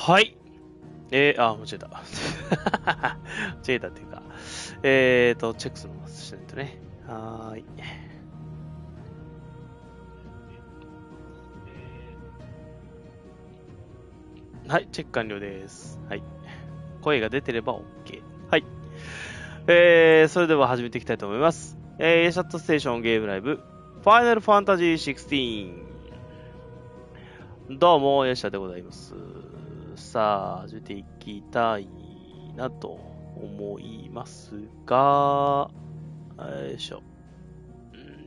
はい。間違えた。間違えたっていうか、チェックするのしないとね。はーい。はい、チェック完了です。はい。声が出てれば OK。はい。それでは始めていきたいと思います。シャットステーションゲームライブ、ファイナルファンタジー16。どうも、やしゃでございます。さあ、始めていきたいなと思いますが、よいしょ。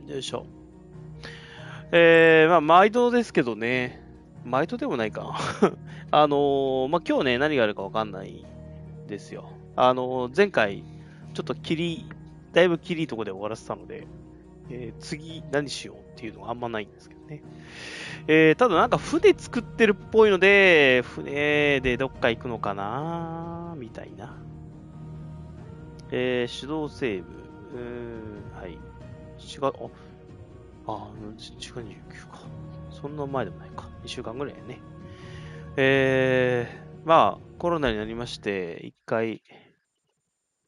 よいしょ。まあ、毎度ですけどね。毎度でもないか。まあ、今日ね、何があるかわかんないですよ。前回、ちょっとだいぶキリいとこで終わらせたので、次何しようっていうのがあんまないんですけどね。ただなんか船作ってるっぽいので、船でどっか行くのかなみたいな。手動セーブ。はい。4月、4月29か。そんな前でもないか。2週間ぐらいやね。まあ、コロナになりまして、一回、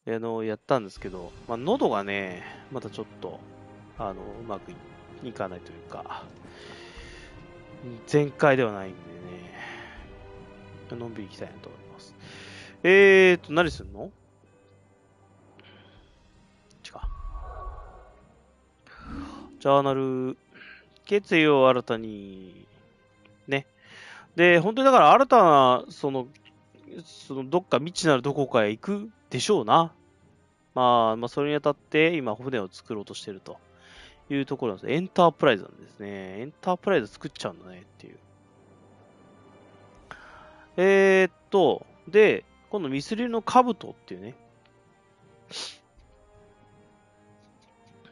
やったんですけど、まあ、喉がね、またちょっと、うまくいかないというか、全開ではないんでね、のんびりいきたいなと思います。何すんの？ジャーナル、決意を新たに、ね。で、本当にだから新たな、そのどっか未知なるどこかへ行くでしょうな。まあ、それにあたって、今、船を作ろうとしてるというところなんです。エンタープライズなんですね。エンタープライズ作っちゃうんだねっていう。で、今度ミスリルの兜っていうね。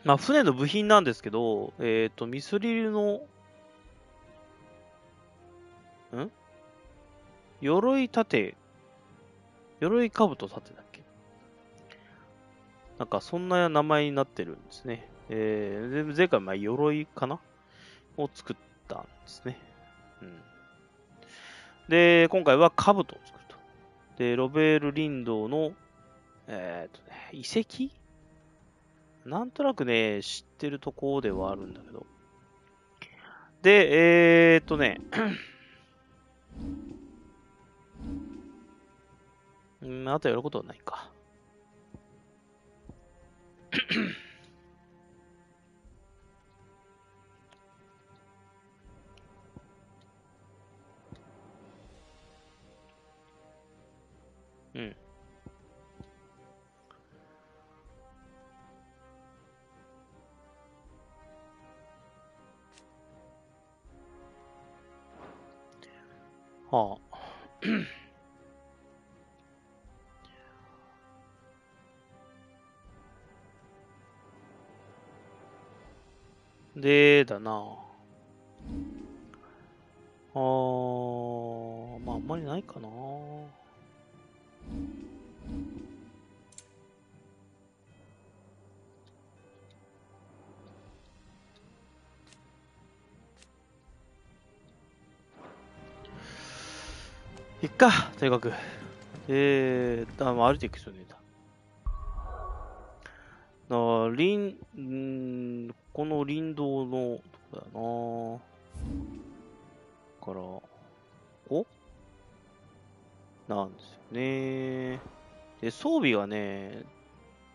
まあ、船の部品なんですけど、ミスリルの、鎧兜だっけ？なんか、そんな名前になってるんですね。前回、まあ、鎧かなを作ったんですね。で、今回は兜を作ると。で、ロベール林道の、遺跡なんとなくね、知ってるところではあるんだけど。で、あとやることはないか。はあ。で、だな。まあ、あんまりないかな。いっか、とにかく。歩いていく人ね。この林道のとこだな。から、なんですよね。で、装備がね、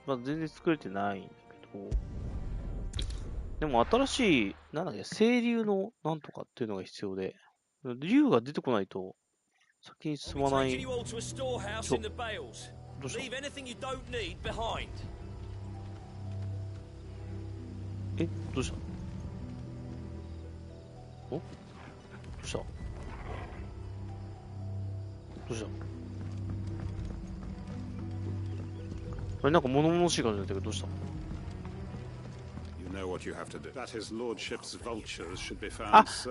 まあ、全然作れてないんだけど、でも新しい、なんだっけ、清流のなんとかっていうのが必要で、竜が出てこないと先に進まない。どうした？どうした？どうした？あれ、なんか物々しい感じだったけど、どうした？You know what you have to do. That his lordship's vultures should be found circling the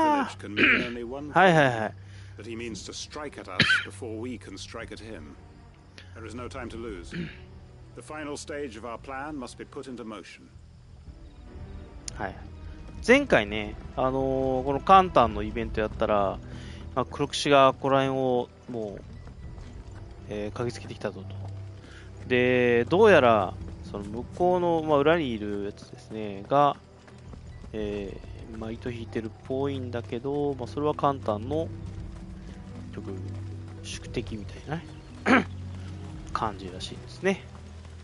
village can mean only one thing. That he means to strike at us before we can strike at him. There is no time to lose. The final stage of our plan must be put into motion. はい。前回ね、このカンタンのイベントやったら、まあ、黒騎士がここら辺をもう、嗅ぎつけてきたぞと。で、どうやら、その向こうの、まあ、裏にいるやつですね、が、まあ、糸引いてるっぽいんだけど、まあ、それは簡単の、宿敵みたいなね、感じらしいですね。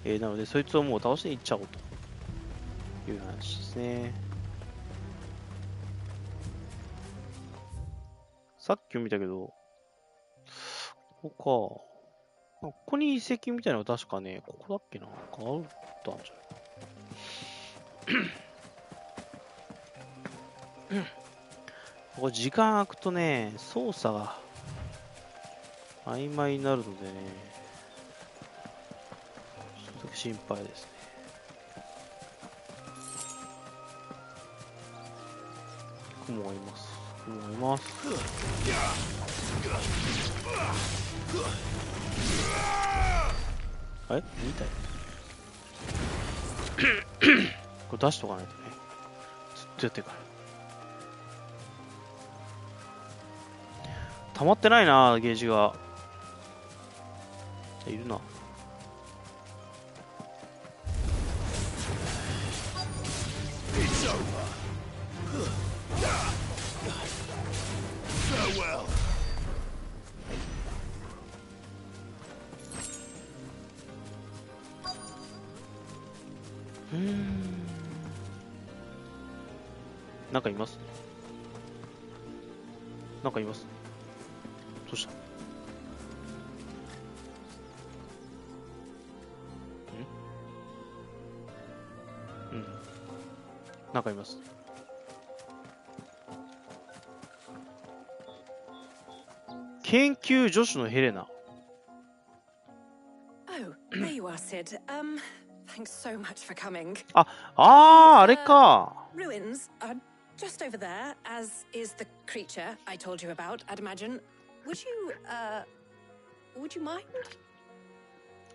なので、そいつをもう倒しに行っちゃおうという話ですね。さっきも見たけど、ここに遺跡みたいなのが確かね、ここだっけな、なんかあったんじゃないこれ時間空くとね、操作が曖昧になるのでね、ちょっと心配ですね。雲がいます。雲がいます。あれ見たよ。これ出しとかないとね。ずっとやってるから。溜まってないな、ゲージが。いるな。なんかいます。なんかいます。どうした。うん。なんかいます。研究助手のヘレナ。Oh, there you are, Sid. Thanks so much for coming. あれか。Ruins are just over there, as is the creature I told you about, I'd imagine. Would you mind?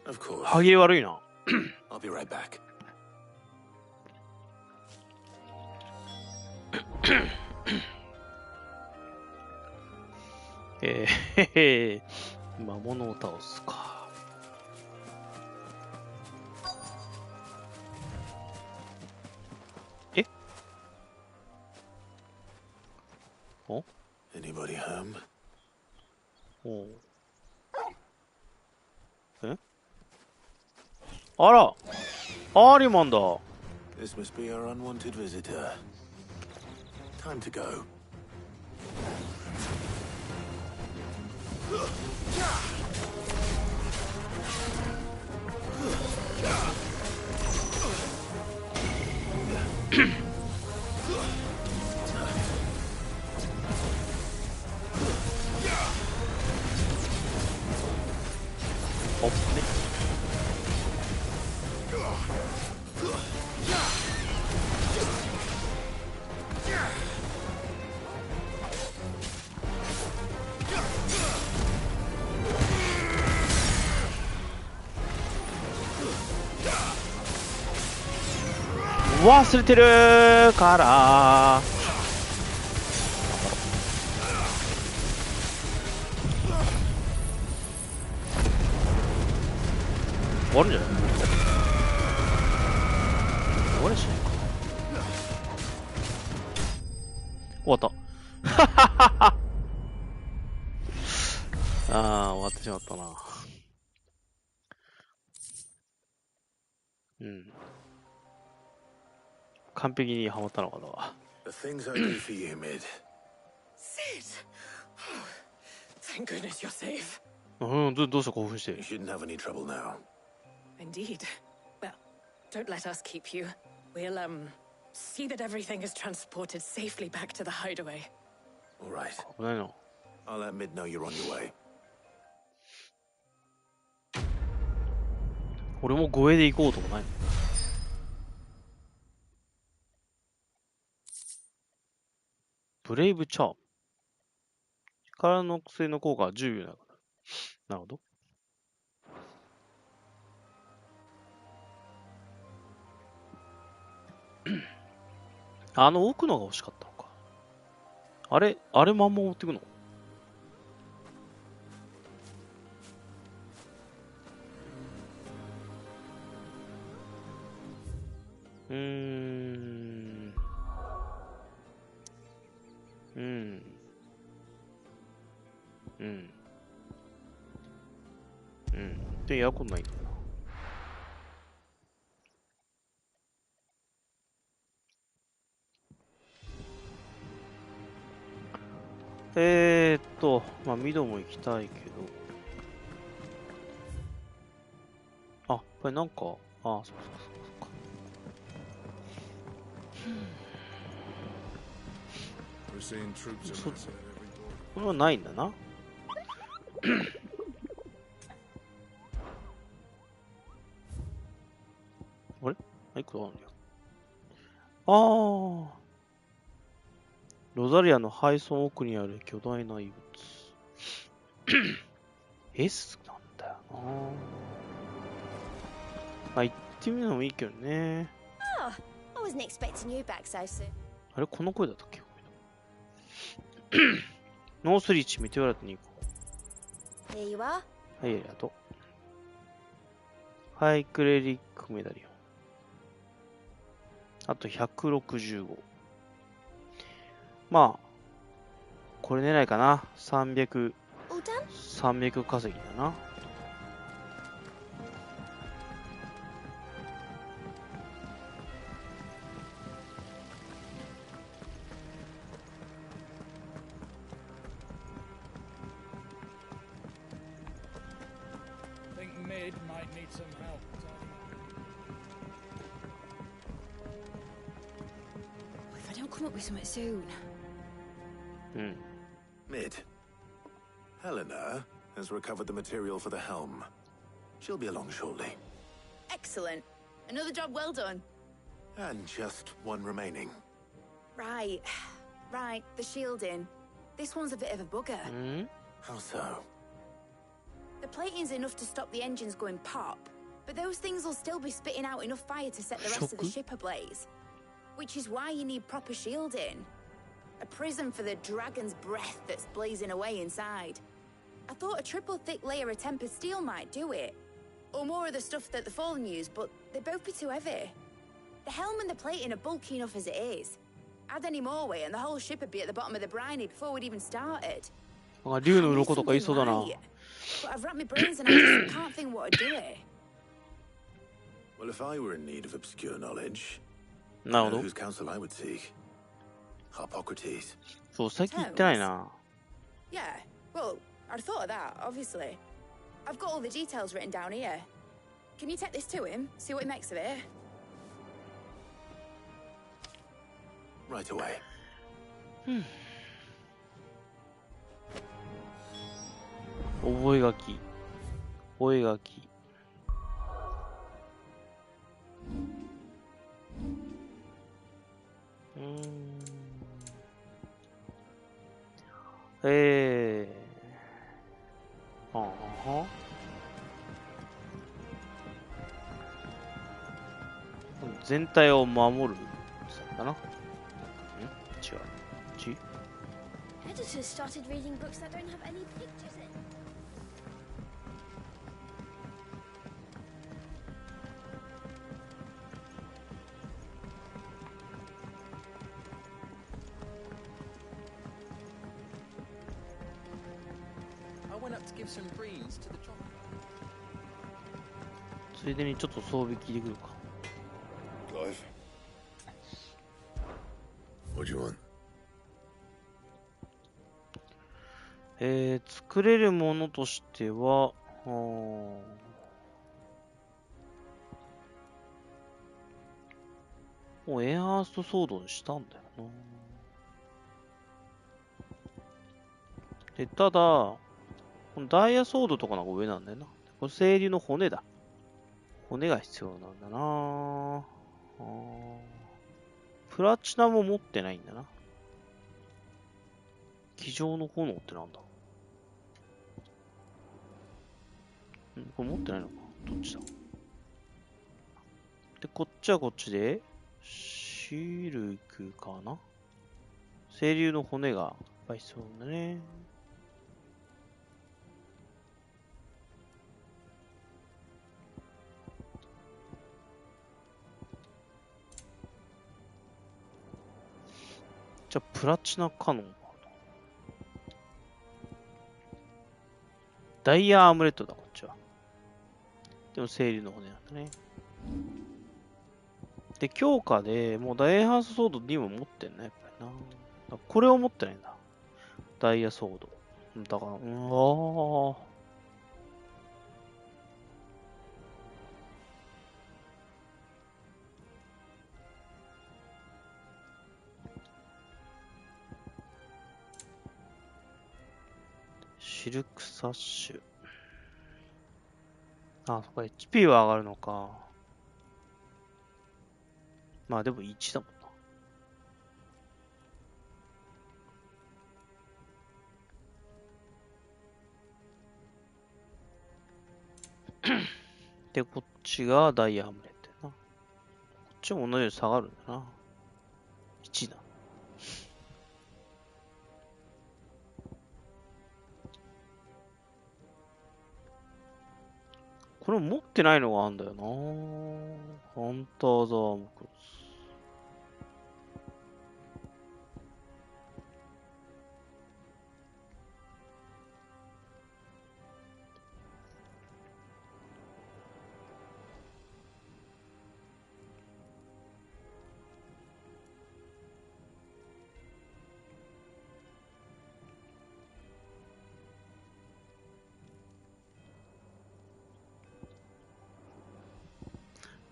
Of course. 歯切れ悪いな。I'll be right back. 魔物を倒すか。お Anybody home? おあら、アーリマンだ。This must be our unwanted visitor. Time to go.忘れてるから終わるんじゃない？終わりしないか。終わった。終わってしまったな。うん。完璧にハマったのかな。The things I do for you, Mid. Sid! Oh, thank goodness you're safe. どうした興奮して。 You shouldn't have any trouble now. Indeed. Well, don't let us keep you. We'll, see that everything is transported safely back to the hideaway. All right. 危ないな。I'll let Mid know you're on your way. 俺も護衛で行こうとかないの？ブレイブチャーム。力の薬の効果は10秒だから。なるほど。あの奥のが欲しかったのか。あれまんま持ってくの？うん。うん。うん。で、エアコンないんだな。まあ、ミドも行きたいけど。あ、これなんか、あ、そうそうそうか。これはないんだな。あれあ、1個あるんだよ。ああ。ロザリアの配送奥にある巨大な異物。S なんだよな。まあ、行ってみるのもいいけどね。あれこの声だったっけノースリーチ、メテオラトに行こう。はい、ありがとう。はい、クレリックメダリオン。あと165。まあ、これ狙いかな。300稼ぎだな。Mid. Helena has recovered the material for the helm. She'll be along shortly. Excellent. Another job well done. And just one remaining. Right. Right, the shielding. This one's a bit of a bugger. How so? The plating's enough to stop the engines going pop, but those things will still be spitting out enough fire to set the rest of the ship ablaze. Which is why you need proper shielding. A prism for the dragon's breath that's blazing away inside. I thought a triple thick layer of tempered steel might do it. Or more of the stuff that the Fallen use, but they'd both be too heavy. The helm and the plating are bulky enough as it is. Add any more weight and the whole ship would be at the bottom of the briny before we'd even started. 竜の鱗とかいそうだな。 But I've wrapped my brains and I just can't think what to do it. Well, if I were in need of obscure knowledge, なるほど。 whose counsel I would seek? Hippocrates. そう、最近言ってないな。 Yeah, well, I'd thought of that, obviously. I've got all the details written down here. Can you take this to him, see what he makes of it? Right away. 覚書き。覚書き。あは。全体を守るかな。違う。Editors started reading books that don't have any pictures in. I went up to give some greens to the chopper. ついでにちょっと装備聞いてくるか。Clive. What do you want? 作れるものとしては、もうエンハーストソードにしたんだよな。で、ただ、このダイヤソードとかの方が上なんだよな。これ清流の骨だ。骨が必要なんだな。プラチナも持ってないんだな。机上の炎ってなんだ。これ持ってないのか。どっちだ。で、こっちはこっちで、シルクかな。清流の骨がいっぱい必要なんだね。じゃあ、プラチナカノンもあダイヤアームレットだ、こっちは。でも、清流の骨なんだね。で、強化で、もうダイヤハースソード2も持ってんね、やっぱりな。これを持ってないんだ。ダイヤソード。だから、シルクサッシュ。あ、そっか、HP は上がるのか。まあでも1だもんな。で、こっちがダイヤハムレットやな。こっちも同じように下がるんだな。1だ。これ持ってないのがあるんだよな。ハンターザームクロス。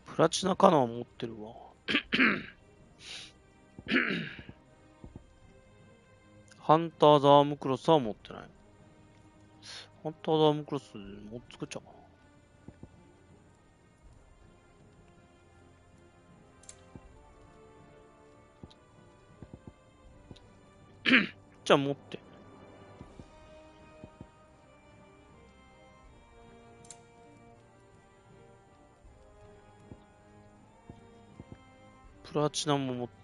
プラチナカノン持ってるわ。ハンターザームクロスは持ってない。ハンターザームクロスも作っちゃおうかな。じゃあ持って。プラチナも持って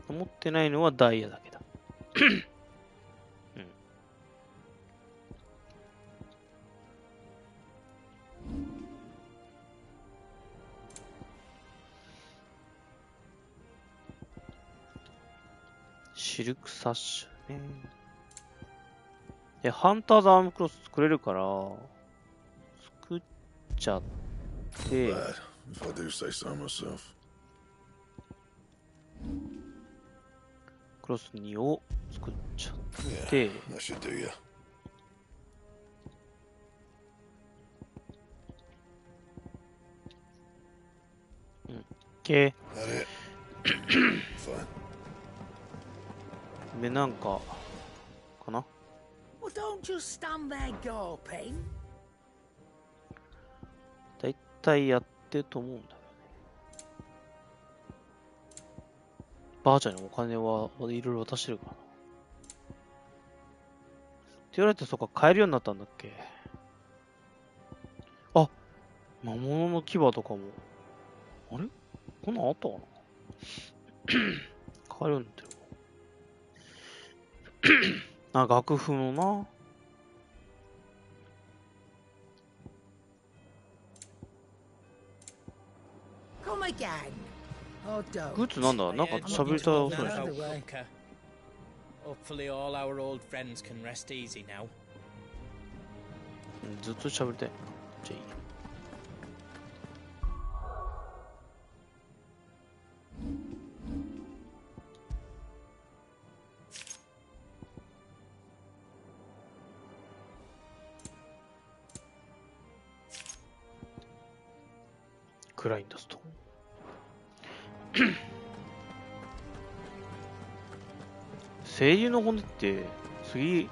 る。持ってないのはダイヤだけだ。うん。シルクサッシュね。ハンターザームクロス作れるから、作っちゃって、If I do say so myself. クロス2を作っちゃって、That should do you. で、That it? Fine. で、なんか、かな Well, don't just stand there gawping. だいたいやってると思うんだよね。ばあちゃんにお金はいろいろ渡してるからな。って言われて、そっか、買えるようになったんだっけ。あ、魔物の牙とかも。あれこんなんあったかな買えるようになってるわ。あ、楽譜のな。Come again. Oh, don't. グッズなんだなんか喋りたそうにしてる。Hopefully all our old friends can rest easy now. ずっと喋りたい。じゃあいいよ。グラインドストーン。声優の骨って次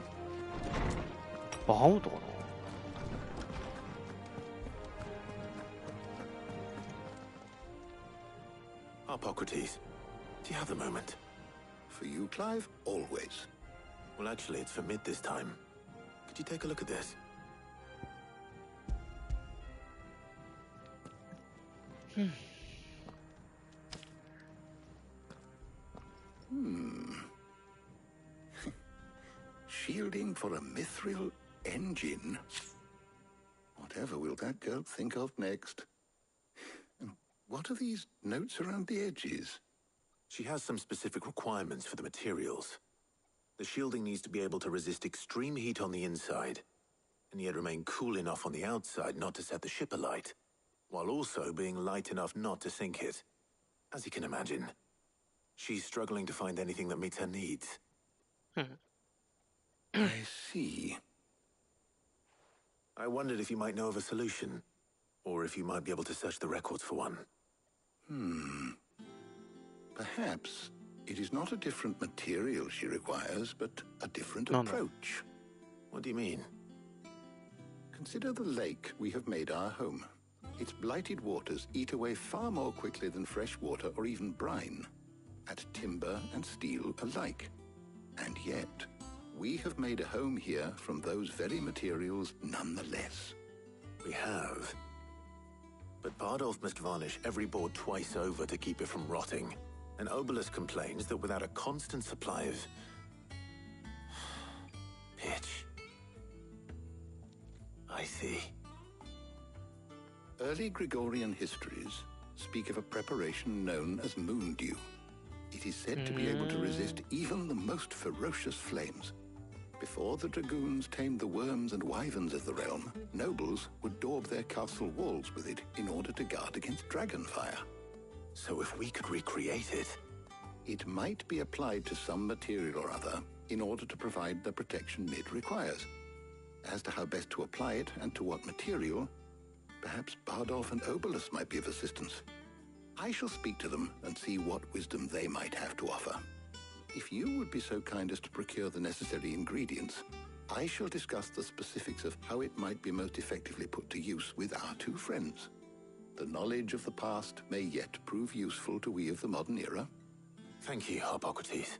バハムトかな。Hippocrates, do you have a moment? For you, Clive, always. Well, actually, it's for mid this time. Could you take a look at this? Shielding for a mithril engine? Whatever will that girl think of next? And what are these notes around the edges? She has some specific requirements for the materials. The shielding needs to be able to resist extreme heat on the inside, and yet remain cool enough on the outside not to set the ship alight, while also being light enough not to sink it. As you can imagine, she's struggling to find anything that meets her needs. I see. I wondered if you might know of a solution, or if you might be able to search the records for one. Perhaps it is not a different material she requires, but a different approach. What do you mean? Consider the lake we have made our home. Its blighted waters eat away far more quickly than fresh water or even brine, at timber and steel alike. And yet, we have made a home here from those very materials nonetheless. We have. But Bardolph must varnish every board twice over to keep it from rotting. And Obelisk complains that without a constant supply of pitch. I see. Early Gregorian histories speak of a preparation known as moon dew. It is said to be able to resist even the most ferocious flames. Before the dragoons tamed the worms and wyverns of the realm, nobles would daub their castle walls with it in order to guard against dragon fire. So if we could recreate it... It might be applied to some material or other in order to provide the protection it requires. As to how best to apply it and to what material, perhaps Bardolph and Obelisk might be of assistance. I shall speak to them and see what wisdom they might have to offer. If you would be so kind as to procure the necessary ingredients, I shall discuss the specifics of how it might be most effectively put to use with our two friends. The knowledge of the past may yet prove useful to we of the modern era. Thank you, Hippocrates.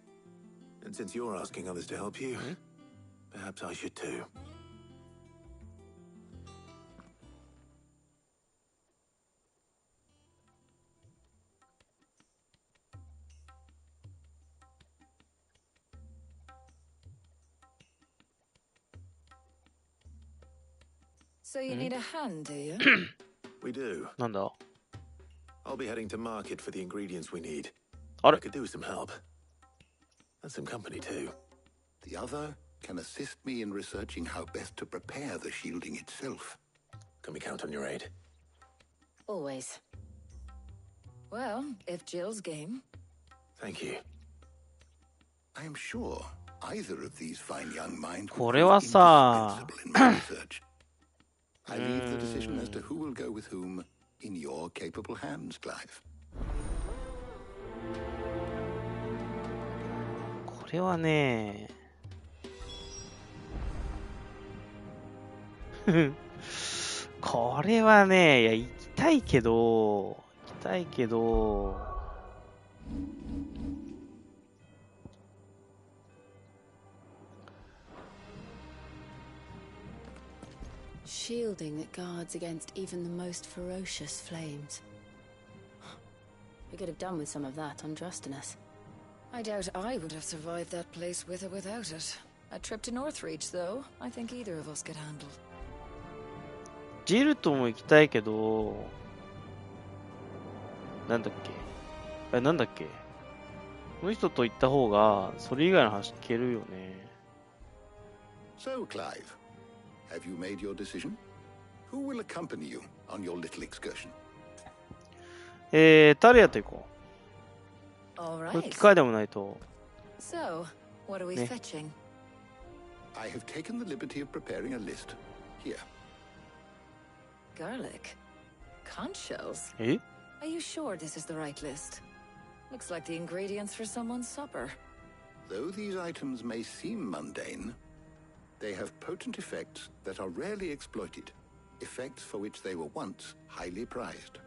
And since you're asking others to help you, perhaps I should too. So you need a hand, do you? We do. なんだ I'll be heading to market for the ingredients we need. あ I れ could do with some help. And some company too. The other can assist me in researching how best to prepare the shielding itself. Can we count on your aid? Always. Well, if Jill's game. Thank you. I am sure either of these fine young minds これはさ indispensable in my research. I leave the decision as to who will go with whom in your capable hands, Clive. これはねこれはねいや行きたいけどShielding that guards against even the most ferocious flames. We could have done with some of that on Drustinus. I doubt I would have survived that place with or without it. A trip to Northreach, though, I think either of us could handle. ジルトも行きたいけどなんだっけなんだっけこの人と行った方がそれ以外の話聞けるよね So, Clive, have you made your decision? Who will accompany you on your little excursion? タリアと行こ All うこれ right. 機械でもないと So, what are we Ne. fetching? I have taken the liberty of preparing a list. Here. Garlic. Conch shells. え Are you sure this is the right list? Looks like the ingredients for someone's supper. Though these items may seem mundane, they have potent effects that are rarely exploited, effects for which they were once highly prized.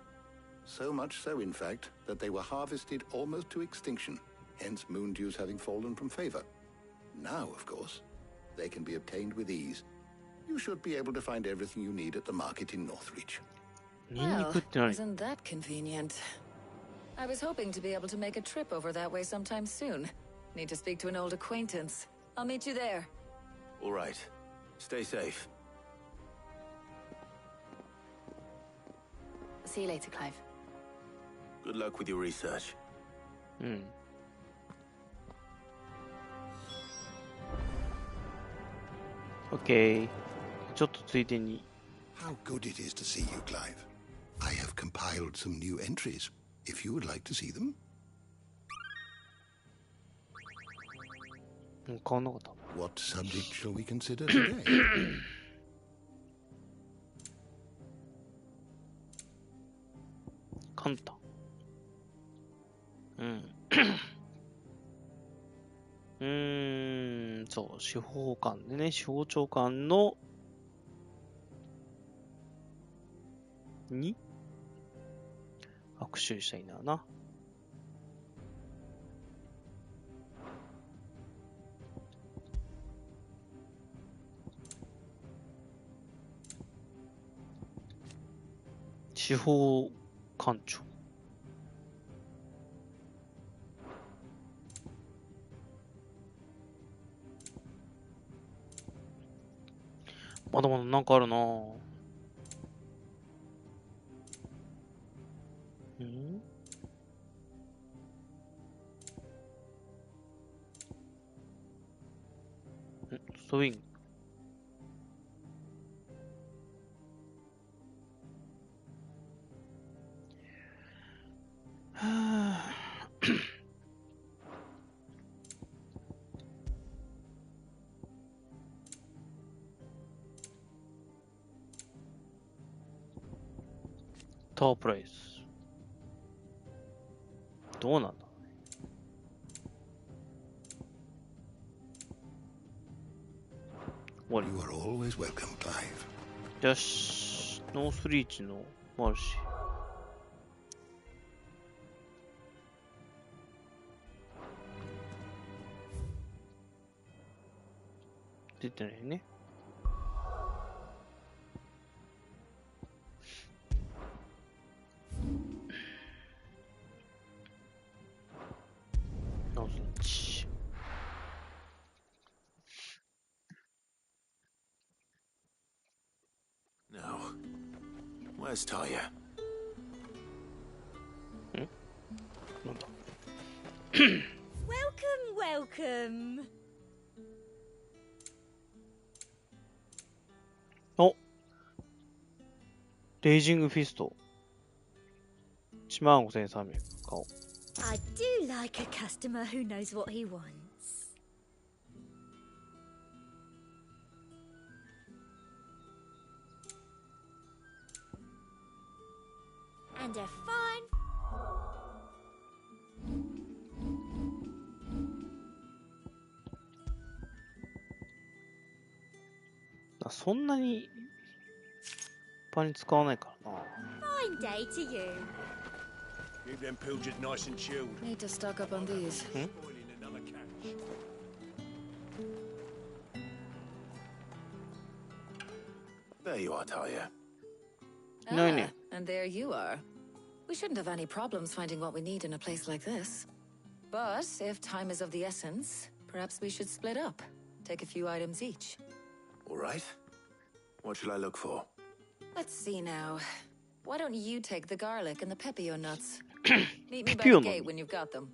So much so, in fact, that they were harvested almost to extinction, hence moon dews having fallen from favor. Now, of course, they can be obtained with ease. You should be able to find everything you need at the market in Northreach. ニンニ Well, クって何 isn't that convenient? I was hoping to be able to make a trip over that way sometime soon. Need to speak to an old acquaintance. I'll meet you there. All right. Stay safe. See you later, Clive. Good luck with your research. うん OK。ちょっとついでに。How good it is to see you, Clive. I have compiled some new entries, if you would like to see them. 変わんなかった。What subject shall we consider today? カンタ。そう、司法官でね、司法長官のに学習したいんだな。司法官庁。まだまだなんかあるなぁ。ストウィング。タワープライス。どうなんだ。終わり。You are always welcome, Clive. よし。ノースリーチのもあるし。出てないね。ノースリーチ。Now, where's Talia? なんだ。Welcome, welcome. お、レイジングフィスト。15,300買おう。I do like a customer who knows what he wants. And a fine. そんなにいっぱいに使わないからな。Fine day to you. Keep them pilgers nice and chilled. Need to stock up on these. Spoiling another catch. There you are, Talia. No, no. And there you are. We shouldn't have any problems finding what we need in a place like this. But if time is of the essence, perhaps we should split up. Take a few items each. All right. What shall I look for? Let's see now. Why don't you take the garlic and the pepio nuts? Meet me by Pepio the gate when you've got them.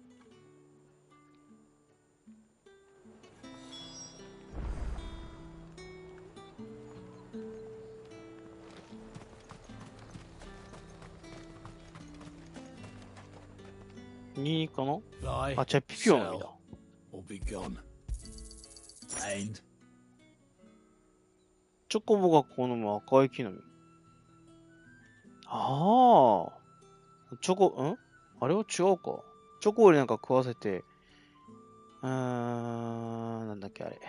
Niかな Buy, あ、じゃあピピオの実だ。 or be gone. And チョコボが好む赤い木の実。ああ。チョコ、あれは違うか。チョコよりなんか食わせて、なんだっけあれ。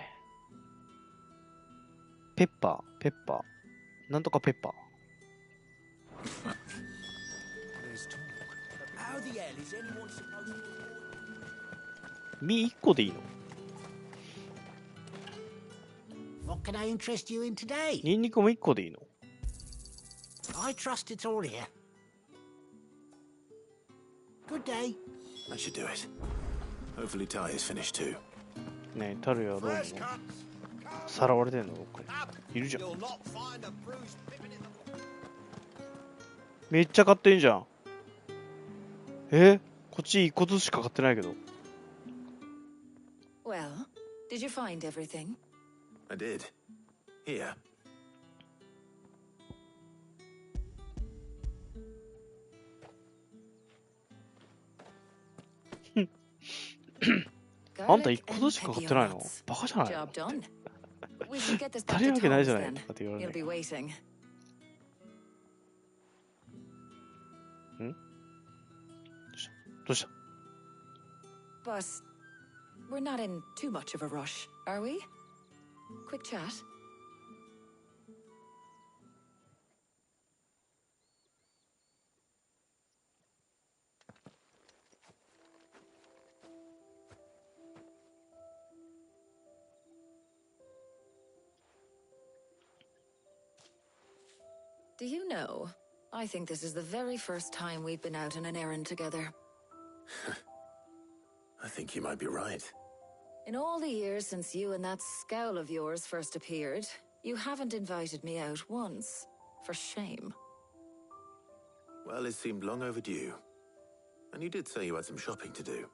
ペッパー。なんとかペッパー。 there's talk. How the hell is anyone supposed to... 実1個でいいの What can I interest you in today? ニンニクも1個でいいの I trust it's all here. Good day. That should do it. Hopefully Talia's finished too. ねえ、タルヤはどうなのさらわれてんのどっかに。いるじゃん。めっちゃ買ってんじゃん。こっち1個ずつしか買ってないけど。Well, did you find everything? I did. Here.あんた一個ずつしか買ってないの？バカじゃないの？足りるわけないじゃないとかって言われる。ん？どうした？ But we're not in too much of a rush, are we? Quick chat. Do you know, I think this is the very first time we've been out on an errand together. I think you might be right. In all the years since you and that scowl of yours first appeared, you haven't invited me out once. For shame. Well, it seemed long overdue. And you did say you had some shopping to do.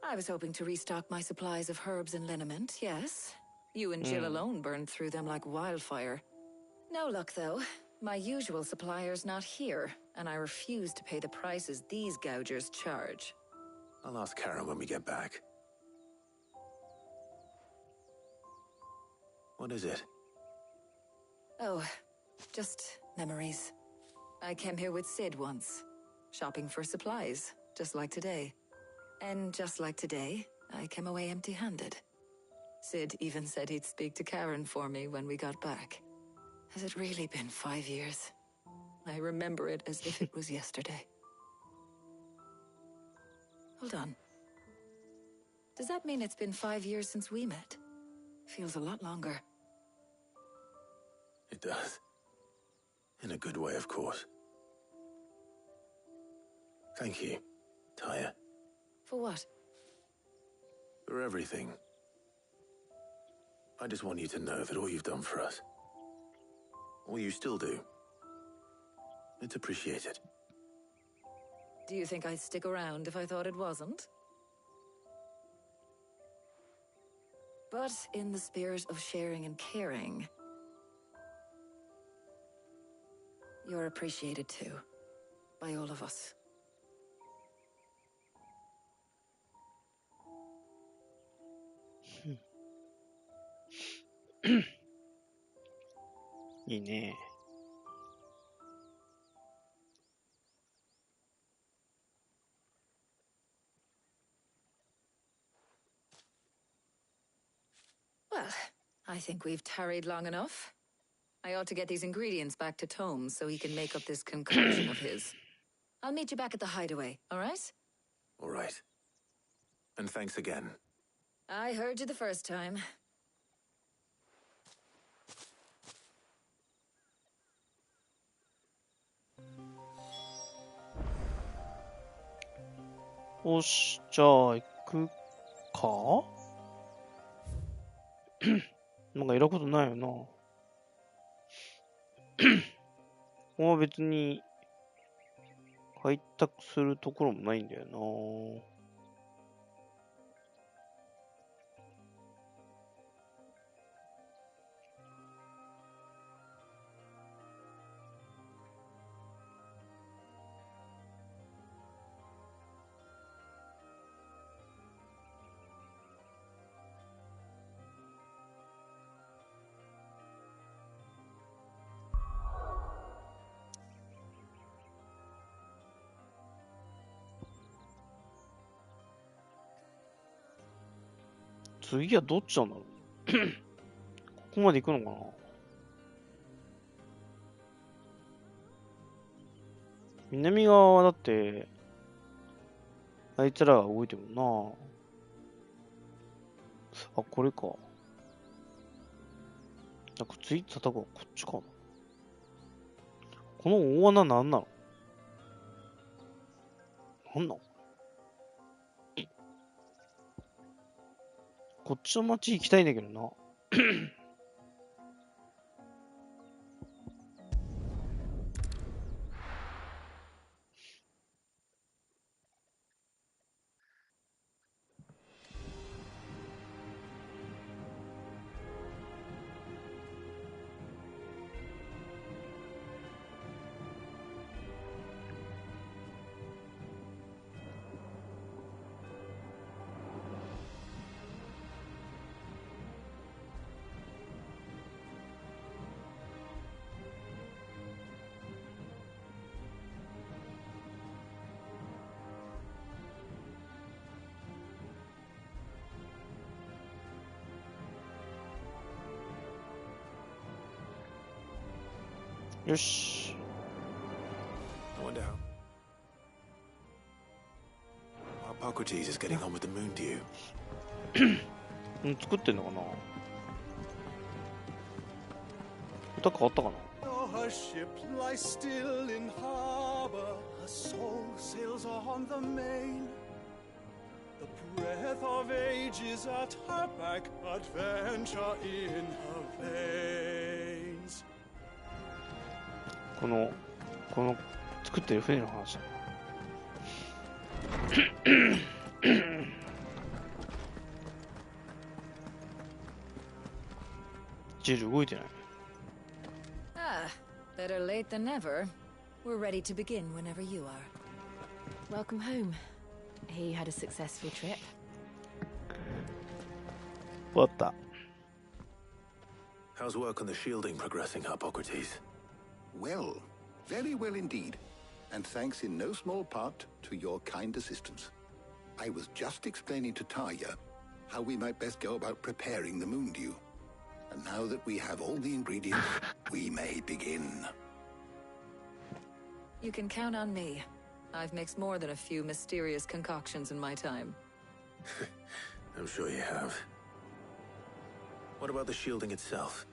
I was hoping to restock my supplies of herbs and liniment, yes. You and Jill alone burned through them like wildfire. No luck, though. My usual supplier's not here, and I refuse to pay the prices these gougers charge. I'll ask Karen when we get back. What is it? Oh, just memories. I came here with Sid once, shopping for supplies, just like today. And just like today, I came away empty-handed. Sid even said he'd speak to Karen for me when we got back. Has it really been 5 years? I remember it as if it was yesterday. Hold on. Does that mean it's been 5 years since we met? Feels a lot longer. It does. In a good way, of course. Thank you, Taya. For what? For everything. I just want you to know that all you've done for us, all you still do, it's appreciated. Do you think I'd stick around if I thought it wasn't? But in the spirit of sharing and caring, you're appreciated too, by all of us.いいね。Well, I think we've tarried long enough. I ought to get these ingredients back to Tome so he can make up this concoction of his. I'll meet you back at the hideaway, all right? All right. And thanks again. I heard you the first time.よし、じゃあ行くか？なんかいらんことないよな。ここは別に開拓するところもないんだよな。次はどっちなんだろう。ここまで行くのかな。南側はだって、あいつらが動いてるもんな。あ、これか。なんか次叩くはこっちかな。この大穴なんなの？なんなの？こっちの町行きたいんだけどな。よし。 I wonder how Hippocrates is getting on with the moon dew. 作ってんのかな。歌変わったかな。 Her ship lies still in harbor, her soul sails on the main. The breath of ages at her back, adventure in her veins. この作ってる船の話。ジル動いてない。 Ah, better late than never. We're ready to begin whenever you are. Welcome home. He had a successful trip. 終わった。 How's work on the shielding progressing, Hippocrates? Well, very well indeed. And thanks in no small part to your kind assistance. I was just explaining to Taya how we might best go about preparing the moon dew. And now that we have all the ingredients, we may begin. You can count on me. I've mixed more than a few mysterious concoctions in my time. I'm sure you have. What about the shielding itself?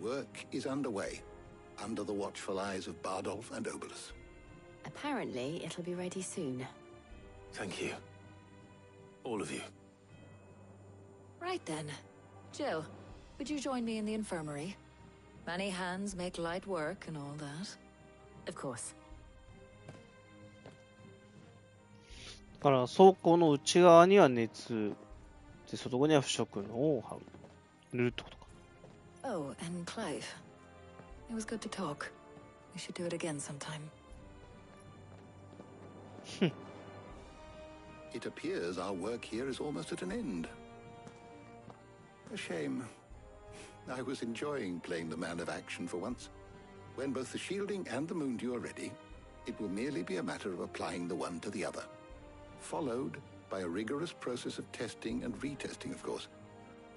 Work is underway, under the watchful eyes of Bardolph and Obolus. Apparently, it'll be ready soon. Thank you. All of you. Right then. Jill, would you join me in the infirmary? Many hands make light work and all that. Of course. だから倉庫の内側には熱で、外側には不織布を塗るってことか。 Oh, and Clive. It was good to talk. We should do it again sometime. It appears our work here is almost at an end. A shame. I was enjoying playing the man of action for once. When both the shielding and the moon dew are ready, it will merely be a matter of applying the one to the other. Followed by a rigorous process of testing and retesting, of course.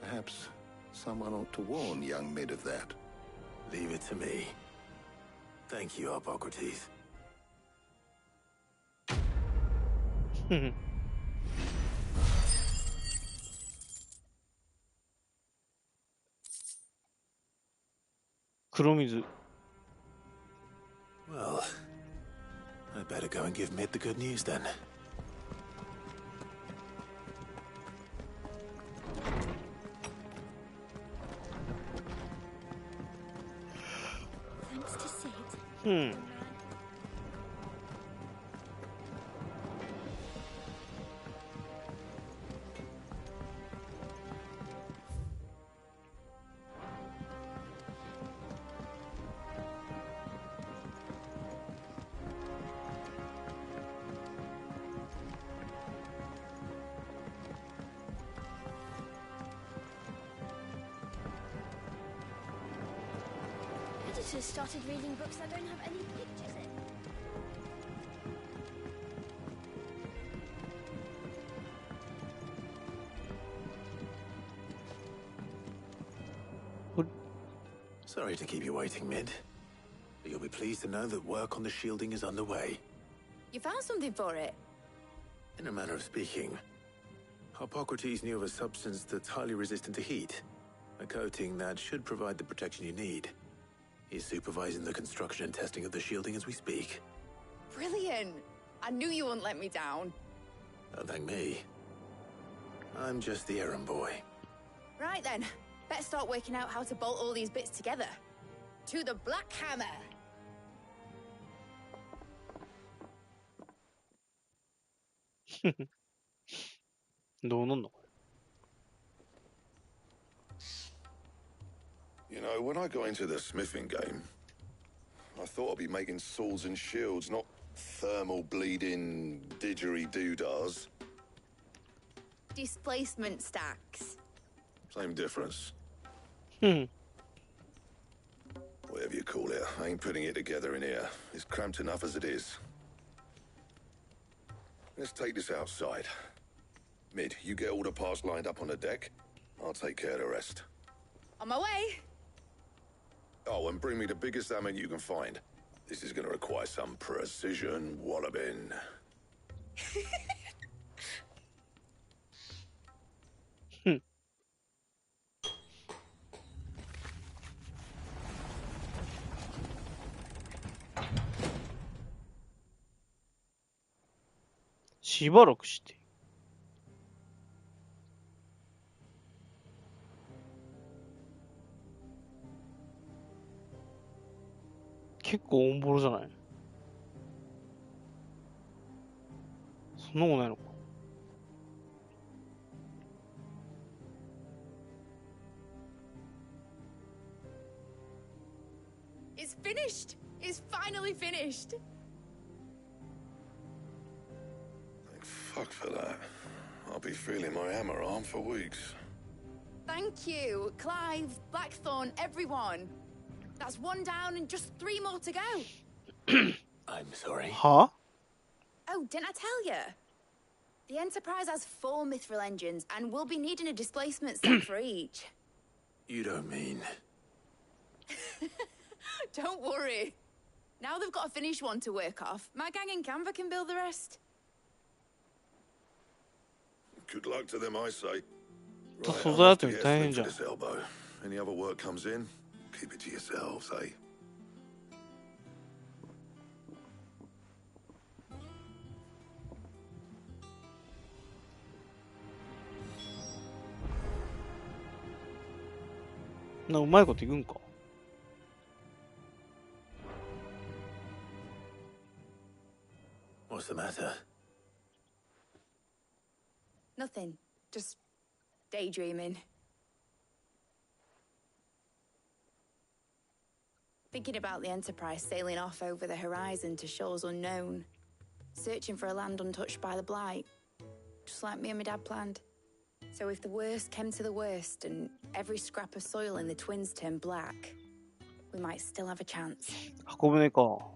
Perhaps someone ought to warn young Mid of that. Leave it to me. Thank you, Hippocrates. 黒水。 Well, I'd better go and give Mid the good news then. Thanks to Sid. うん。 Editors started reading books that don't have any pictures in. Sorry to keep you waiting, Mid. But you'll be pleased to know that work on the shielding is underway. You found something for it? In a manner of speaking, Hippocrates knew of a substance that's highly resistant to heat, a coating that should provide the protection you need. He's supervising the construction and testing of the shielding as we speak. Brilliant! I knew you wouldn't let me down. Don't thank me. I'm just the errand boy. Right then, better start working out how to bolt all these bits together. To the Black Hammer! どうなんの？ You know, when I got into the smithing game, I thought I'd be making swords and shields, not thermal bleeding didgeridoo-dahs. Displacement stacks. Same difference. うん。 Whatever you call it, I ain't putting it together in here. It's cramped enough as it is. Let's take this outside. Mid, you get all the parts lined up on the deck. I'll take care of the rest. On my way! Oh, and bring me the biggest hammer you can find. This is going to require some precision walloping. しばらくして。結構オンボロじゃない？そんなことないのか。It's finished. It's finally finished. Thank fuck for that. I'll be feeling my hammer arm for weeks. Thank you, Clive, Blackthorn, everyone. That's one down and just 3 more to go. I'm sorry. Huh? Oh, didn't I tell you? The Enterprise has 4 mithril engines and we'll be needing a displacement set for each. You don't mean... Don't worry. Now they've got a finished one to work off. My gang in Canva can build the rest. Good luck to them, I say. So Right, I'll that have to is get fine, a John. this elbow. Any other work comes in, keep it to yourselves, eh? Na うまいこと言うんか。What's the matter? Nothing. Just daydreaming. Thinking about the Enterprise sailing off over the horizon to shores unknown. Searching for a land untouched by the blight. Just like me and my dad planned. So if the worst came to the worst and every scrap of soil in the twins turned black, we might still have a chance. 箱舟か。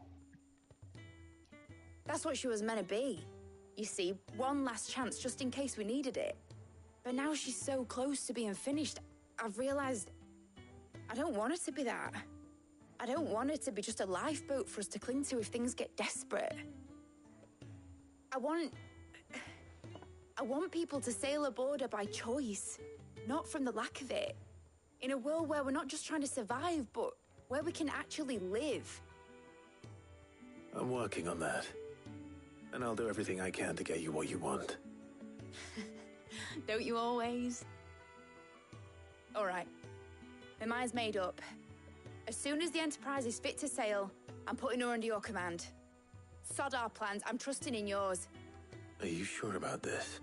That's what she was meant to be. You see, one last chance just in case we needed it. But now she's so close to being finished, I've realized I don't want her to be that. I don't want her to be just a lifeboat for us to cling to if things get desperate. I want people to sail aboard her by choice, not from the lack of it. In a world where we're not just trying to survive, but where we can actually live. I'm working on that. And I'll do everything I can to get you what you want. Don't you always? All right. My mind's made up. As soon as the Enterprise is fit to sail, I'm putting her under your command. Sod our plans, I'm trusting in yours. Are you sure about this?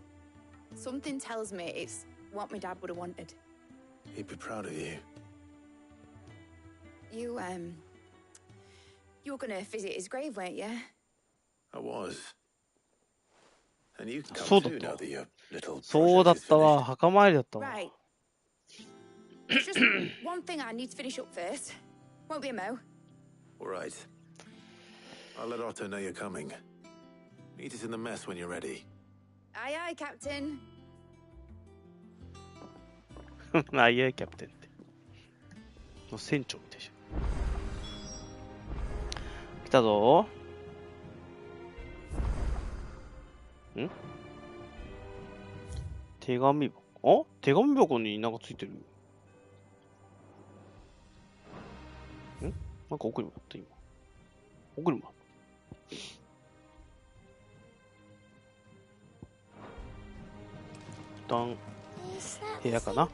Something tells me it's what my dad would have wanted. He'd be proud of you. You were gonna visit his grave, weren't you? I was. And you can そう come だっ too た。 now that your little そうだっ project is たわ。 finished. 墓参りだったわ。 Right. There's just one thing I need to finish up first. Won't be a mo. All right. I'll let Otto know you're coming. Meet us in the mess when you're ready. Aye, aye, Captain. あ、いや、キャプテンって。の船長みたいじゃん。来たぞ。ん？手紙箱。あ？手紙箱になんかついてる。ん？なんか奥にもあった今。奥にもあった。一旦部屋かな。ん？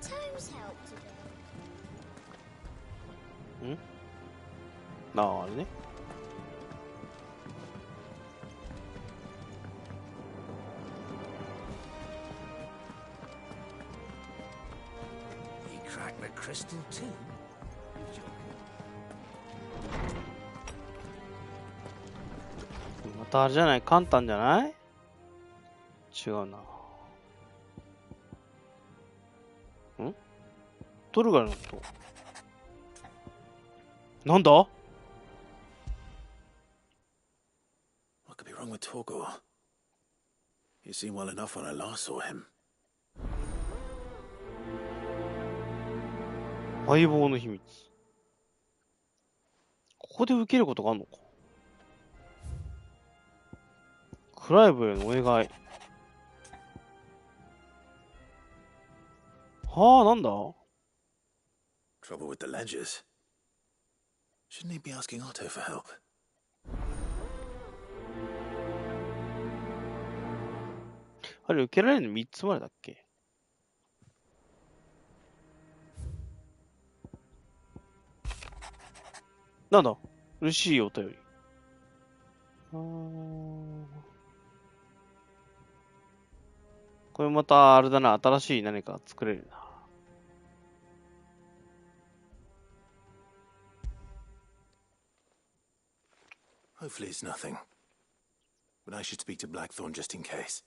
ああ、あれね。You cracked the crystal too? またあれじゃない？簡単じゃない？違うな。ん？トルガルの音。なんだ？ What could be wrong with Torgor? He seemed well enough when I last saw him. 相棒の秘密。こで受けることがあるのか。クライブへのお願い。はあ、なんだ Trouble with the ledgers. Shouldn't he be asking Otto for help? あれ、受けられるの3つまでだっけ。なんだ嬉しいお便り。これまた、あれだな、新しい何か作れるな。Hopefully it's nothing. But I should speak to Blackthorn just in case.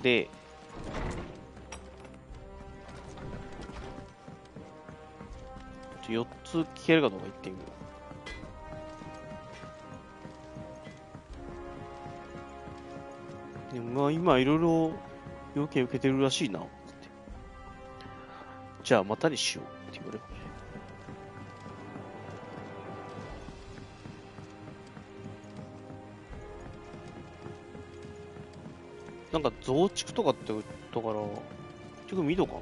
で、4つ聞けるかどうか言ってみよう。でもまあ今いろいろ要件受けてるらしいな。じゃあまたにしようって言われる。なんか増築とかって言ったから、結局見とかな。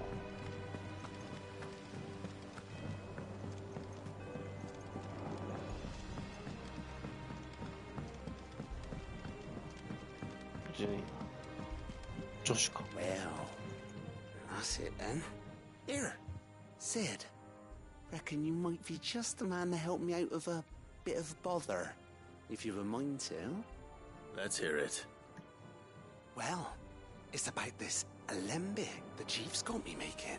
じゃねえな。女子か。Well, that's it then. Here, Sid. Reckon you might be just the man to help me out of a bit of bother, if you've a mind to. Let's hear it. Well, it's about this alembic the chief's got me making.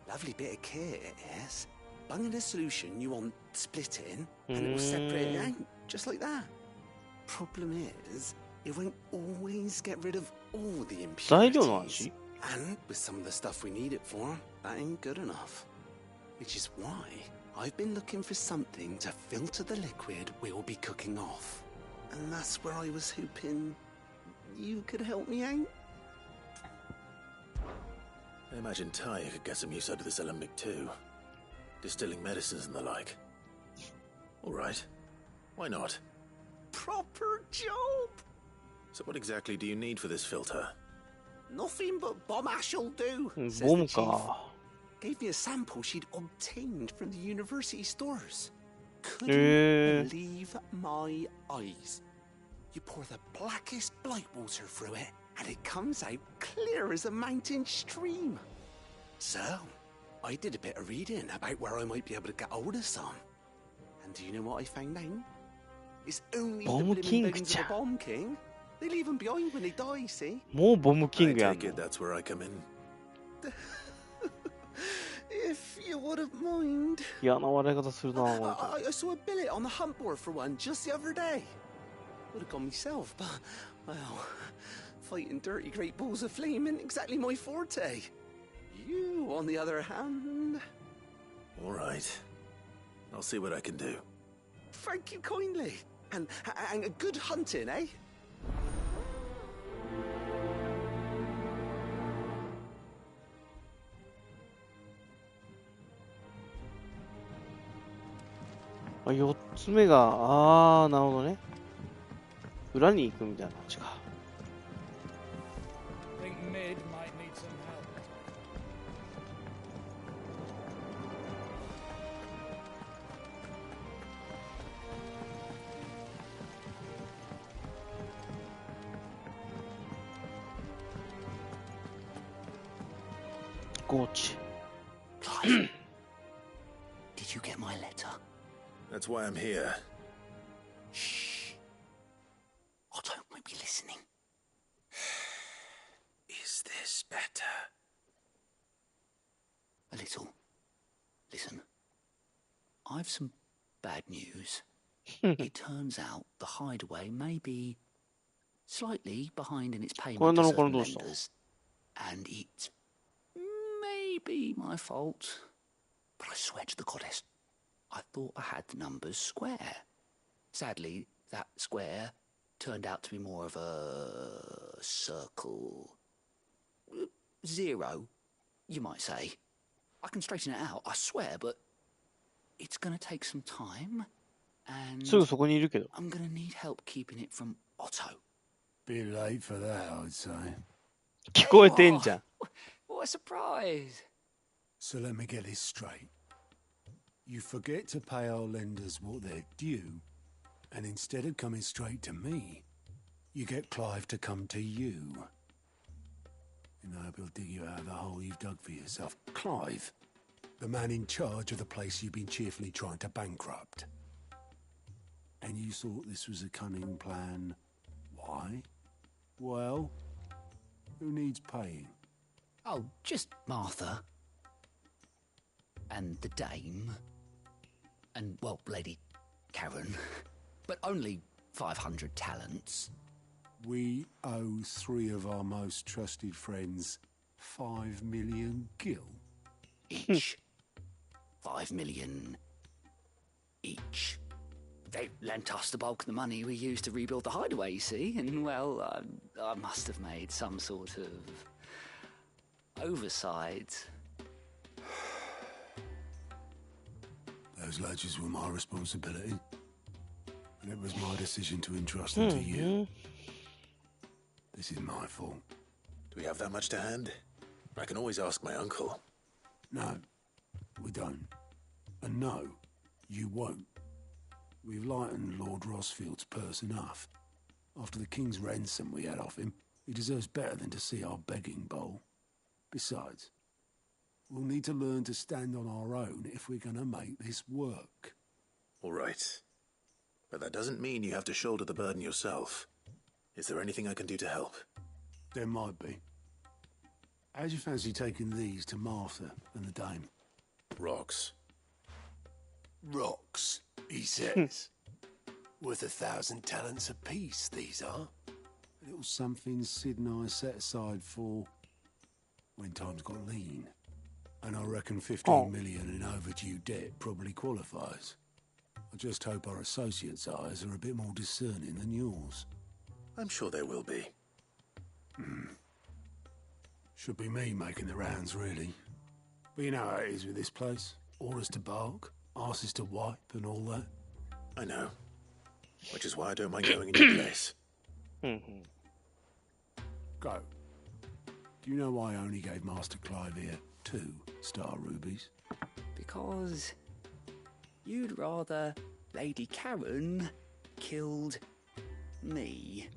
Lovely bit of kit it is. Bunging a solution you want splitting, and it will separate it out, just like that. Problem is, it won't always get rid of all the impurities. And with some of the stuff we need it for, that ain't good enough. Which is why I've been looking for something to filter the liquid we'll be cooking off. And that's where I was hoping you could help me out. I imagine Ty could get some use out of this alembic too. Distilling medicines and the like. Alright. Why not? Proper job! So what exactly do you need for this filter? Nothing but bomb ash'll do, says the bomb chief. ka. Gave me a sample she'd obtained from the university stores. Couldn't believe my eyes. You pour the blackest blight water through it, and it comes out clear as a mountain stream. So, I did a bit of reading about where I might be able to get hold of some. And do you know what I found out? It's only Bomb the King bones of a bomb king. They leave them behind when they die, see? もうボムキングやん I take it that's where I come in. If you wouldn't mind. 嫌な笑い方するな I saw a billet on the hunt board for one just the other day. Would have gone myself, but, well, fighting dirty great balls of flame isn't exactly my forte. You, on the other hand... Alright. I'll see what I can do. Thank you kindly. And good hunting, eh? 4つ目が、なるほどね。裏に行くみたいな感じか。ゴーチ。Clive, did you get my letter? That's why I'm here. Shh. Otto might be listening. Is this better? A little. Listen. I've some bad news. It turns out the hideaway may be slightly behind in its payment to certain vendors. And it may be my fault. But I swear to the goddess, I thought I had the numbers square. Sadly, that square turned out to be more of a circle. Zero, you might say. I can straighten it out, I swear, but it's gonna take some time, and すぐそこにいるけど。 I'm gonna need help keeping it from Otto. Bit late for that, I'd say. 聞こえてんじゃん。 What a surprise! So let me get this straight. You forget to pay our lenders what they're due, and instead of coming straight to me, you get Clive to come to you. And I hope he'll dig you out of the hole you've dug for yourself. Clive, the man in charge of the place you've been cheerfully trying to bankrupt. And you thought this was a cunning plan. Why? Well, who needs paying? Oh, just Martha. And the dame. And, well, Lady Karen. But only 500 talents. We owe 3 of our most trusted friends 5 million gil. Each. 5 million each. They lent us the bulk of the money we used to rebuild the hideaway, you see, and, well, I must have made some sort of oversight. Those ledgers were my responsibility, and it was my decision to entrust them to you. This is my fault. Do we have that much to hand? I can always ask my uncle. No, we don't. And no, you won't. We've lightened Lord Rosfield's purse enough. After the king's ransom we had off him, he deserves better than to see our begging bowl. Besides, we'll need to learn to stand on our own if we're going to make this work. All right. But that doesn't mean you have to shoulder the burden yourself. Is there anything I can do to help? There might be. How'd you fancy taking these to Martha and the dame? Rocks. Rocks, he says. Worth 1,000 talents apiece, these are. A little something Sid and I set aside for when times got lean. And I reckon 15 million in overdue debt probably qualifies. I just hope our associates' eyes are a bit more discerning than yours. I'm sure there will be. Should be me making the rounds, really. But you know how it is with this place. Orders to bark, arses to wipe, and all that. I know. Which is why I don't mind going in your place. Go. Do you know why I only gave Master Clive here 2 star rubies? Because you'd rather Lady Karen killed me.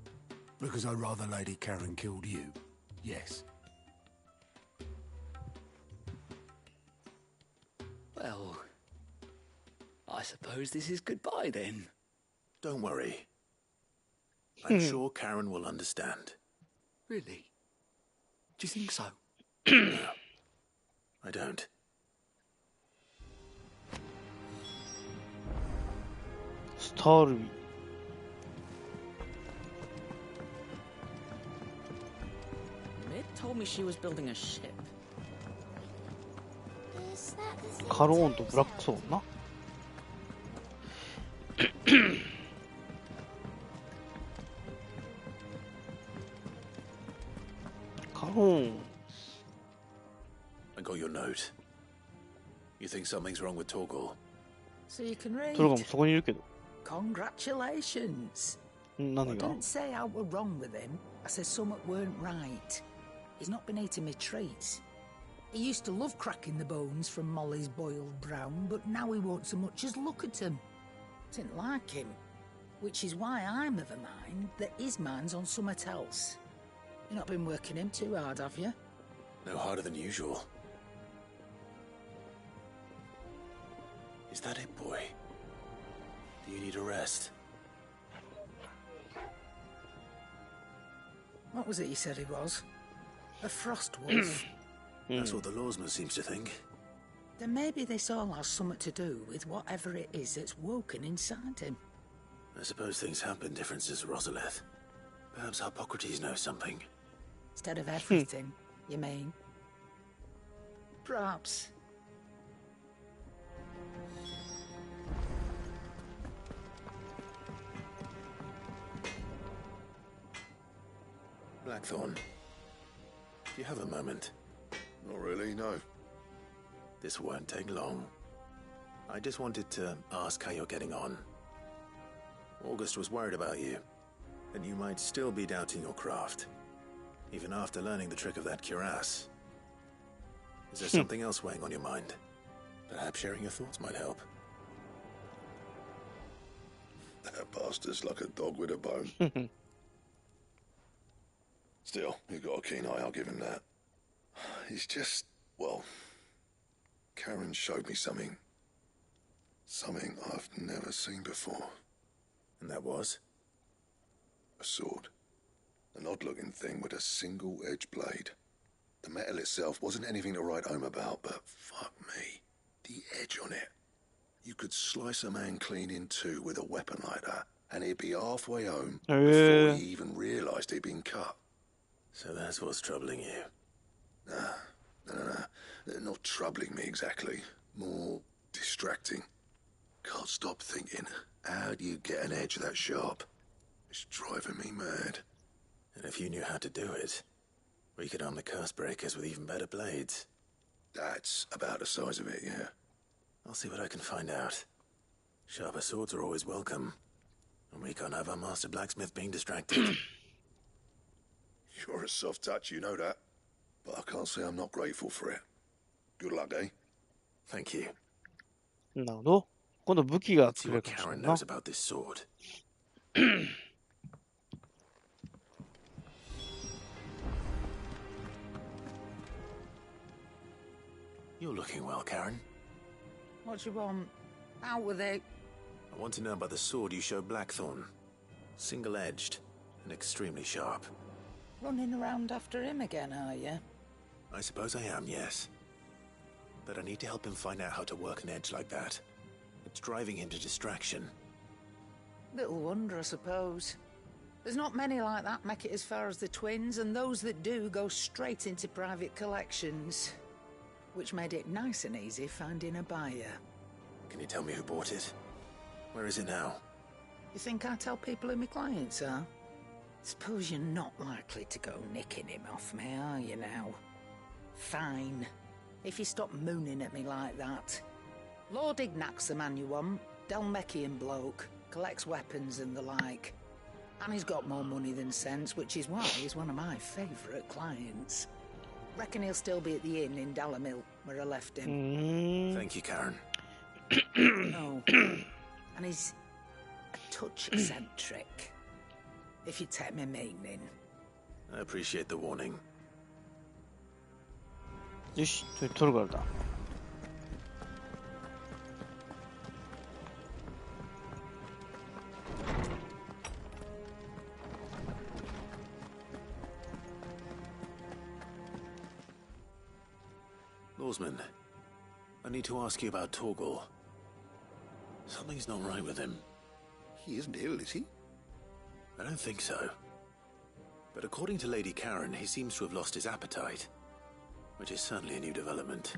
Because I'd rather Lady Karen killed you. Yes. Well, I suppose this is goodbye then. Don't worry. I'm sure Karen will understand. Really? Do you think so? No, I don't. Starry. Mid told me she was building a ship. カローンとブラックソーンな。カローン。 I got your note. You think something's wrong with Torgal? So you can read. トルガもそこにいるけど。 Congratulations. 何 I が didn't say I were wrong with him. I said something weren't right. He's not been eating me treats. He used to love cracking the bones from Molly's boiled brown, but now he won't so much as look at them. Didn't like him. Which is why I'm of a mind that his mind's on something else. You've not been working him too hard, have you? No harder than usual. Is that it, boy? Do you need a rest? What was it you said he was? A frost wolf? That's what the lawsman seems to think. Then maybe this all has something to do with whatever it is that's woken inside him. I suppose things have been different since Rosalith. Perhaps Hippocrates knows something. Instead of everything, you mean? Perhaps. Blackthorn. Do you have a moment? Not really, no. This won't take long. I just wanted to ask how you're getting on. August was worried about you, and you might still be doubting your craft, even after learning the trick of that cuirass. Is there something else weighing on your mind? Perhaps sharing your thoughts might help. That bastard's like a dog with a bone. Still, he's got a keen eye, I'll give him that. He's just, well, Karen showed me something. Something I've never seen before. And that was? A sword. An odd-looking thing with a single-edged blade. The metal itself wasn't anything to write home about, but fuck me, the edge on it. You could slice a man clean in two with a weapon like that, and he'd be halfway home before he even realised he'd been cut. So that's what's troubling you? No. Not troubling me exactly. More distracting. Can't stop thinking, how do you get an edge that sharp? It's driving me mad. And if you knew how to do it, we could arm the curse breakers with even better blades. That's about the size of it, yeah. I'll see what I can find out. Sharper swords are always welcome. And we can't have our master blacksmith being distracted. You're a soft touch, you know that. But I can't say I'm not grateful for it. Good luck, eh? Thank you. なるほど。今度武器が Let's see 作れる what かもしれ Karen ないな。 knows about this sword. You're looking well, Karen. What you want? Out with it. I want to know about the sword you showed Blackthorn. Single-edged and extremely sharp. Running around after him again, are you? I suppose I am, yes. But I need to help him find out how to work an edge like that. It's driving him to distraction. Little wonder, I suppose. There's not many like that make it as far as the twins, and those that do go straight into private collections. Which made it nice and easy finding a buyer. Can you tell me who bought it? Where is it now? You think I tell people who my clients are? Suppose you're not likely to go nicking him off me, are you now? Fine. If you stop mooning at me like that. Lord Ignac's the man you want. Dalmekian bloke. Collects weapons and the like. And he's got more money than sense, which is why he's one of my favourite clients. Reckon he'll still be at the inn in Dalamil, where I left him. Thank you, Karen. No. And he's a touch eccentric, if you take my meaning. I appreciate the warning. よし、取るからだ。Lawsman, I need to ask you about Torgal. Something's not right with him. He isn't ill, is he? I don't think so. But according to Lady Karen, he seems to have lost his appetite. Which is certainly a new development.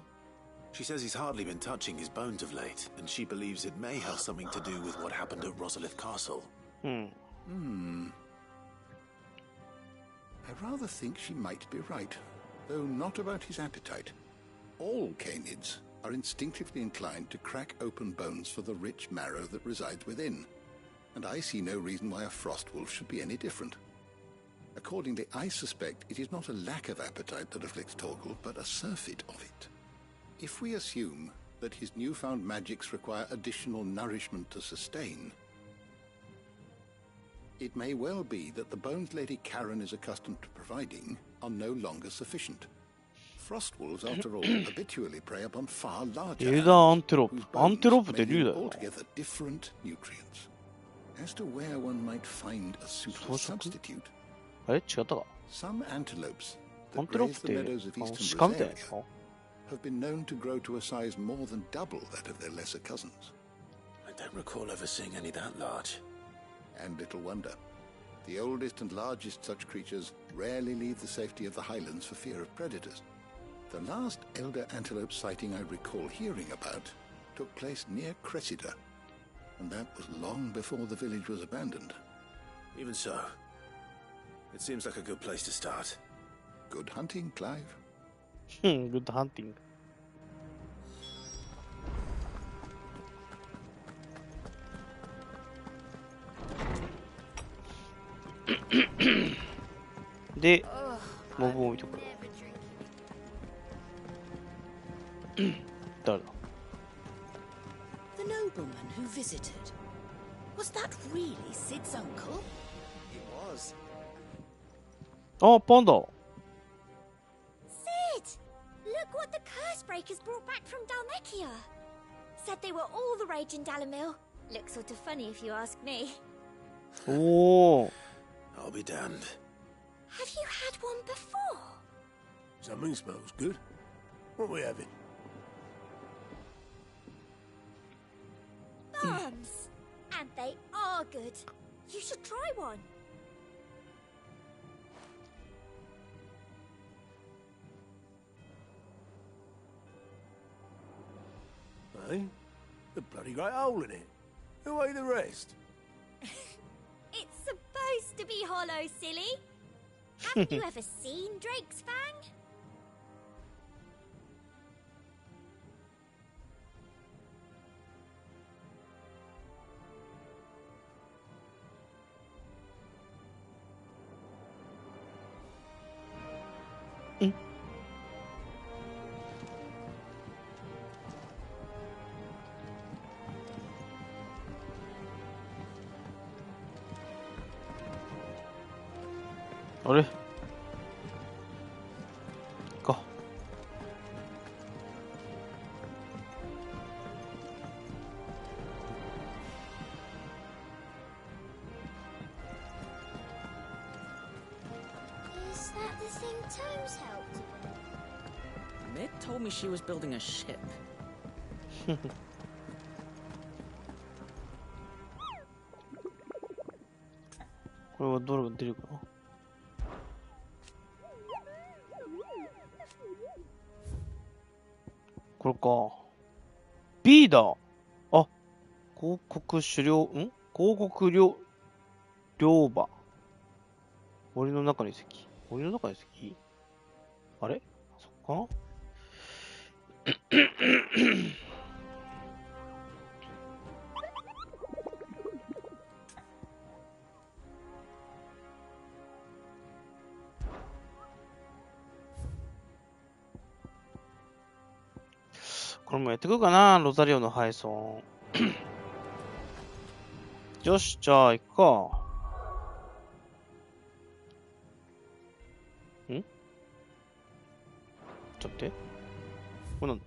She says he's hardly been touching his bones of late, and she believes it may have something to do with what happened at Rosalith Castle. I rather think she might be right, though not about his appetite. All canids are instinctively inclined to crack open bones for the rich marrow that resides within, and I see no reason why a frostwolf should be any different. Accordingly, I suspect it is not a lack of appetite that afflicts Torgal, but a surfeit of it. If we assume that his newfound magics require additional nourishment to sustain, it may well be that the bones Lady Karen is accustomed to providing are no longer sufficient. Frostwolves, after all, habitually prey upon far larger animals, whose bones may yield altogether different nutrients. As to where one might find a suitable substitute, あれ違ったか some antelopes ア that ンテロー graze プ the って meadows of 鹿 eastern みたいな Rosaria have been known to grow to a size more than double that of their lesser cousins. I don't recall ever seeing any that large. And little wonder. The oldest and largest such creatures rarely leave the safety of the highlands for fear of predators. The last elder antelope sighting I recall hearing about took place near Cressida, and that was long before the village was abandoned. Even so, It seems like a good place to start. Good hunting, Clive. Good hunting. で、モブを置いてくる。誰だ？ The nobleman who visited. Was that really Sid's uncle? It was. あ、パンダ。Sid! Look what the curse breakers brought back from Dalmekia. Said they were all the rage in Dalamil. Looks sort of funny if you ask me. おお。 I'll be damned. Have you had one before? Something smells good. What are we having? Bombs! And they are good. You should try one. Eh? A bloody great hole in it. Who ate the rest? It's supposed to be hollow, silly. Haven't you ever seen Drake's Fang?あれか。Is that the thing Tomes helped? Mid told me she was building a ship. これはどれが出るかな。これか。B だ。あ、広告狩猟、広告猟場。森の中に石。森の中に石？あれ？そっか？これもやってくるかな、ロザリオの配送。よし、じゃあ行くか。ちょっと待って。これなんだ？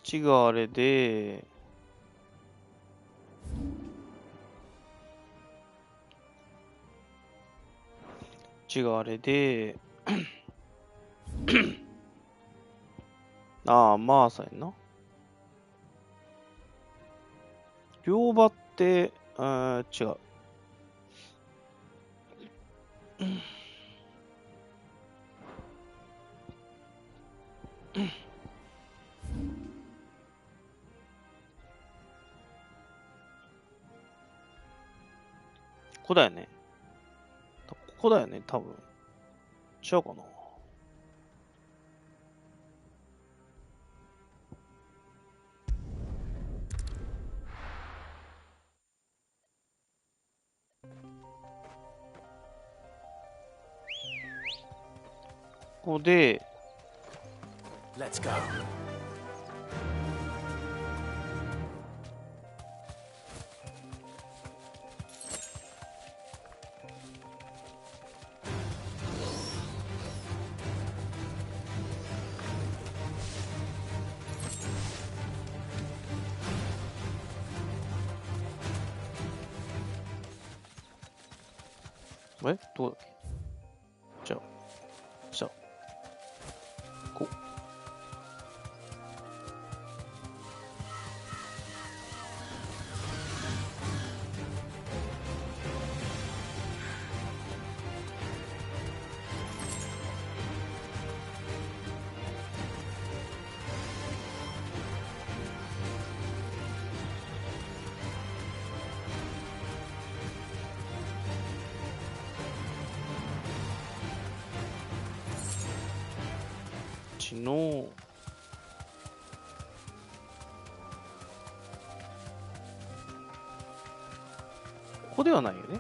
ちがあれで、ちがあれで、ああ、まあさやな。両場って、違う。ここだよね。ここだよね、多分。違うかな。ここで、Let's go.どうだっけ？じゃあ、こう。しのここではないよね。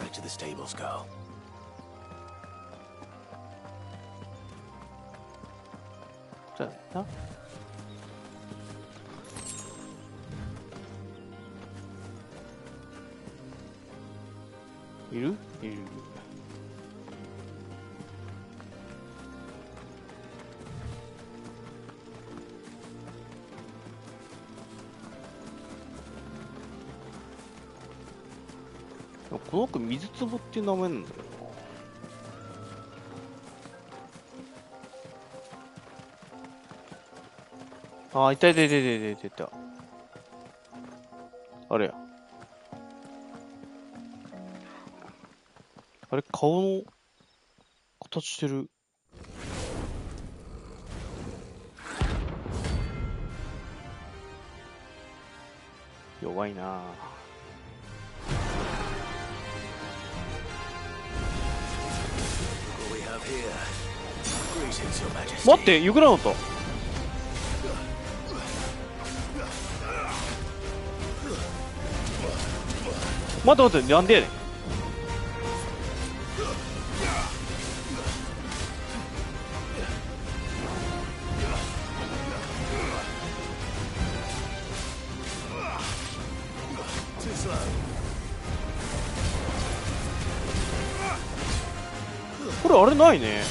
Back to the stables, girl. じゃあな。いる？いる。この子水壺っていう名前なんだよな。あ、いたいたいたいたいたいた。あれや。あれ、顔の形してる。弱いなぁ。待って、ユグラノット。待って待って、なんでやねん。これあれないね。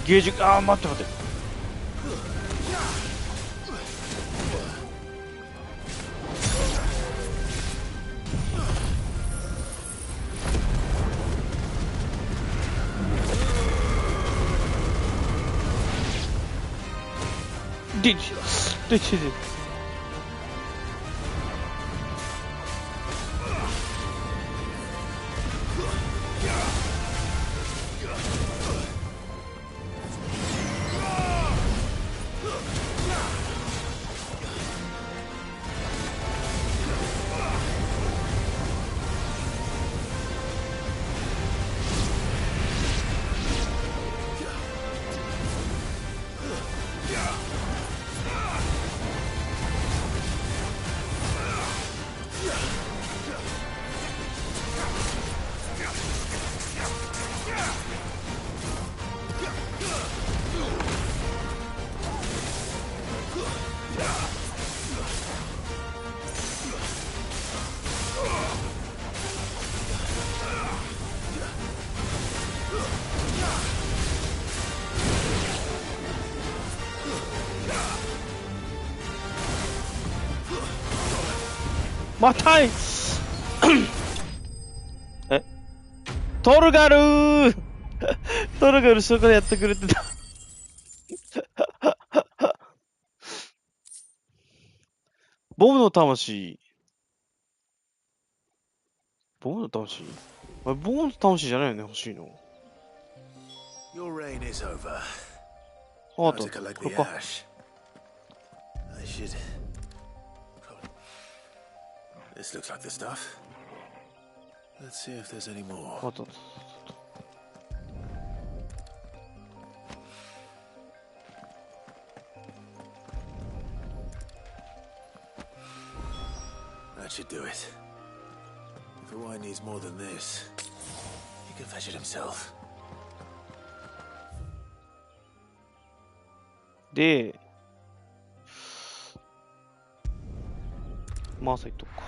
ゲージ、あー待って待って。でまたいえトルガルートルガル後ろからやってくれてたボムの魂ボムの魂あれボムの魂じゃないよね欲しいの。Your reign is over. あと Time to collect これ the か ash. I should. This looks like the stuff. Let's see if there's any more. あとThat should do it. If the wine needs more than this, he can fetch it himself. でまあ朝行っとくか。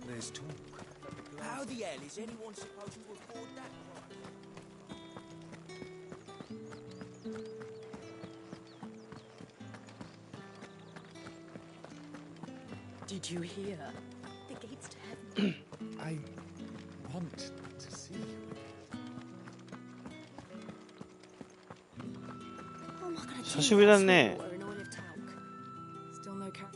There's talk. How the hell is anyone supposed to afford that price? Did you hear? The gates to heaven. I want to see you. Oh, I'm not gonna 久しぶりだね。 or an oil of talc. Still no car.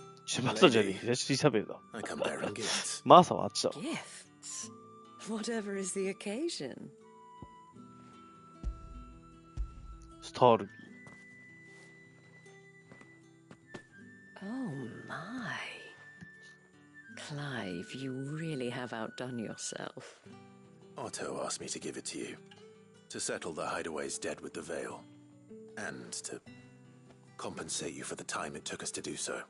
マサじゃねえ。シャベルだ。 I come bearing gifts. マーサはあっちだわ。 Gifts? Whatever is the occasion. スタールビ Oh my. Clive, you really have outdone yourself. Otto asked me to give it to you. To settle the hideaway's debt with the veil. And to compensate you for the time it took us to do so.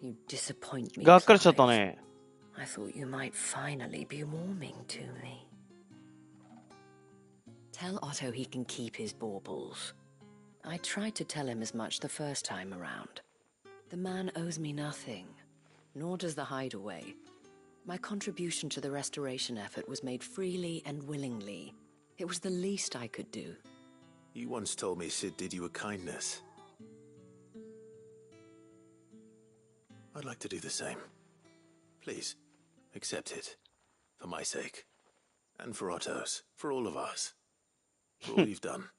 You disappoint me. がっかりしちゃったね。I thought you might finally be warming to me. Tell Otto he can keep his baubles. I tried to tell him as much the first time around. The man owes me nothing, nor does the hideaway. My contribution to the restoration effort was made freely and willingly. It was the least I could do. You once told me Sid did you a kindness. I'd like to do the same. Please, accept it. For my sake. And for Otto's. For all of us. For all you've done.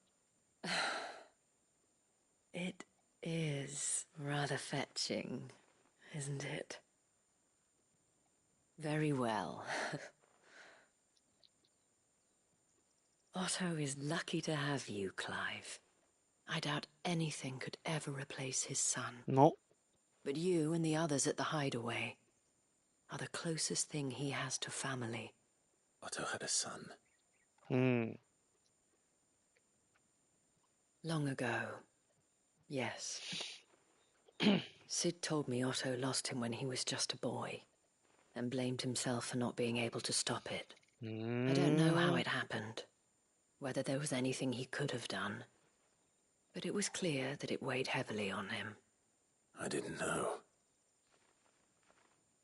It is rather fetching, isn't it? Very well. Otto is lucky to have you, Clive. I doubt anything could ever replace his son. No. But you and the others at the hideaway are the closest thing he has to family. Otto had a son. Long ago. Yes. Sid told me Otto lost him when he was just a boy, and blamed himself for not being able to stop it. I don't know how it happened, whether there was anything he could have done, but it was clear that it weighed heavily on him. I didn't know.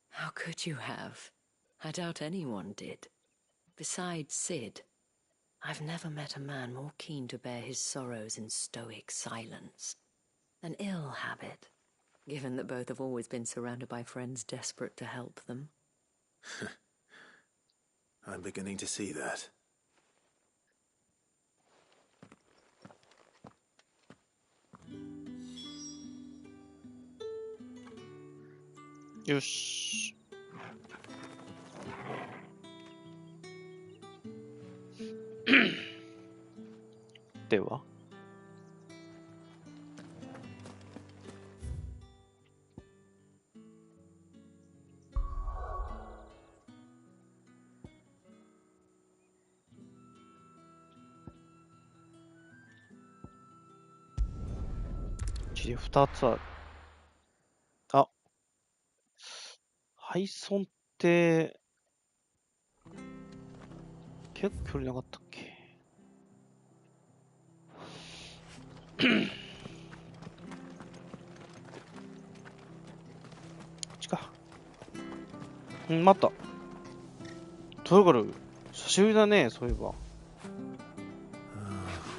How could you have? I doubt anyone did. Besides Sid, I've never met a man more keen to bear his sorrows in stoic silence. An ill habit, given that both have always been surrounded by friends desperate to help them. I'm beginning to see that. Yosh. では2つある。あ、配送って結構距離なかったっけ？こっちか。待った。トロガル、久しぶりだね、そういえば。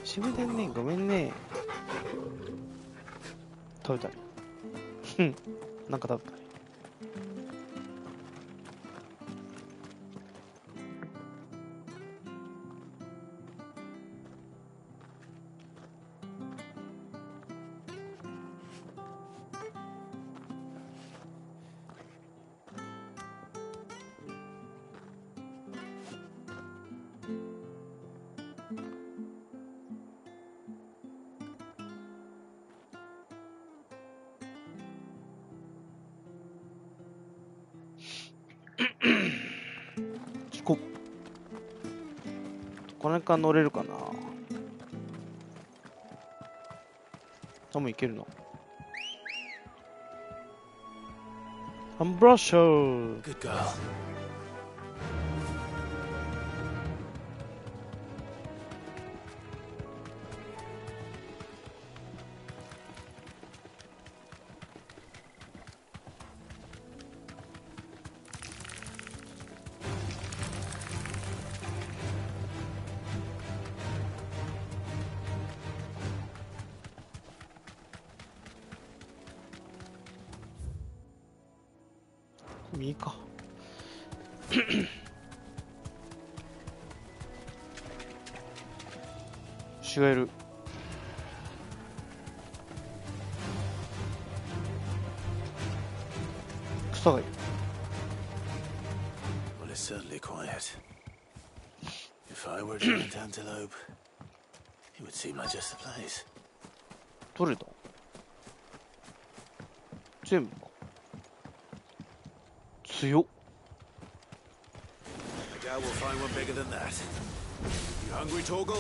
久しぶりだね、ごめんね。食べたり。なんか食べたり。これから乗れるかな。あ、もういけるの。アンブラッシュ。Good girl. 右か。牛がいる。草がいる。Well, it's certainly quiet. If I were to hunt antelope, it would seem like just the place. どれだ？全部か。強っ。I doubt we'll find one bigger than that. You hungry, Torgal?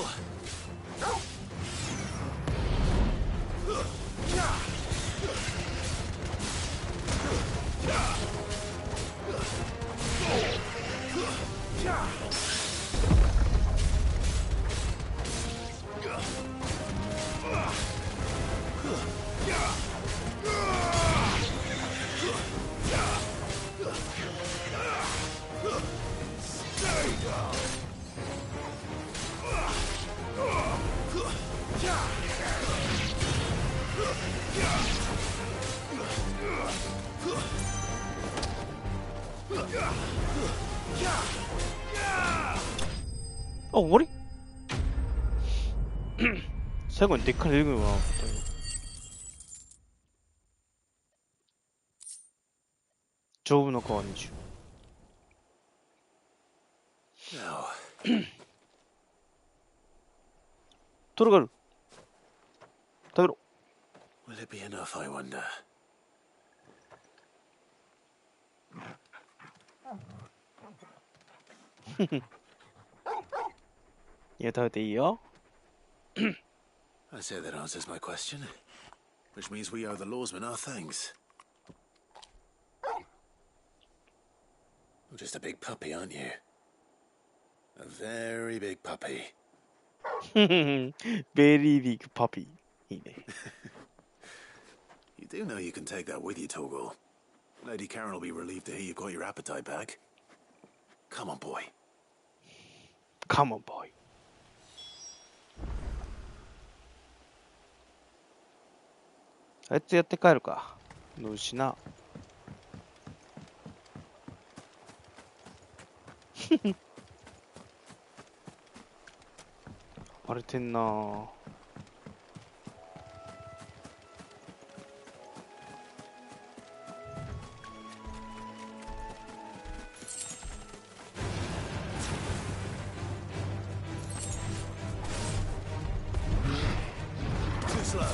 あ、終わり最後にでっかい出てくるのかなと思ったよ。丈夫な皮20。トルガル食べろ。Will it be enough, I wonder? いや、食べていいよ。I say that answers my question, which means we owe the lawsman our thanks. You're just a big puppy, aren't you? A very big puppy. Very big puppy. いいね。You do know you can take that with you, Torgal. Lady Karen will be relieved to hear you've got your appetite back. Come on, boy. Come on, boy. あいつやって帰るか。のうしな。荒れてんなぁ。Too slow.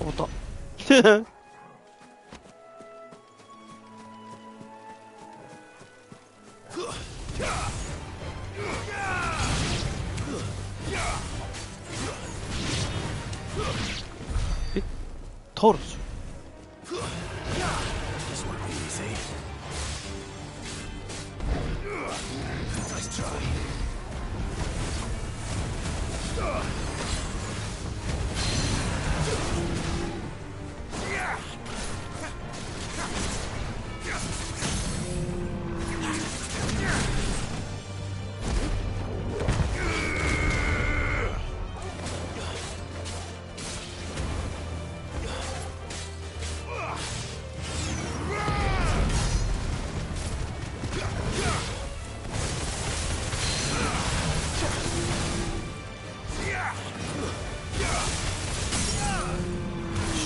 What? 通るじゃん。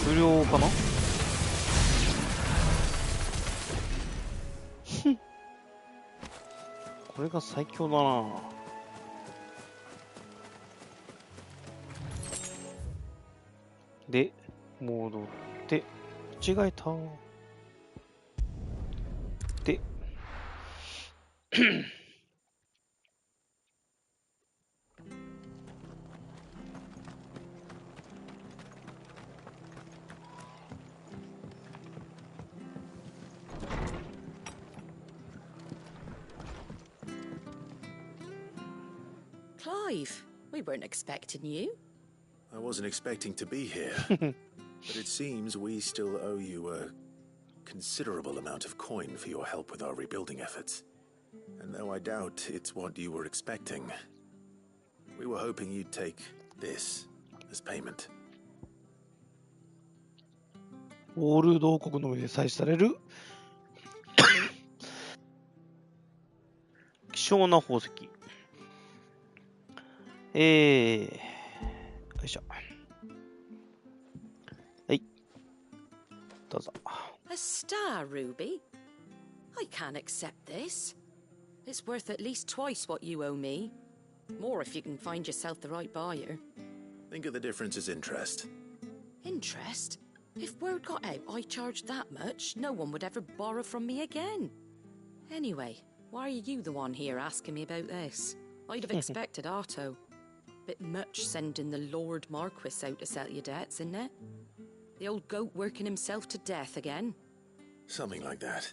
終了かな。これが最強だな。で戻って間違えた。でClive, we weren't expecting you. I wasn't expecting to be here, but it seems we still owe you a considerable amount of coin for your help with our rebuilding efforts. And though I doubt it's what you were expecting, we were hoping you'd take this. as payment. オールド王国の上で採取される希少な宝石。よいしょ。はい。どうぞ。A star, Ruby? I can't accept this. It's worth at least twice what you owe me. More if you can find yourself the right buyer. Think of the difference as interest. Interest? If word got out I charged that much, no one would ever borrow from me again. Anyway, why are you the one here asking me about this? I'd have expected Otto. Bit much sending the Lord Marquis out to settle your debts, isn't it? The old goat working himself to death again. Something like that.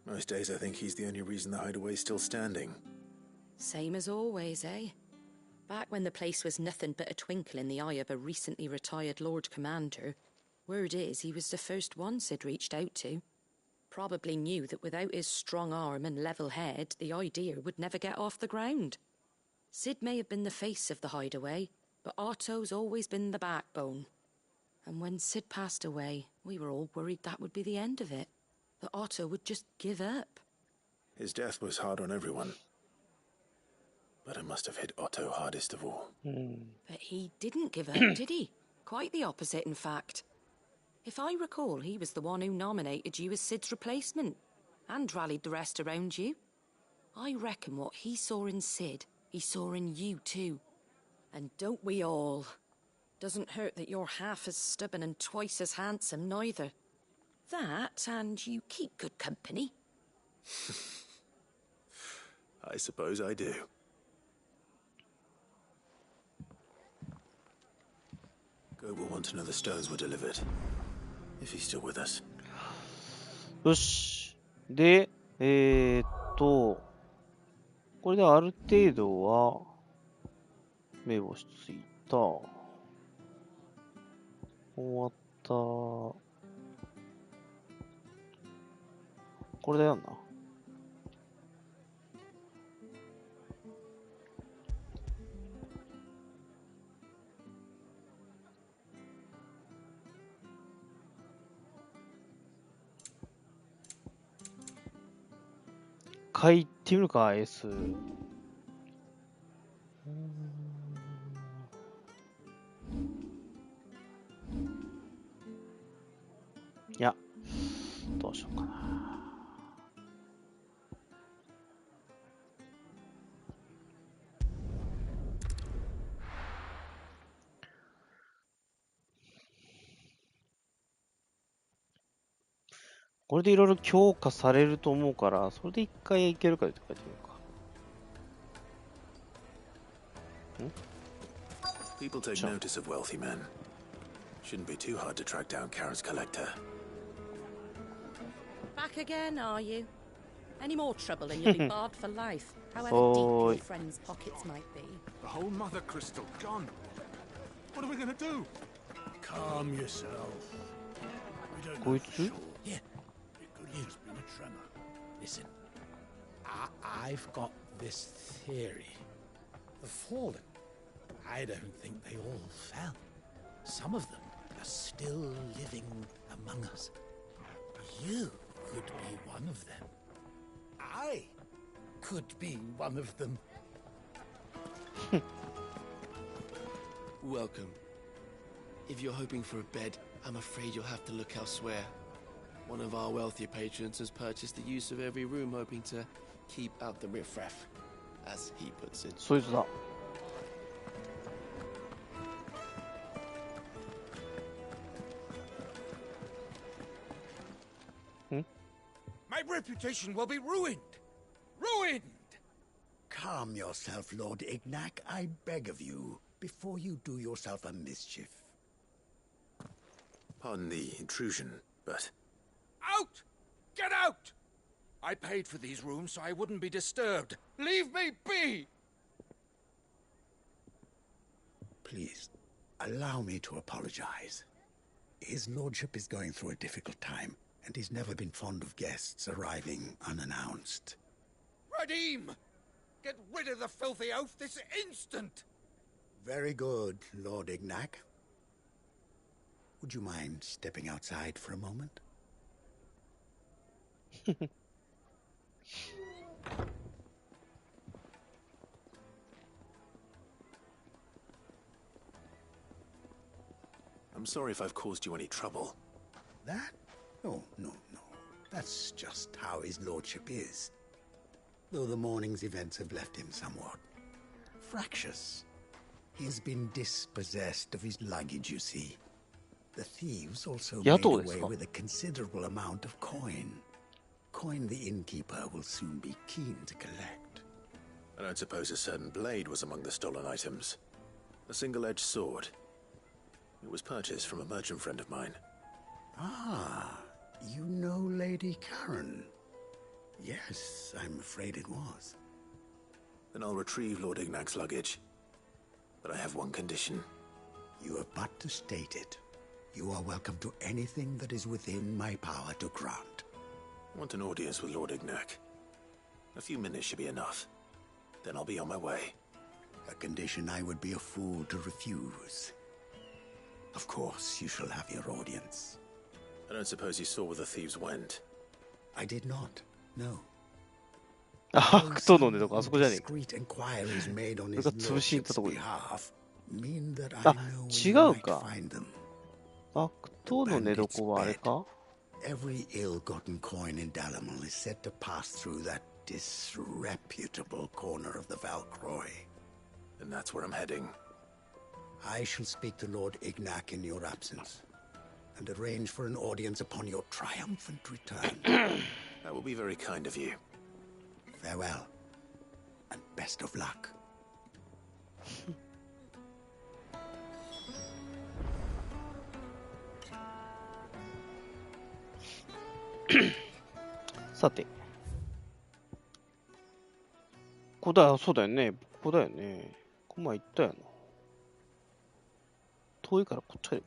Most days I think he's the only reason the hideaway's still standing. Same as always, eh? Back when the place was nothing but a twinkle in the eye of a recently retired Lord Commander, word is he was the first one Sid reached out to. Probably knew that without his strong arm and level head, the idea would never get off the ground. Sid may have been the face of the hideaway, but Otto's always been the backbone. And when Sid passed away, we were all worried that would be the end of it. That Otto would just give up. His death was hard on everyone. But it must have hit Otto hardest of all. But he didn't give up, did he? Quite the opposite, in fact. If I recall, he was the one who nominated you as Sid's replacement, and rallied the rest around you. I reckon what he saw in Sid, he saw in you too. And don't we all? Doesn't hurt that you're half as stubborn and twice as handsome, neither. That, and you keep good company. I suppose I do. Goat will want to know the stones were delivered. If he's still with us. よし。で、これである程度は、目星ついた。終わった。これだよな。書いてみるか、S。いや、どうしようかな。これでいろいろ強化されると思うから、それで一回いけるかって書いてみるか。People take notice of wealthy men. Shouldn't be too hard to track down Karen's collector. Back again, are you? Any more trouble and you'll be barred for life, however deep your friends' pockets might be. The whole mother crystal gone. What are we gonna do? Calm yourself. We don't know for sure. Yeah. It could have just been a tremor. Listen, I've got this theory. The fallen, I don't think they all fell. Some of them are still living among us. You could be one of them. I could be one of them. Welcome. If you're hoping for a bed, I'm afraid you'll have to look elsewhere. One of our wealthier patrons has purchased the use of every room, hoping to keep out the riffraff, as he puts it. そいつだ。My reputation will be ruined! Ruined! Calm yourself, Lord Ignac, I beg of you, before you do yourself a mischief. Pardon the intrusion, but... Out! Get out! I paid for these rooms so I wouldn't be disturbed. Leave me be! Please, allow me to apologize. His lordship is going through a difficult time, and he's never been fond of guests arriving unannounced. Radim! Get rid of the filthy oaf this instant! Very good, Lord Ignac. Would you mind stepping outside for a moment? I'm sorry if I've caused you any trouble. That? Oh, no. That's just how his lordship is. Though the morning's events have left him somewhat fractious. He has been dispossessed of his luggage, you see. The thieves also made away with a considerable amount of coin. Coin the innkeeper will soon be keen to collect. I don't suppose a certain blade was among the stolen items. A single-edged sword. It was purchased from a merchant friend of mine. Ah, you know Lady Karen. Yes, I'm afraid it was. Then I'll retrieve Lord Ignac's luggage. But I have one condition. You have but to state it. You are welcome to anything that is within my power to grant. I want an audience with Lord Ignac. A few minutes should be enough. Then I'll be on my way. A condition I would be a fool to refuse. Of course, you shall have your audience. I don't suppose you saw where the thieves went. I did not, no. あ、クトのねとかあそこじゃねえか。 Discreet inquiries made on それ his が潰しに行ったと lordship's ころ。 behalf mean that あ、 I know 違 where う I か。 might find them. あ、クトの寝床はあれか？ Every ill-gotten coin in Dalamil is said to pass through that disreputable corner of the Valcroy. And that's where I'm heading. I shall speak to Lord Ignac in your absence, and arrange for an audience upon your triumphant return. That will be very kind of you. Farewell, and best of luck. さて。ここだ、そうだよね。ここだよね。ここ前行ったよな。遠いからこっち入る。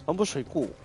アンブッシュ行こう。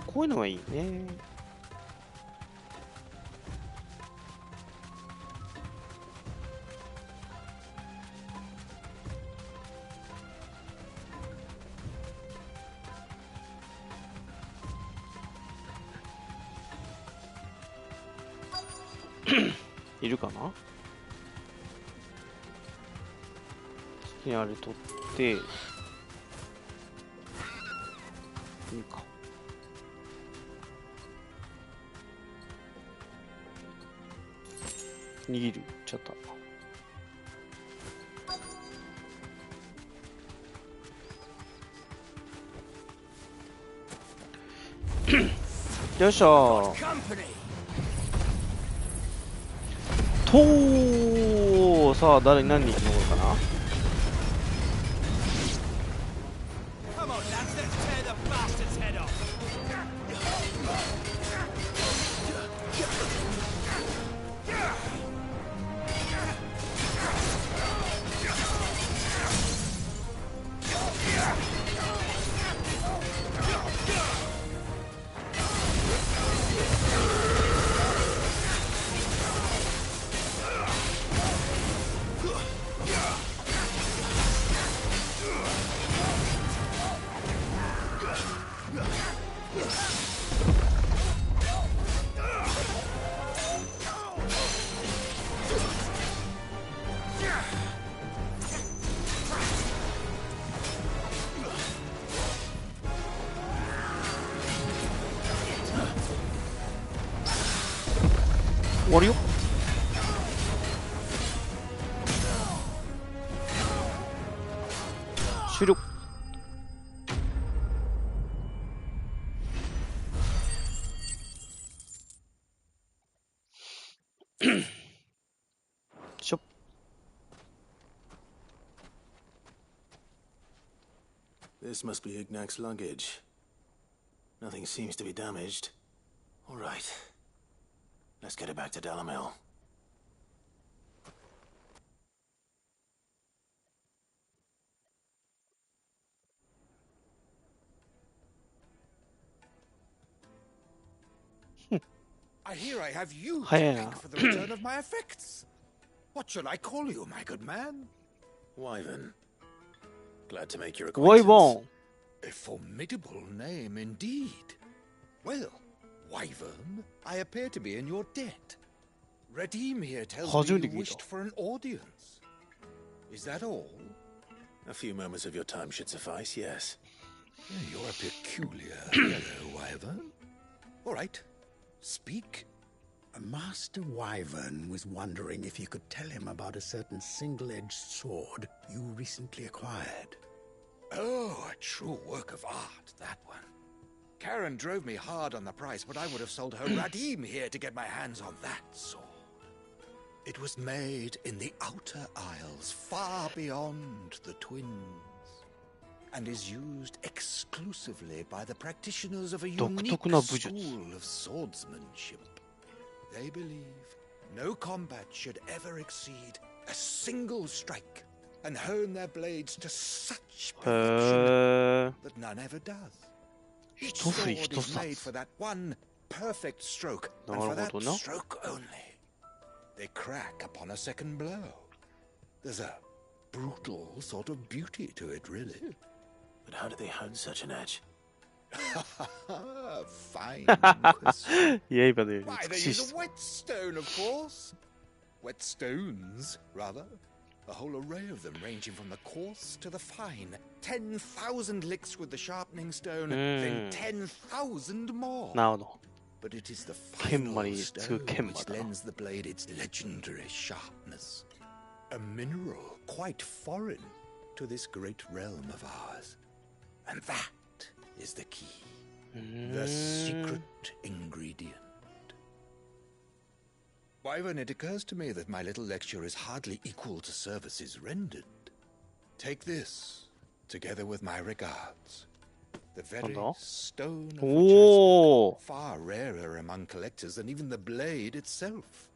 こういうのがいいね。いるかな？次にあれ取って、いいか。握る、ちゃった。よいしょ。さあ誰に何人行くのかな。終わるよ。終了。しょ。This must be Ignac's luggage. Nothing seems to be damaged. All right. Let's get it back to Dalamil. I hear I have you to thank for the return of my effects. What shall I call you, my good man? Wyvern. Glad to make your acquaintance. Wyvern. A formidable name indeed. Well, Wyvern, I appear to be in your debt. Redeem here tells me you wished for an audience. Is that all? A few moments of your time should suffice, yes. You're a peculiar fellow, Wyvern. All right. Speak. Master Wyvern was wondering if you could tell him about a certain single-edged sword you recently acquired. Oh, a true work of art, that one. Karen drove me hard on the price, but I would have sold her Radim here to get my hands on that sword. It was made in the Outer Isles, far beyond the Twins, and is used exclusively by the practitioners of a unique school of swordsmanship. They believe no combat should ever exceed a single strike, and hone their blades to such perfection that none ever does. Each sword is made for that one perfect stroke, and for that stroke only. They crack upon a second blow. There's a brutal sort of beauty to it, really. But how do they hone such an edge? Fine question. Why, they use a whetstone, of course. Whetstones, rather. A whole array of them, ranging from the coarse to the fine. 10,000 licks with the sharpening stone, then 10,000 more. But it is the final stone which lends the blade its legendary sharpness. A mineral quite foreign to this great realm of ours. And that is the key. The secret ingredient. Wyvern, it occurs to me that my little lecture is hardly equal to services rendered. Take this, together with my regards. The very stone of which I spoke, far rarer among collectors than even the blade itself,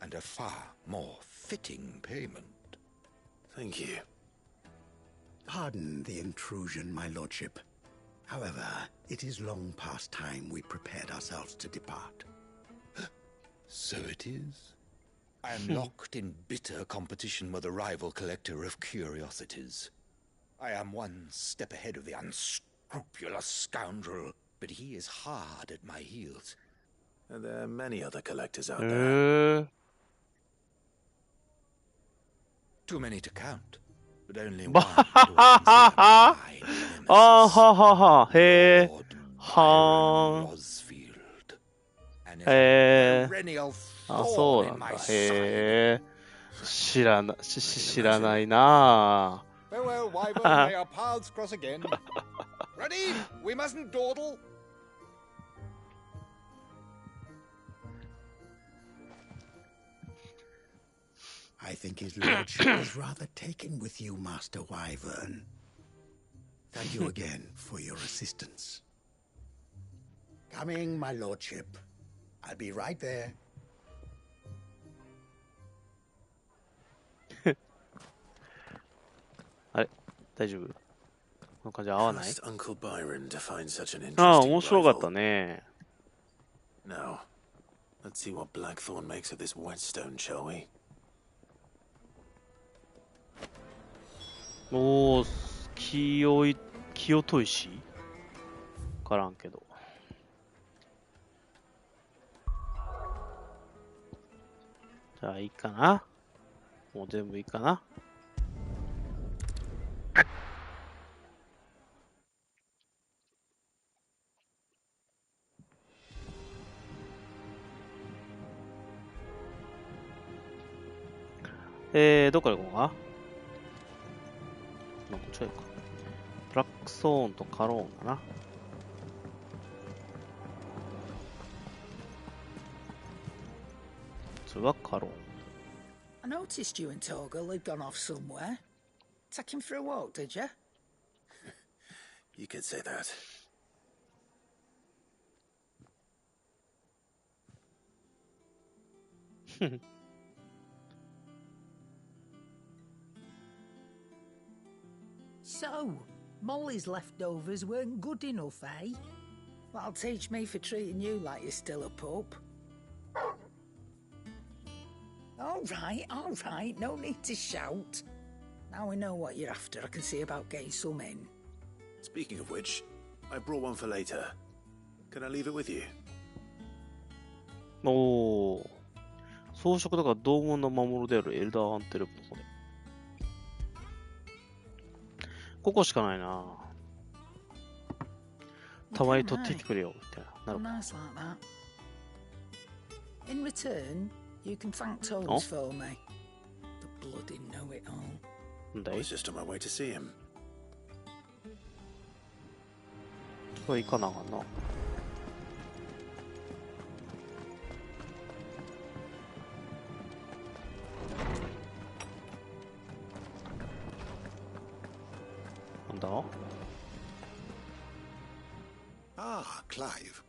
and a far more fitting payment. Thank you. Pardon the intrusion, my lordship. However, it is long past time we prepared ourselves to depart. So it is. I am locked in bitter competition with a rival collector of curiosities. I am one step ahead of the unscrupulous scoundrel, but he is hard at my heels. And there are many other collectors out there. Too many to count, but only one. Perennial thorn in my side. 知らないな。 Farewell, Wyvern. May our paths cross again. Ready? We mustn't dawdle. I think his lordship is rather taken with you, Master Wyvern. Thank you again for your assistance. Coming, my lordship. I'll be right there. あれ大丈夫この感じ合わない Uncle Byron to find such an ああ、 interesting 面白かった rival. ね。 Now, let's see what Blackthorn makes of this whetstone, shall we? おー、清砥石わからんけど。じゃあいいかな。もう全部いいかな。どっから行こうか。まあ、こっちから行こうか。ブラックソーンとカローンだな。それはカローン。I noticed you and Torgal had gone off somewhere. Take him for a walk, did you? You could say that. So, Molly's leftovers weren't good enough, eh? That'll teach me for treating you like you're still a pup. All right, no need to shout. Now we know what you're after, I can see about getting some in. Speaking of which, I brought one for later. Can I leave it with you? おー。装飾だから同門の魔物であるエルダーアンテロプの方で。ここしかないな。たまに取ってきてくれよ、みたいな。なるほど。Nice like that. In return, you can thank Toads for me. The bloody know-it-all. I was just on my way to see him. それ行かなあかんな。なんだ？ Ah, Clive.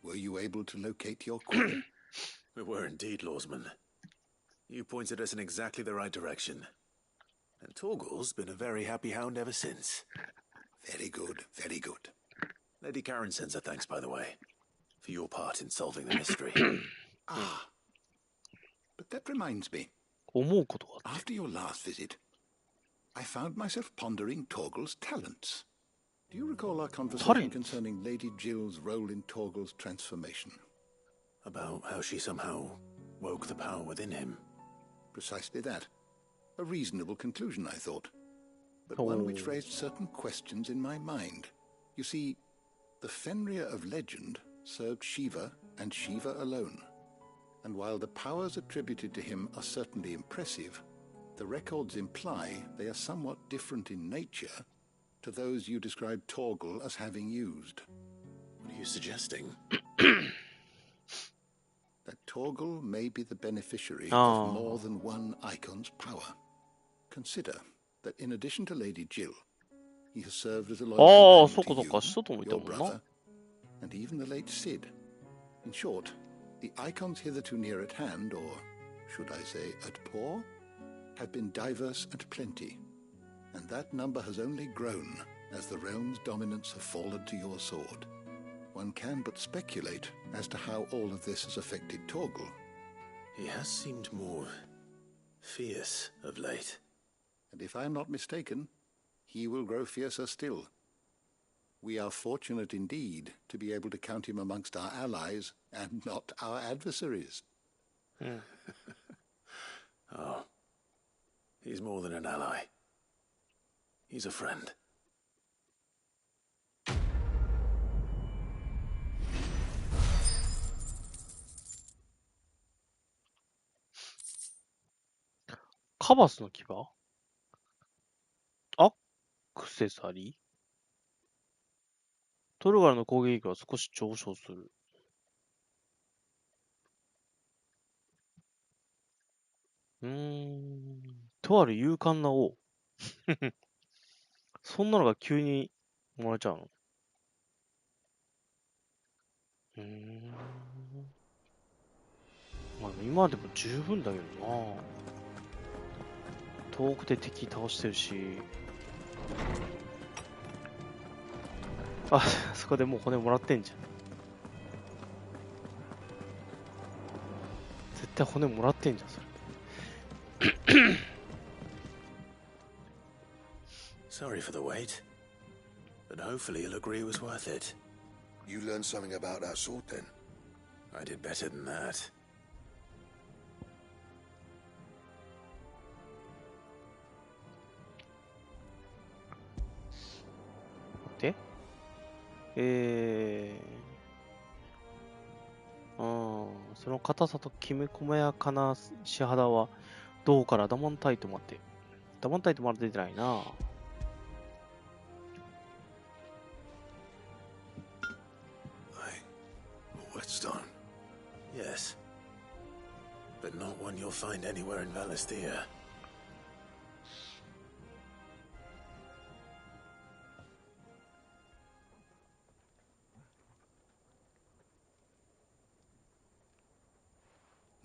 Were you able to locate your quarry? We were indeed, Lawsman. You pointed us in exactly the right direction. And Torgal's been a very happy hound ever since. Very good, very good. Lady Karen sends her thanks, by the way, for your part in solving the mystery. Ah. But that reminds me. 思うことがあって。 After your last visit, I found myself pondering Torgal's talents. Do you recall our conversation concerning Lady Jill's role in Torgal's transformation? About how she somehow woke the power within him. Precisely that. A reasonable conclusion, I thought. But one which raised certain questions in my mind. You see, the Fenrir of legend served Shiva and Shiva alone. And while the powers attributed to him are certainly impressive, the records imply they are somewhat different in nature to those you described Torgal as having used. What are you suggesting? That Torgal may be the beneficiary of more than one icon's power. Consider that in addition to Lady Jill, he has served as a loyal companion to you, your brother, and even the late Cid. In short, the icons hitherto near at hand, or should I say at paw, have been diverse and plenty, and that number has only grown as the realm's dominance have fallen to your sword. One can but speculate as to how all of this has affected Torgal. He has seemed more fierce of late. And if I am not mistaken, he will grow fiercer still. We are fortunate indeed to be able to count him amongst our allies and not our adversaries. Oh, he's more than an ally. He's a friend. Kabasの牙？アクセサリー？トルガルの攻撃力が少し上昇する。とある勇敢な王。そんなのが急にもらえちゃうの？まあ今でも十分だけどな。遠くで敵倒してるし。あ、そこでもう骨もらってんじゃん。絶対骨もらってんじゃん、それ。Sorry for the wait, but hopefully you'll agree it was worth it. You learned something about that sword then? I did better than that. で、その硬さときめ細やかな仕肌はどうからダモンタイトまで。ダモンタイトまだ出てないな。Whetstone. Yes. But not one you'll find anywhere in Valisthea.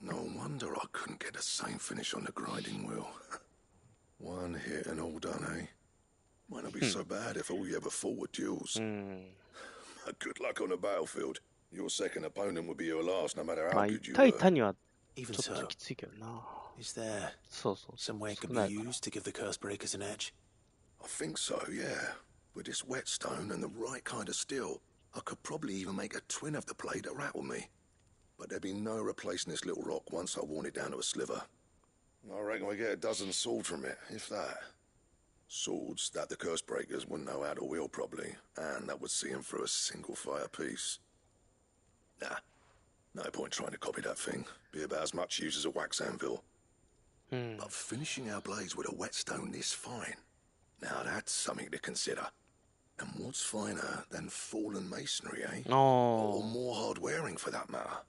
No wonder I couldn't get the same finish on the grinding wheel. One hit and all done, eh? Might not be so bad if all you ever fought were duels. Good luck on the battlefield. Your second opponent would be your last, no matter how good you were. Even so, is there some way it could be used to give the curse breakers an edge? I think so, yeah. With this whetstone and the right kind of steel, I could probably even make a twin of the blade that rattled me. But there'd be no replacing this little rock once I worn it down to a sliver. I reckon we get a dozen swords from it, if that. Swords that the curse breakers wouldn't know how to wield properly, and that would see them through a single fire piece. Nah, no point trying to copy that thing. Be about as much use as a wax anvil. But finishing our blades with a whetstone this fine, now that's something to consider. And what's finer than fallen masonry, eh? Or more hard-wearing, for that matter.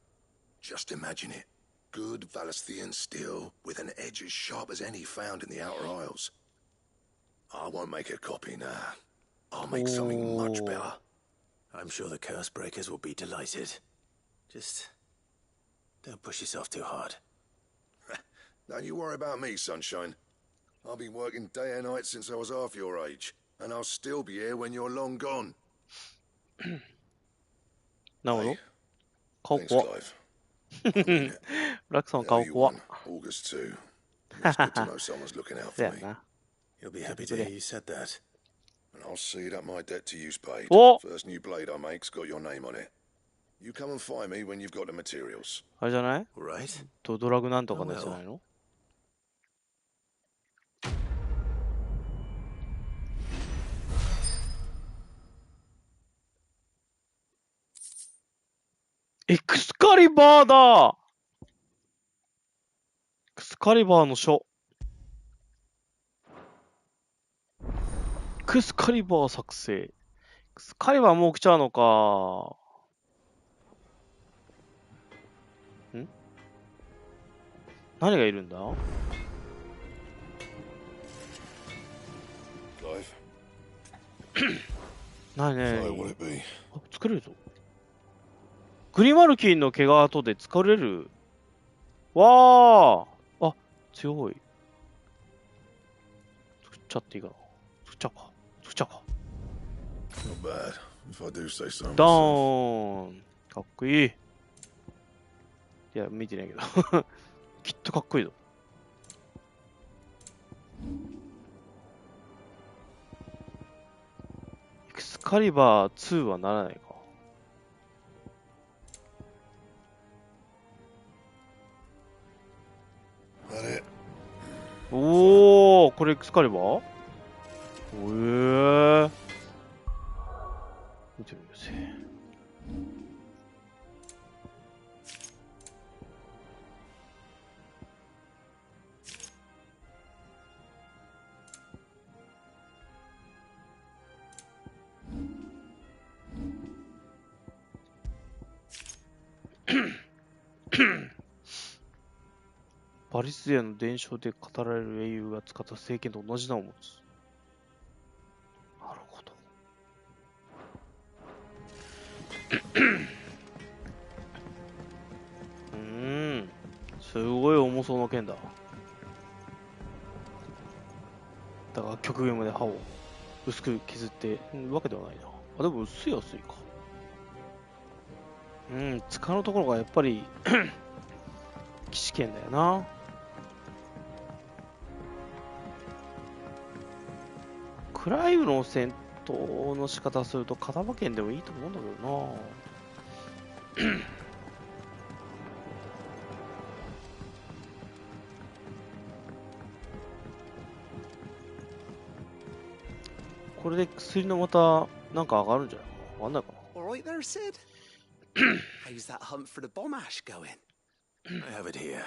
Just imagine it. Good Valisthian steel with an edge as sharp as any found in the Outer Isles. I won't make a copy now. I'll make something much better. I'm sure the curse breakers will be delighted. Just don't push yourself too hard. Don't you worry about me, sunshine. I've been working day and night since I was half your age, and I'll still be here when you're long gone. No. Thanks, Clive. August 2. It's good to know someone's looking out for me. You'll be happy to hear you said that. And I'll see that my debt to you's paid. Oh. First new blade I make's got your name on it. You come and find me when you've got the materials. あれじゃない？ Right. ドラグなんとかのやつじゃないの？エクスカリバーだ！エクスカリバーの書。エクスカリバー作成。エクスカリバーもう来ちゃうのか。ん？何がいるんだ？ 何ね？あ、作れるぞ。グリマルキンの毛が後で使われる。わー！あ、強い。作っちゃっていいかな。作っちゃうか。作っちゃうか。ドーン！かっこいい。いや、見てないけど。きっとかっこいいぞ。エクスカリバー2はならないか。おお、これエクスカリバー？見てみようぜ。バリスデアの伝承で語られる英雄が使った聖剣と同じ名を持つ。なるほど。すごい重そうな剣だ。だから極限まで刃を薄く削ってわけではないな。あ、でも薄いか。使うところがやっぱり騎士剣だよな。クライブの戦闘の仕方すると片場剣でもいいと思うんだけどな。これで薬のまたなんか上がるんじゃないかな。わかんないかな。All right there, Sid. How's that hunt for the bomb ash going? I have it here.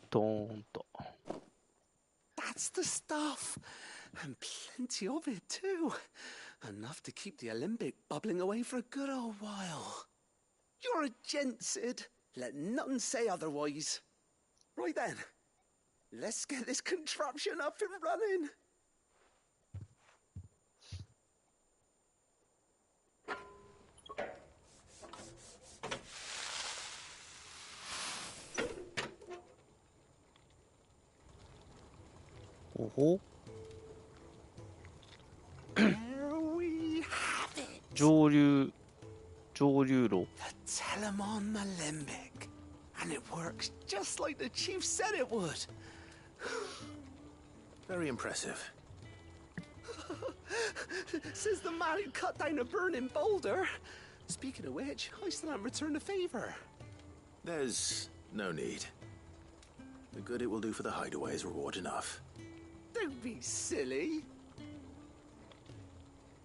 ドーンと。That's the stuff! And plenty of it, too. Enough to keep the Olympic bubbling away for a good old while. You're a gent, Sid. Let none say otherwise. Right then, let's get this contraption up and running. Oh. There we have it. 上流路。 The Telemon Alembic. And it works just like the chief said it would. Very impressive. Says the man who cut down a burning boulder. Speaking of which, I still haven't returned the favor. There's no need. The good it will do for the hideaway is reward enough. Don't be silly.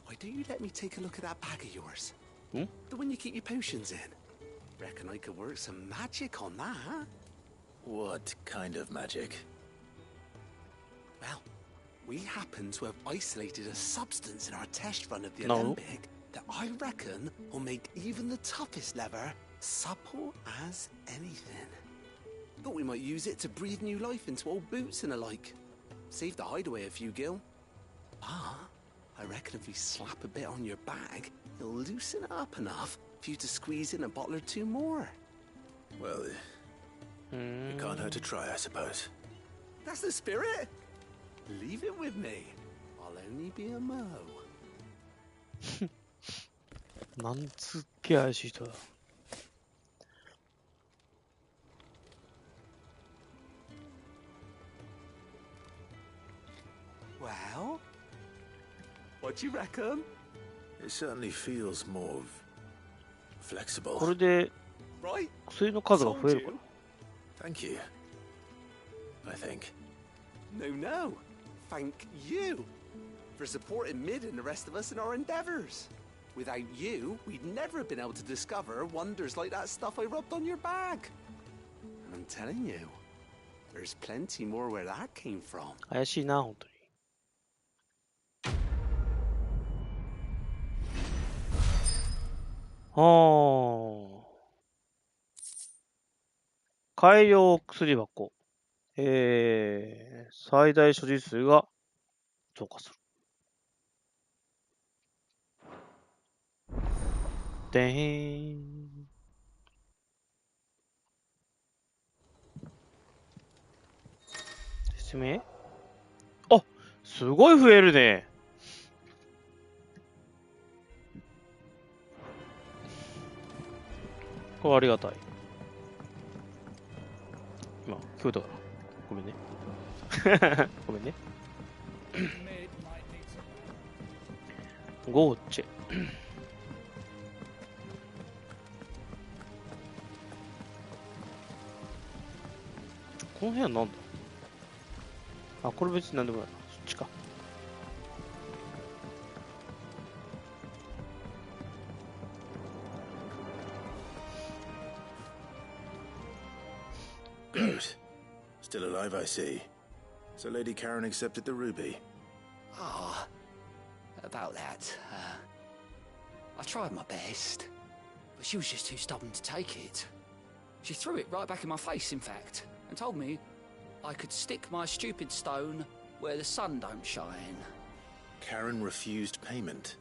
Why don't you let me take a look at that bag of yours? Hmm? The one you keep your potions in. Reckon I could work some magic on that. What kind of magic? Well, we happen to have isolated a substance in our test run of the No. Olympic that I reckon will make even the toughest lever supple as anything. Thought we might use it to breathe new life into old boots and the like. Save the hideaway a few gil. Ah, I reckon if we slap a bit on your bag, it'll loosen it up enough for you to squeeze in a bottle or two more. Well, it can't hurt to try, I suppose. That's the spirit. Leave it with me. I'll only be a mo. なんつっけ怪しい人だ。Well, what do you reckon? It certainly feels more flexible. これで Right? 薬の数が増えるか Told な。 Thank you. I think. No, no. Thank you for supporting Mid and the rest of us in our endeavors. Without you, we'd never have been able to discover wonders like that stuff I rubbed on your bag. And I'm telling you, there's plenty more where that came from. 怪しいな、本当に。はあ。改良薬箱。最大所持数が増加する。でーん。説明？あ、すごい増えるね。これありがたい。今、聞こえたかな。ごめんね。ごめんね。ゴーチェ。この部屋なんだ？あ、これ別になんでもないな。そっちか。Good. Still alive, I see. So Lady Karen accepted the ruby. Ah, about that. I tried my best, but she was just too stubborn to take it. She threw it right back in my face, in fact, and told me I could stick my stupid stone where the sun don't shine. Karen refused payment.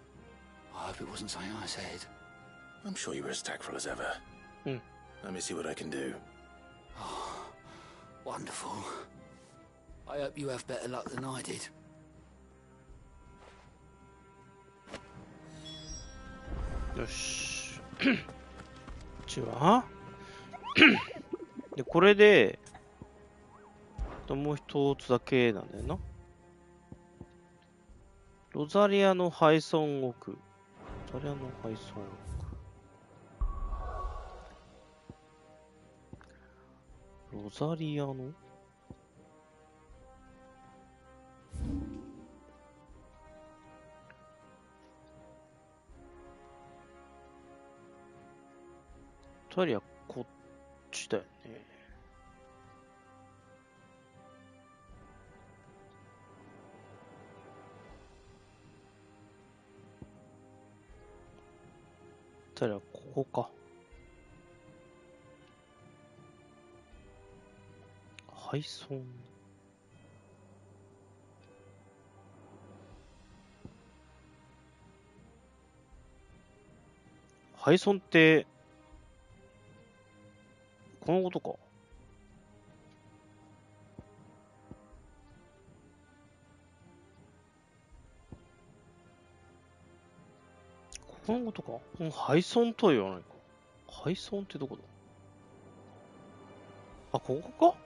I hope it wasn't something I said. I'm sure you were as tactful as ever. Hmm. Let me see what I can do. Oh, wonderful. I hope you have better luck than I did. よし。こっちはで、これで、もう一つだけなんだよな。ロザリアの廃村奥。ロザリアの廃村奥。ロザリアのロザリアこっちだよね。たらここか。配送。配送って、このことか。このことか。この配送とは言わないか。配送ってどこだ。あ、ここか。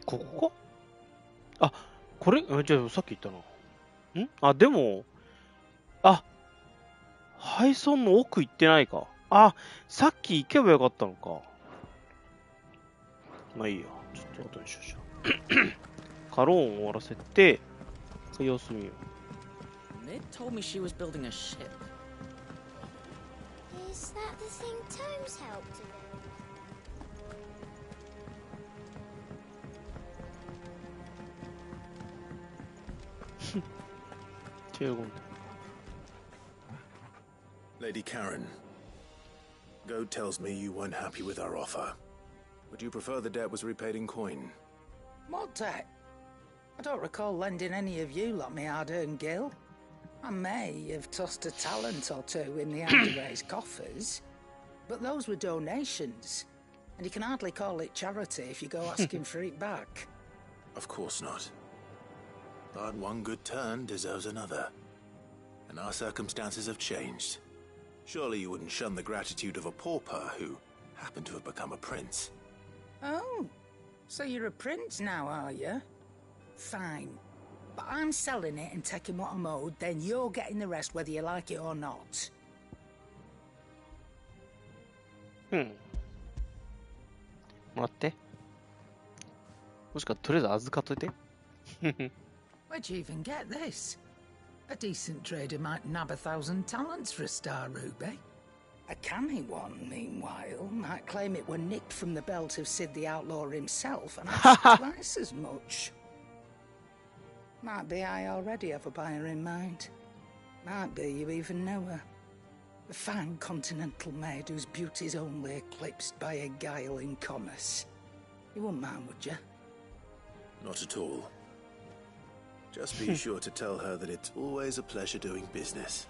ここか。あ、これ、じゃあさっき言ったな。あ、でも、あ、配送の奥行ってないか。あ、さっき行けばよかったのか。まあいいや。ちょっと後にしよう。カローンを終わらせて、様子見よう。Mid told me she was building a ship. Is that the thing Tomes helped to build? 手を込んで。Lady Karen, Goad tells me you weren't happy with our offer. Would you prefer the debt was repaid in coin? What debt? I don't recall lending any of you lot me hard-earned gil. I may have tossed a talent or two in the underraised coffers, but those were donations, and you can hardly call it charity if you go asking for it back. Of course not. But one good turn deserves another. And our circumstances have changed. Surely you wouldn't shun the gratitude of a pauper who happened to have become a prince. Oh, so you're a prince now, are you? Fine. But I'm selling it and taking what I'm owed, then you're getting the rest whether you like it or not. もらって。もしくはとりあえず預かっといて。Where'd you even get this? A decent trader might nab 1,000 talents for a star ruby. A canny one, meanwhile, might claim it were nicked from the belt of Sid the Outlaw himself and ask twice as much. Might be I already have a buyer in mind. Might be you even know her. A fine continental maid whose beauty's only eclipsed by a guile in commerce. You wouldn't mind, would you? Not at all. Just be sure to tell her that it's always a pleasure doing business.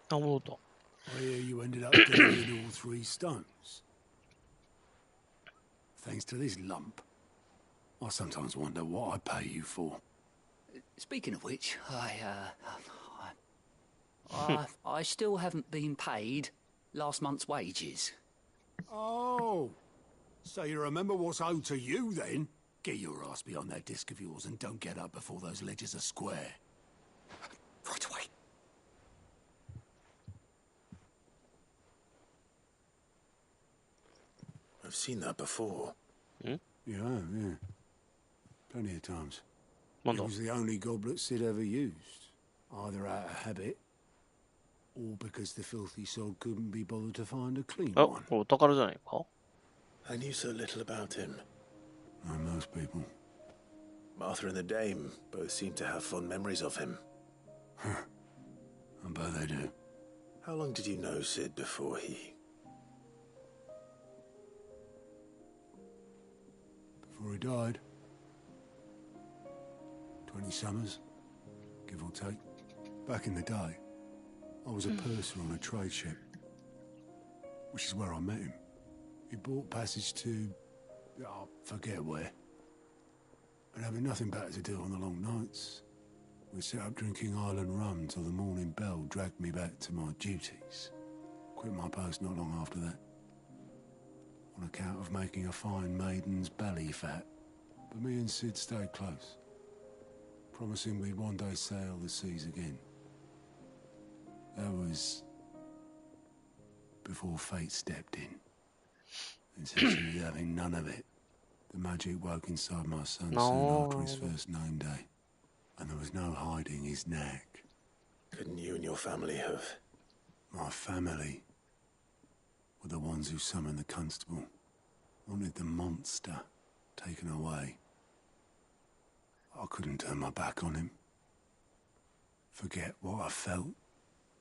あ、戻った。I hear you ended up delivering all 3 stones. Thanks to this lump. I sometimes wonder what I pay you for. Speaking of which, I still haven't been paid last month's wages. Oh, so you remember what's owed to you then? Get your ass behind that disc of yours and don't get up before those ledgers are square. Right away. I've seen that before. Yeah, yeah. Plenty of times. It was the only goblet Sid ever used. Either out of habit, or because the filthy sod couldn't be bothered to find a clean one. お宝じゃないか? I knew so little about him. Like most people. Martha and the Dame both seem to have fond memories of him. I bet they do. How long did you know Sid before he... Before he died. 20 summers, give or take. Back in the day, I was a purser on a trade ship, which is where I met him. He bought passage to... I forget where. And having nothing better to do on the long nights, we set up drinking island rum till the morning bell dragged me back to my duties. Quit my post not long after that. On account of making a fine maiden's belly fat. But me and Sid stayed close, promising we'd one day sail the seas again. That was before fate stepped in. And since she was having none of it, the magic woke inside my son soon after his first name day. And there was no hiding his knack. Couldn't you and your family have? My family were the ones who summoned the constable. Wanted the monster taken away. I couldn't turn my back on him. Forget what I felt.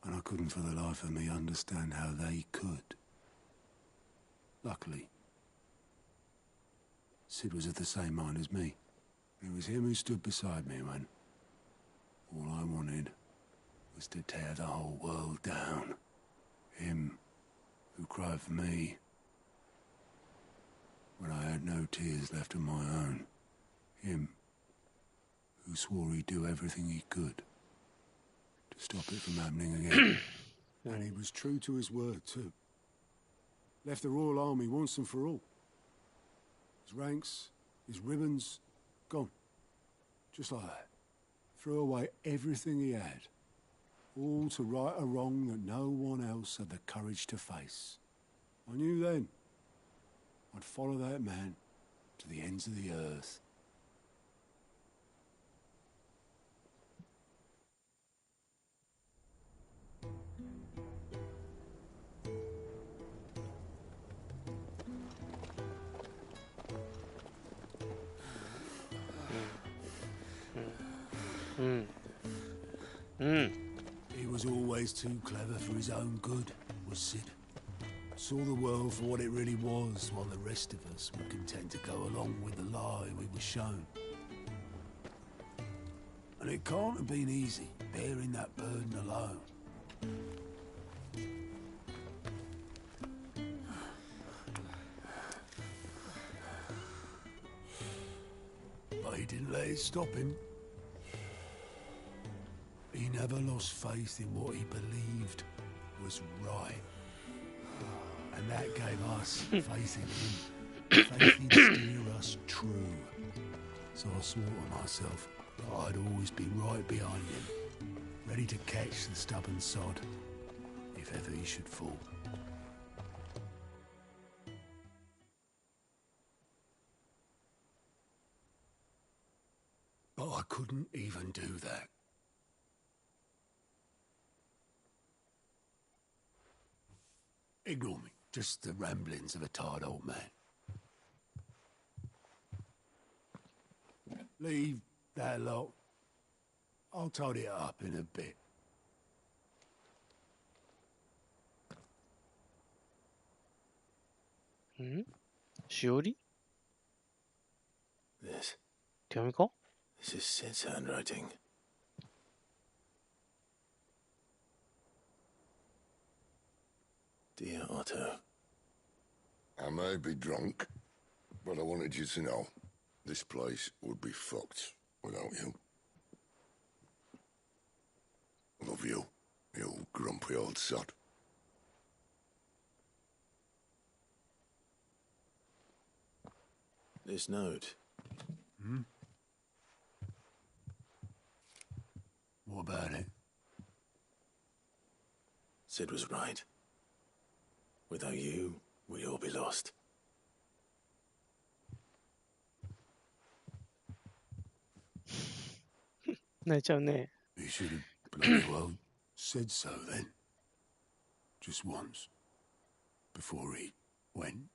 And I couldn't for the life of me understand how they could. Luckily, Sid was of the same mind as me. It was him who stood beside me when all I wanted was to tear the whole world down. Him who cried for me when I had no tears left of my own. Him who swore he'd do everything he could to stop it from happening again. And he was true to his word too. Left the Royal Army once and for all. His ranks, his ribbons, gone. Just like that. Threw away everything he had. All to right a wrong that no one else had the courage to face. I knew then I'd follow that man to the ends of the earth. He was always too clever for his own good, was Sid. Saw the world for what it really was, while the rest of us were content to go along with the lie we were shown. And it can't have been easy, bearing that burden alone. But he didn't let it stop him. He never lost faith in what he believed was right. And that gave us faith in him. Faith he'd steer us true. So I swore to myself that I'd always be right behind him, ready to catch the stubborn sod, if ever he should fall. But I couldn't even do that. Ignore me. Just the ramblings of a tired old man. Leave that lot. I'll tidy it up in a bit. Shiori? This. 手紙か? This is Sid's handwriting. Dear Otto. I may be drunk, but I wanted you to know this place would be fucked without you. I love you, you grumpy old sod. This note. What about it? Sid was right. Without you, we'd all be lost. You should have bloody well said so then. Just once. Before he went.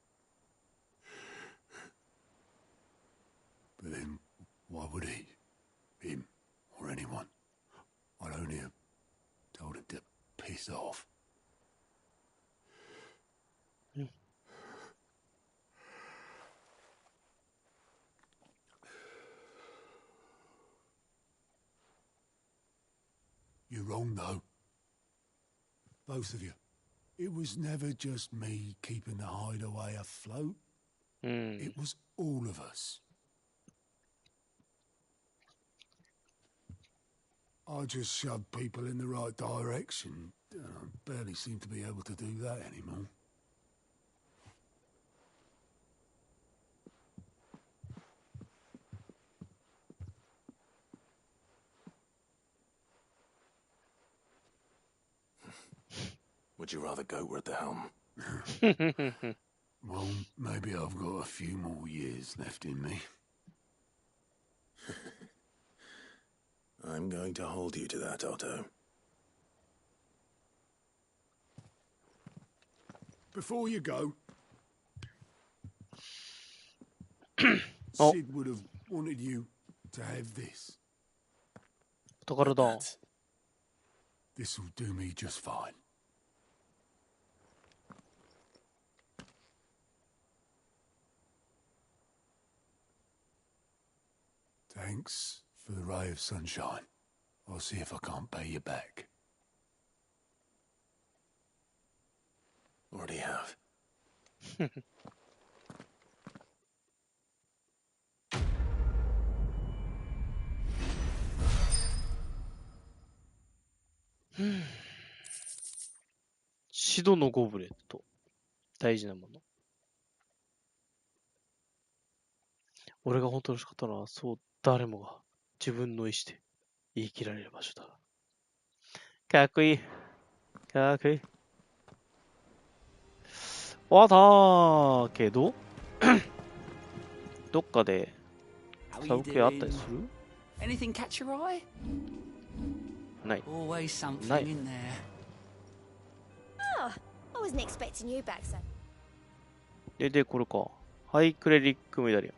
But then, why would he? Him, or anyone? I'd only have told him to piss off. You're wrong, though. Both of you. It was never just me keeping the hideaway afloat. It was all of us. I just shoved people in the right direction. I barely seem to be able to do that anymore. Would you rather goat were at the helm? Well, maybe I've got a few more years left in me. I'm going to hold you to that, Otto. Before you go, Oh. Sid would have wanted you to have this. 宝だ。This'll do me just fine. Thanks for the ray of sunshine. I'll see if I can't pay you back. Already have. Hmm. シドのゴブレット。大事なもの。俺が本当に欲しかったのは、そう誰もが自分の意志で言い切られる場所だ。かっこいい。かっこいい。わだけど、どっかでサブ系あったりする？ Anything catch your eye? ない。Always something ない。 in there. Oh, I wasn't expecting you back, son. で、これか。ハイクレリックメダリオン。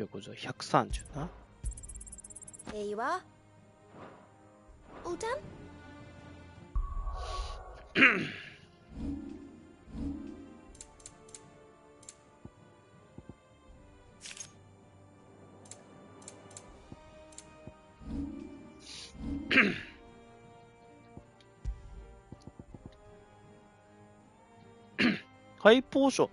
850、130な。Here you are. All done? ハイポーション。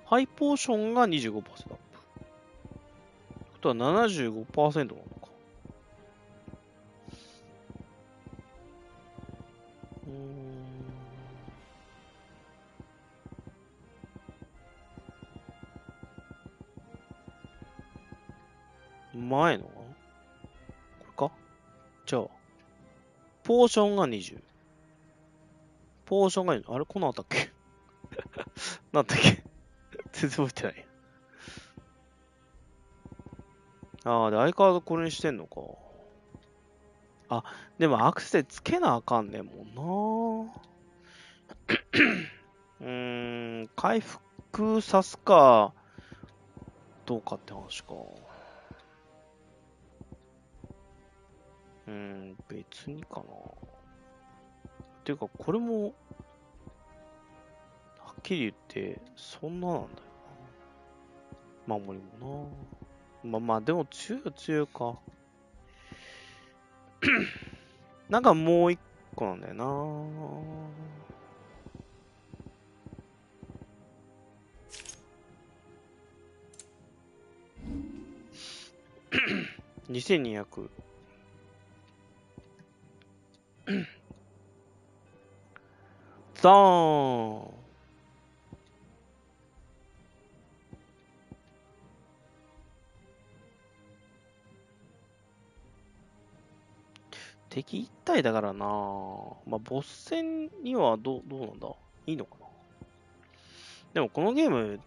ハイポーションが 25% アップ。ってことは 75% なのか。前のこれか。じゃあ、ポーションが20。ポーションが20。あれこんなんあったっけなんだっけ全然覚えてない。ああ、で、相変わらずこれにしてんのか。あ、でもアクセつけなあかんねんもんな。回復さすか、どうかって話か。別にかな。っていうか、これも、はっきり言って、そんななんだよな。守りもな。まあ、でも強いは強いか。なんかもう一個なんだよな。2200。ザーン。敵一体だからな。まあ、ボス戦にはどうなんだ？いいのかな。でもこのゲーム、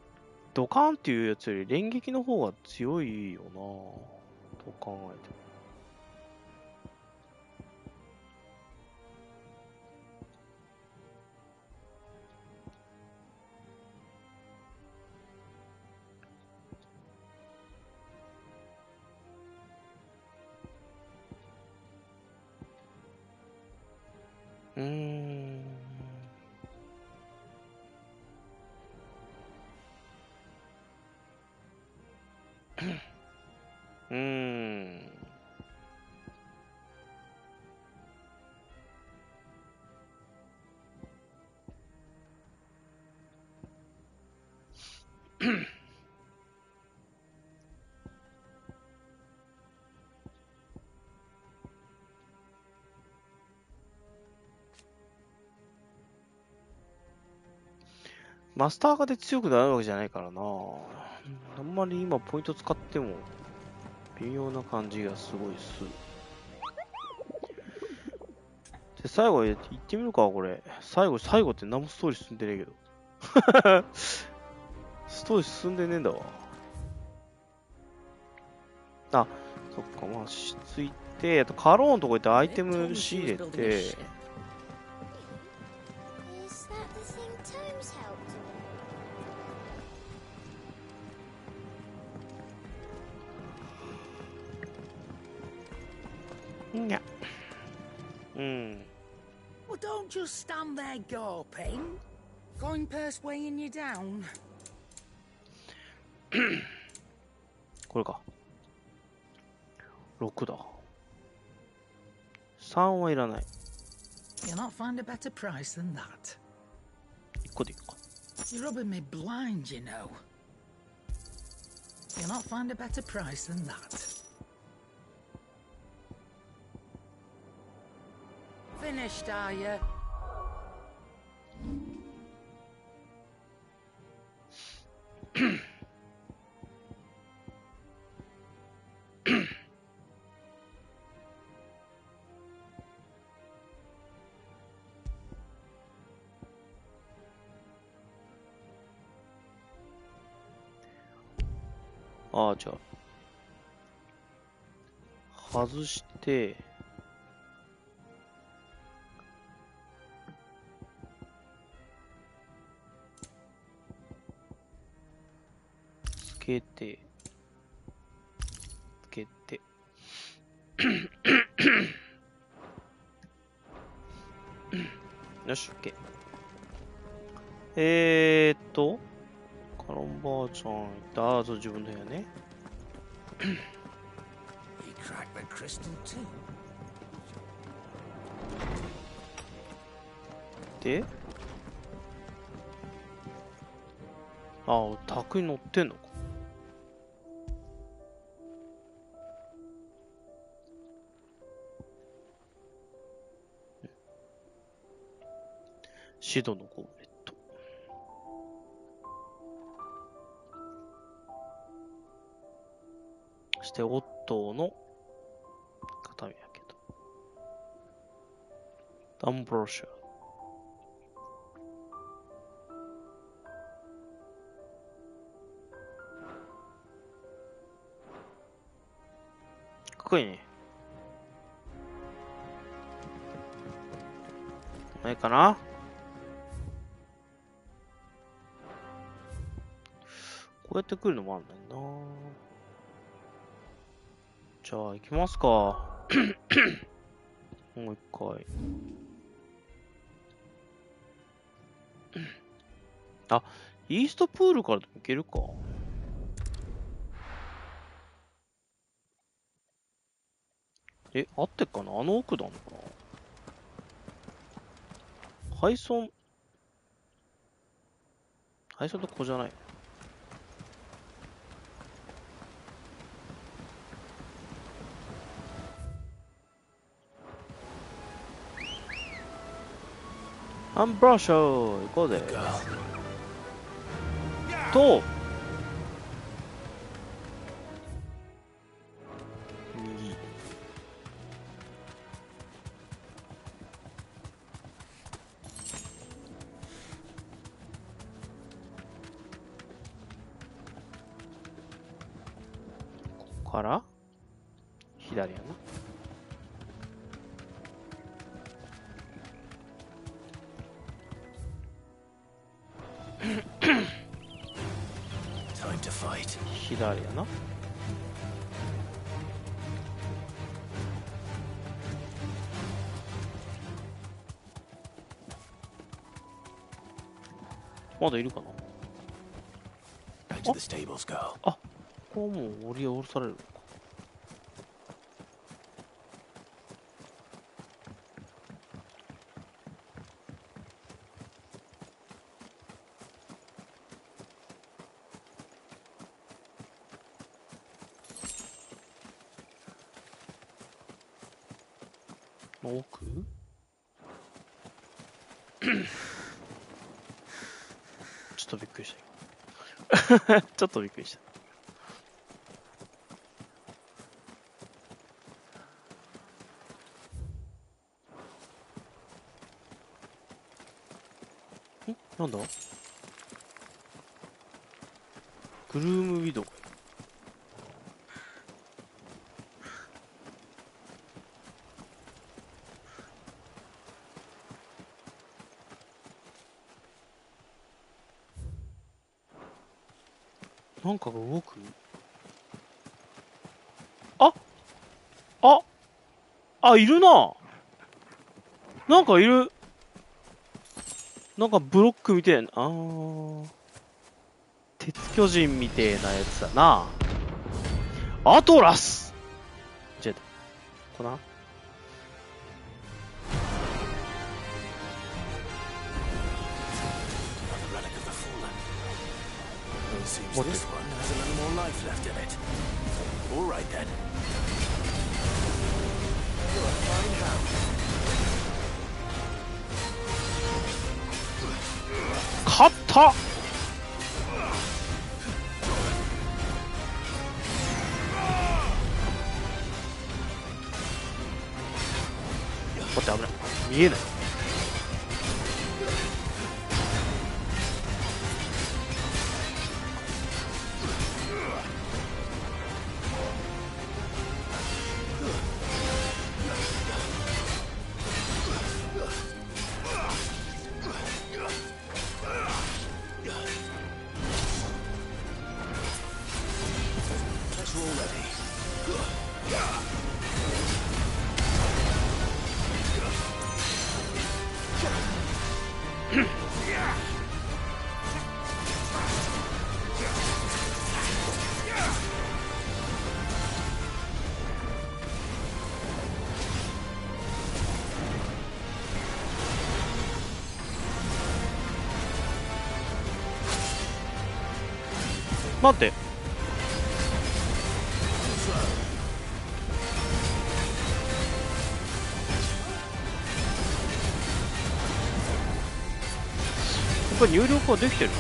ドカーンっていうやつより連撃の方が強いよな。と考えても。マスター化で強くなるわけじゃないからな。あんまり今ポイント使っても微妙な感じがすごいする。で、最後行ってみるか、これ。最後って何もストーリー進んでねえけど。ストーリー進んでねえんだわ。あ、そっか、まあ、ついて、あとカローンのとこ行ってアイテム仕入れて、にゃ。Well, don't just stand there gawping. Going purse weighing you down. これか。6だ。3はいらない。You'll not find a better price than that. 1個でいいか。You're rubbing me blind, you know. You'll not find a better price than that. Finished, are you?ああ、じゃあ。外して、つけて、つけて。よし、OK。カロンばあちゃんいた。そう、自分の部屋ね。He cracked the crystal too. で、ああ、卓に乗ってんのか。シドのゴブレット。そして、オットーの形見やけど。ダンブロシャー。かっこいいね。ないかな。こうやって来るのもあるんだよな。じゃあ、行きますか。もう一回。あ、イーストプールからでも行けるか。え、合ってっかな、あの奥なのかな。配送とここじゃない。アンブラッシュ行こうぜ。と、右。ここから左やな。左やな。まだいるかな。あ、ここはもう降ろされるのか。奥ちょっとびっくりした。ちょっとびっくりした。なんだ？グルームウィドウ。なんかが動く？あ、いるな。なんかいる。なんかブロックみたいな。鉄巨人みたいなやつだな。アトラス。じゃあ、これな。Seems this one has a little more life left in it. All right then. You're a fine hound. 勝った。待って、危ない。見えない。待って。やっぱり入力はできてるね。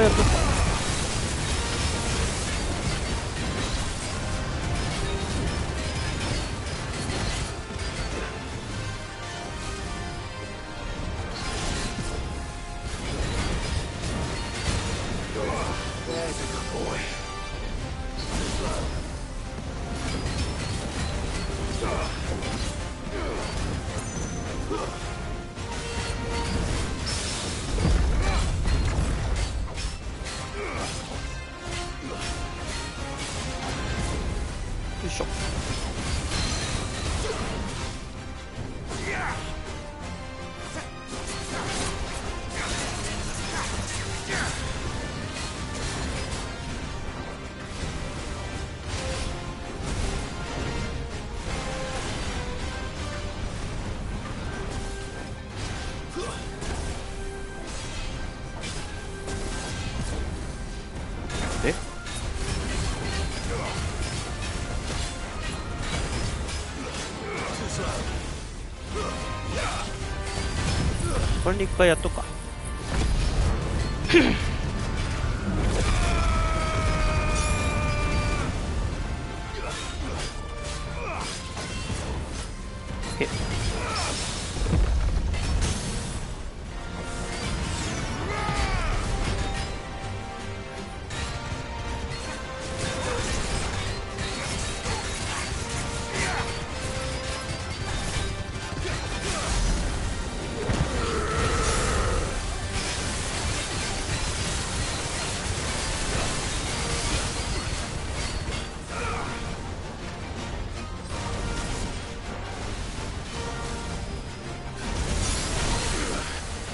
やっとった。これに一回やっとくか。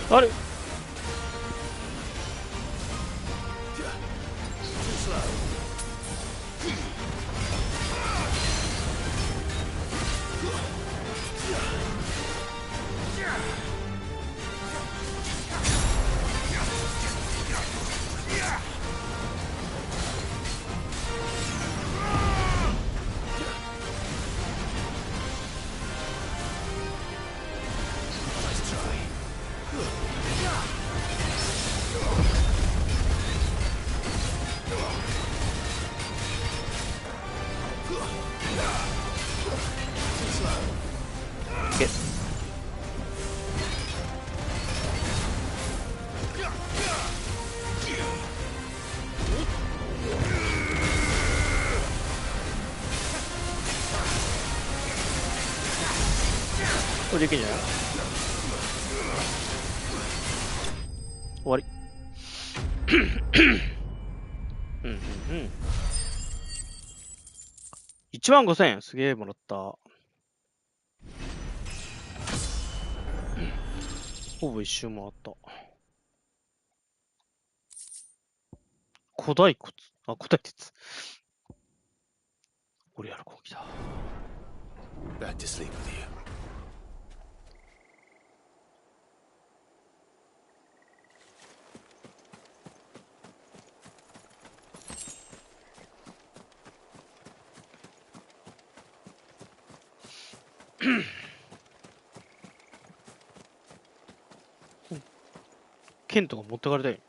あれこれできんじゃない？終わり。うんうんうん。15,000円。すげえもらった。ほぼ一周回った。古代骨。あ、古代鉄。俺やる攻撃だ。Back to sleep with you. Hmm. 剣とか持ってかれたい。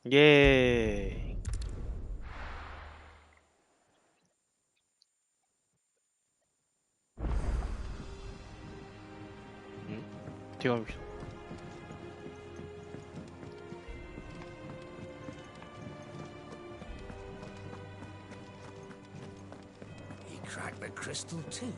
イエーイ。手紙来た。He cracked the crystal too.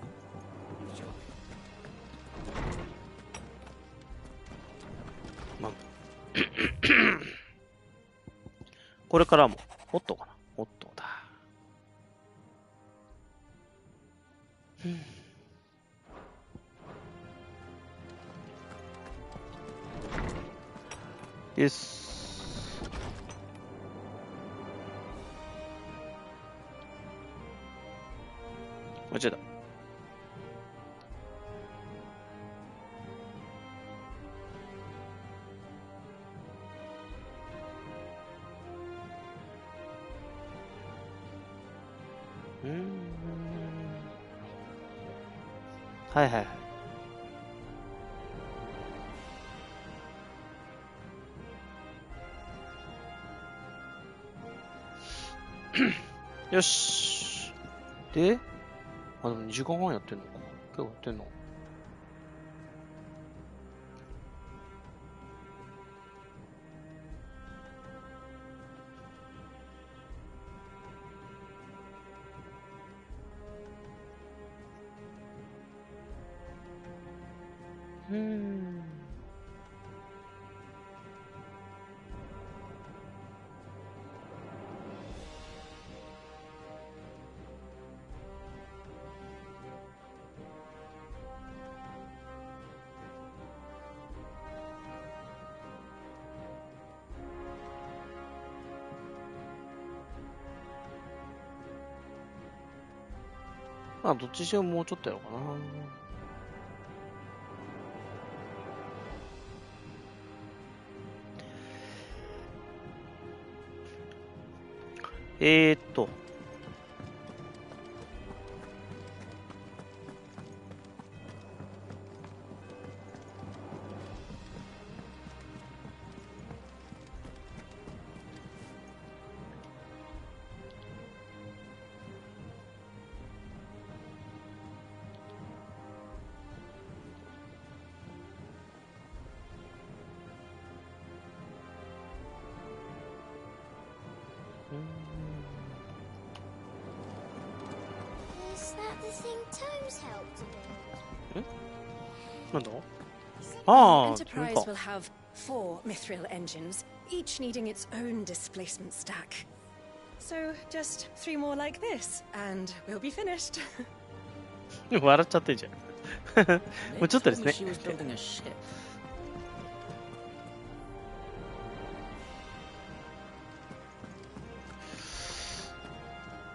これからも、オットーかな？オットーだ。です。間違えた。はいはいはい。よし。で、あ、でも2時間半やってんのか。結構やってんの。まあ、どっちにしろもうちょっとやろうかな。Is that the thing Tomes helped to build? なんだ？ The Enterprise will have 4 mithril engines, each needing its own displacement stack. So just 3 more like this, and we'll be finished. 笑っちゃってんじゃん。もうちょっとですね。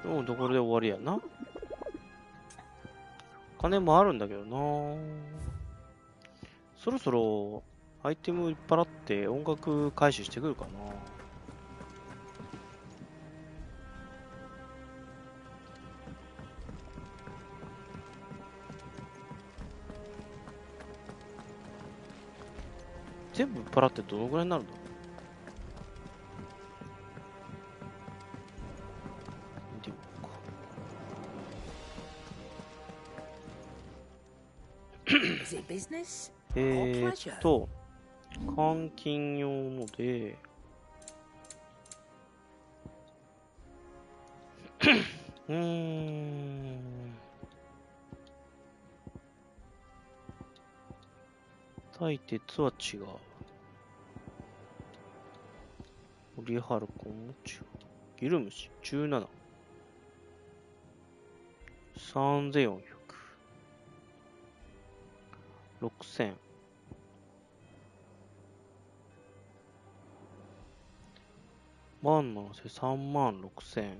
もうどこで終わりやな。金もあるんだけどな。そろそろアイテムいっぱらって音楽回収してくるかな。全部いっぱらってどのぐらいになるんだろう。換金用ので、採鉄は違う。オリハルコンも違う。ギルムシ17。3400。6000。万のせ36000。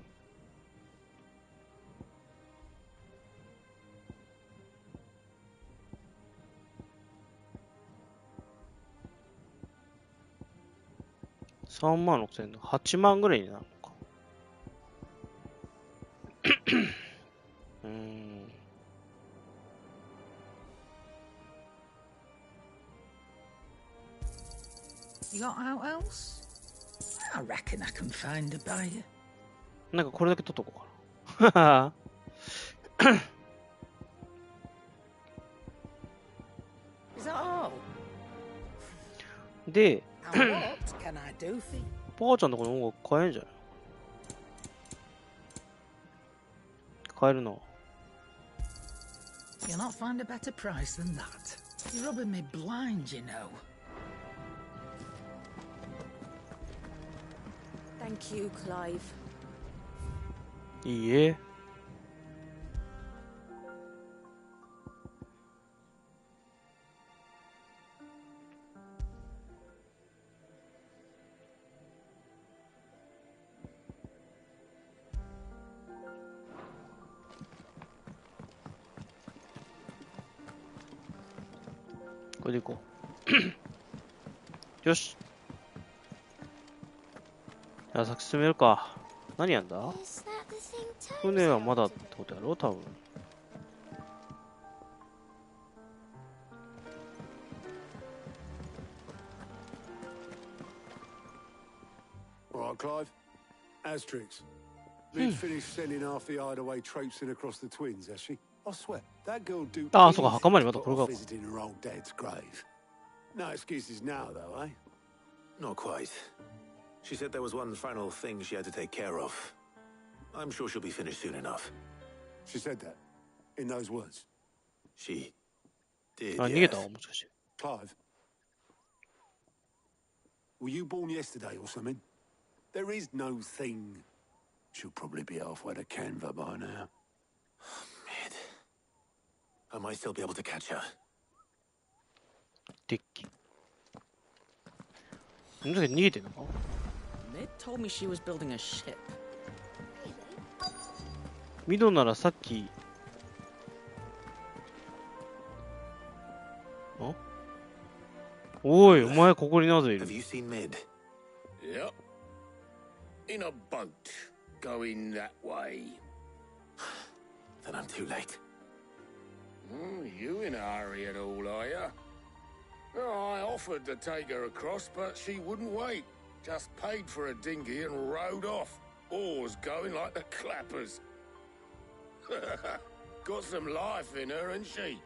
36000の8万ぐらいになるのか。You got out else? I reckon I can find a buyer. なんかこれだけ取っとこうかな。Is that all? で、 And what can I do for you? ばあちゃんとこの方が買えんじゃない？買えるな。You'll not find a better price than that. You're rubbing me blind, you know. Thank you, Clive. いいえ。これでいこう。よし。じゃあ先進めるか。何やんだ？船はまだってことやろ多分。All right, Clive. Asterix. Lid's finished sending half the hideaway traipsing across the twins, has she? I swear, that girl do. ああ、そうか、墓場にまたこれが。 visiting her old dad's grave. No excuses now, though, eh? Not quite. She said there was one final thing she had to take care of. I'm sure she'll be finished soon enough. She said that? In those words? She did, あ、逃げた yes. もしかして。 Clive? Were you born yesterday or something? There is no thing. She'll probably be halfway to Canva by now. Mid. I might still be able to catch her. デッキ。もしかして逃げてんのか？ Mid told me she was building a ship. ミドならさっき。ん？おい、お前ここになぜいる？ Have you seen Mid? Yep. In a boat, going that way. Then I'm too late. You in a hurry at all, are you? Oh, I offered to take her across, but she wouldn't wait. Just paid for a dinghy and rowed off. Oars going like the clappers. Got some life in her, ain't she?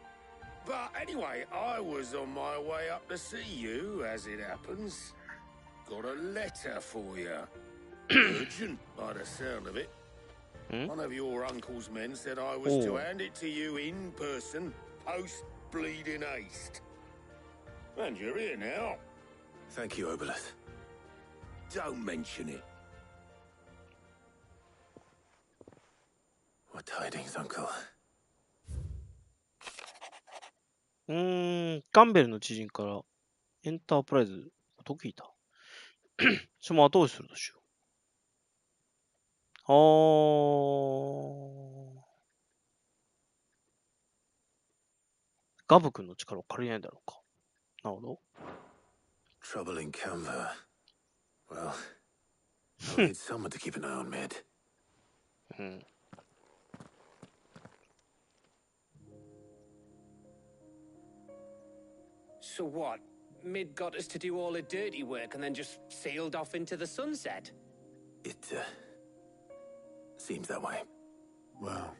But anyway, I was on my way up to see you, as it happens. Got a letter for you. Urgent, by the sound of it. One of your uncle's men said I was to hand it to you in person, post-bleeding haste. And you're here now. Thank you, Obelith. Don't mention it. What tidings, Uncle? ガンベルの知人からエンタープライズと聞いた。その後押しするとしよう。ガブ君の力を借りないんだろうか。なるほど。Trouble in Canva. Well, I'll need someone to keep an eye on Mid. So what? Mid got us to do all the dirty work and then just sailed off into the sunset? It, seems that way. Well,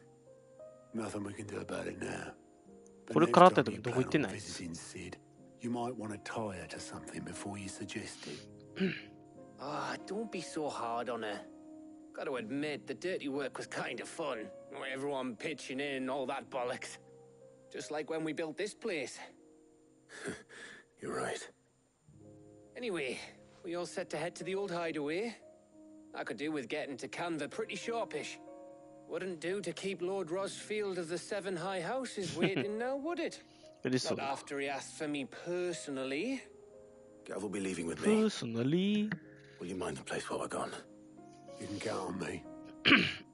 nothing we can do about it now. これからって時どこ行ってない？ Visiting Sid, you might want to tie her to something before you suggest it. Ah, don't be so hard on her. Gotta admit, the dirty work was kind of fun. Everyone pitching in, all that bollocks. Just like when we built this place. You're right. Anyway, we all set to head to the old hideaway. I could do with getting to Canva pretty sharpish. Wouldn't do to keep Lord Rosfield of the Seven High Houses waiting now, would it? Not after he asked for me personally. Gav will be leaving with me. Personally? Will you mind the place while we're gone? You can count on me.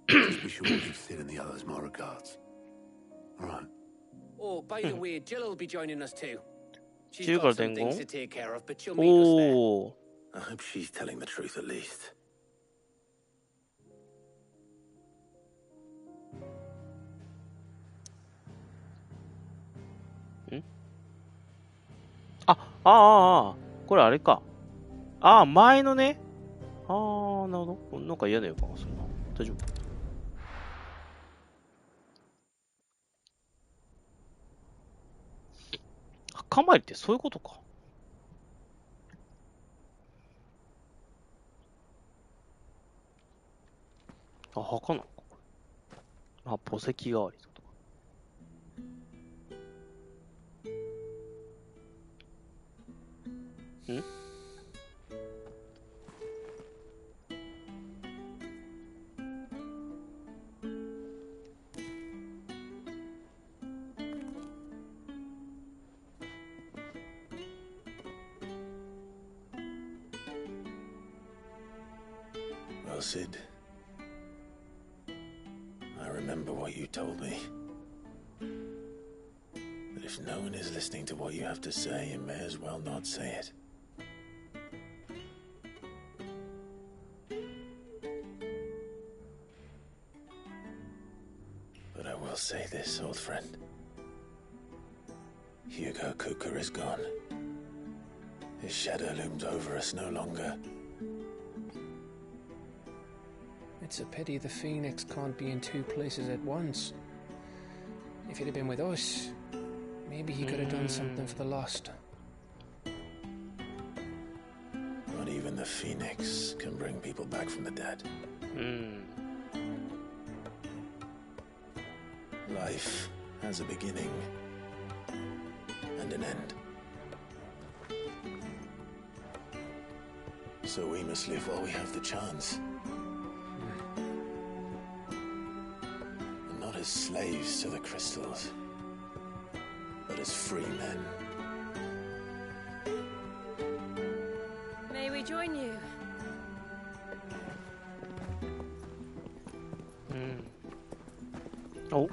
Just be sure to give Sid and the others my regards. Alright. Oh, by the way, Jill will be joining us too. She's Jill got some things to take care of, but she'll meet us there. I hope she's telling the truth at least. Ah, これあれか。ああ、前のね。ああ、なるほど。なんか嫌な予感がするな。大丈夫。墓参りってそういうことか。あ、墓なのか。あ、墓石代わりだとか。んWell, Sid, I remember what you told me. But if no one is listening to what you have to say, you may as well not say it. But I will say this, old friend. Hugo Cooker is gone. His shadow looms over us no longer. It's a pity the Phoenix can't be in two places at once. If he'd have been with us, maybe he could have done something for the lost. Not even the Phoenix can bring people back from the dead. Life has a beginning and an end. So we must live while we have the chance. And not as slaves to the crystals, but as free men. May we join you? Oh.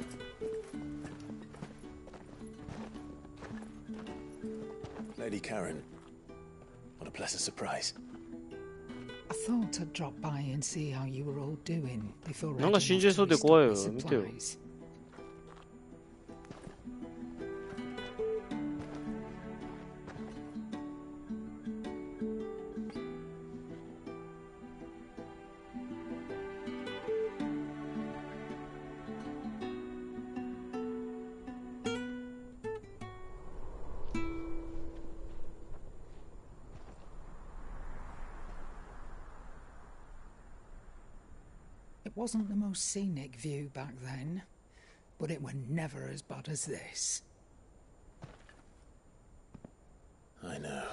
Lady Karen, what a pleasant surprise. I thought I'd drop by and see how you were all doing before I なんか死んじゃいそうで怖いよ。見てよ。It wasn't the most scenic view back then, but it were never as bad as this. I know.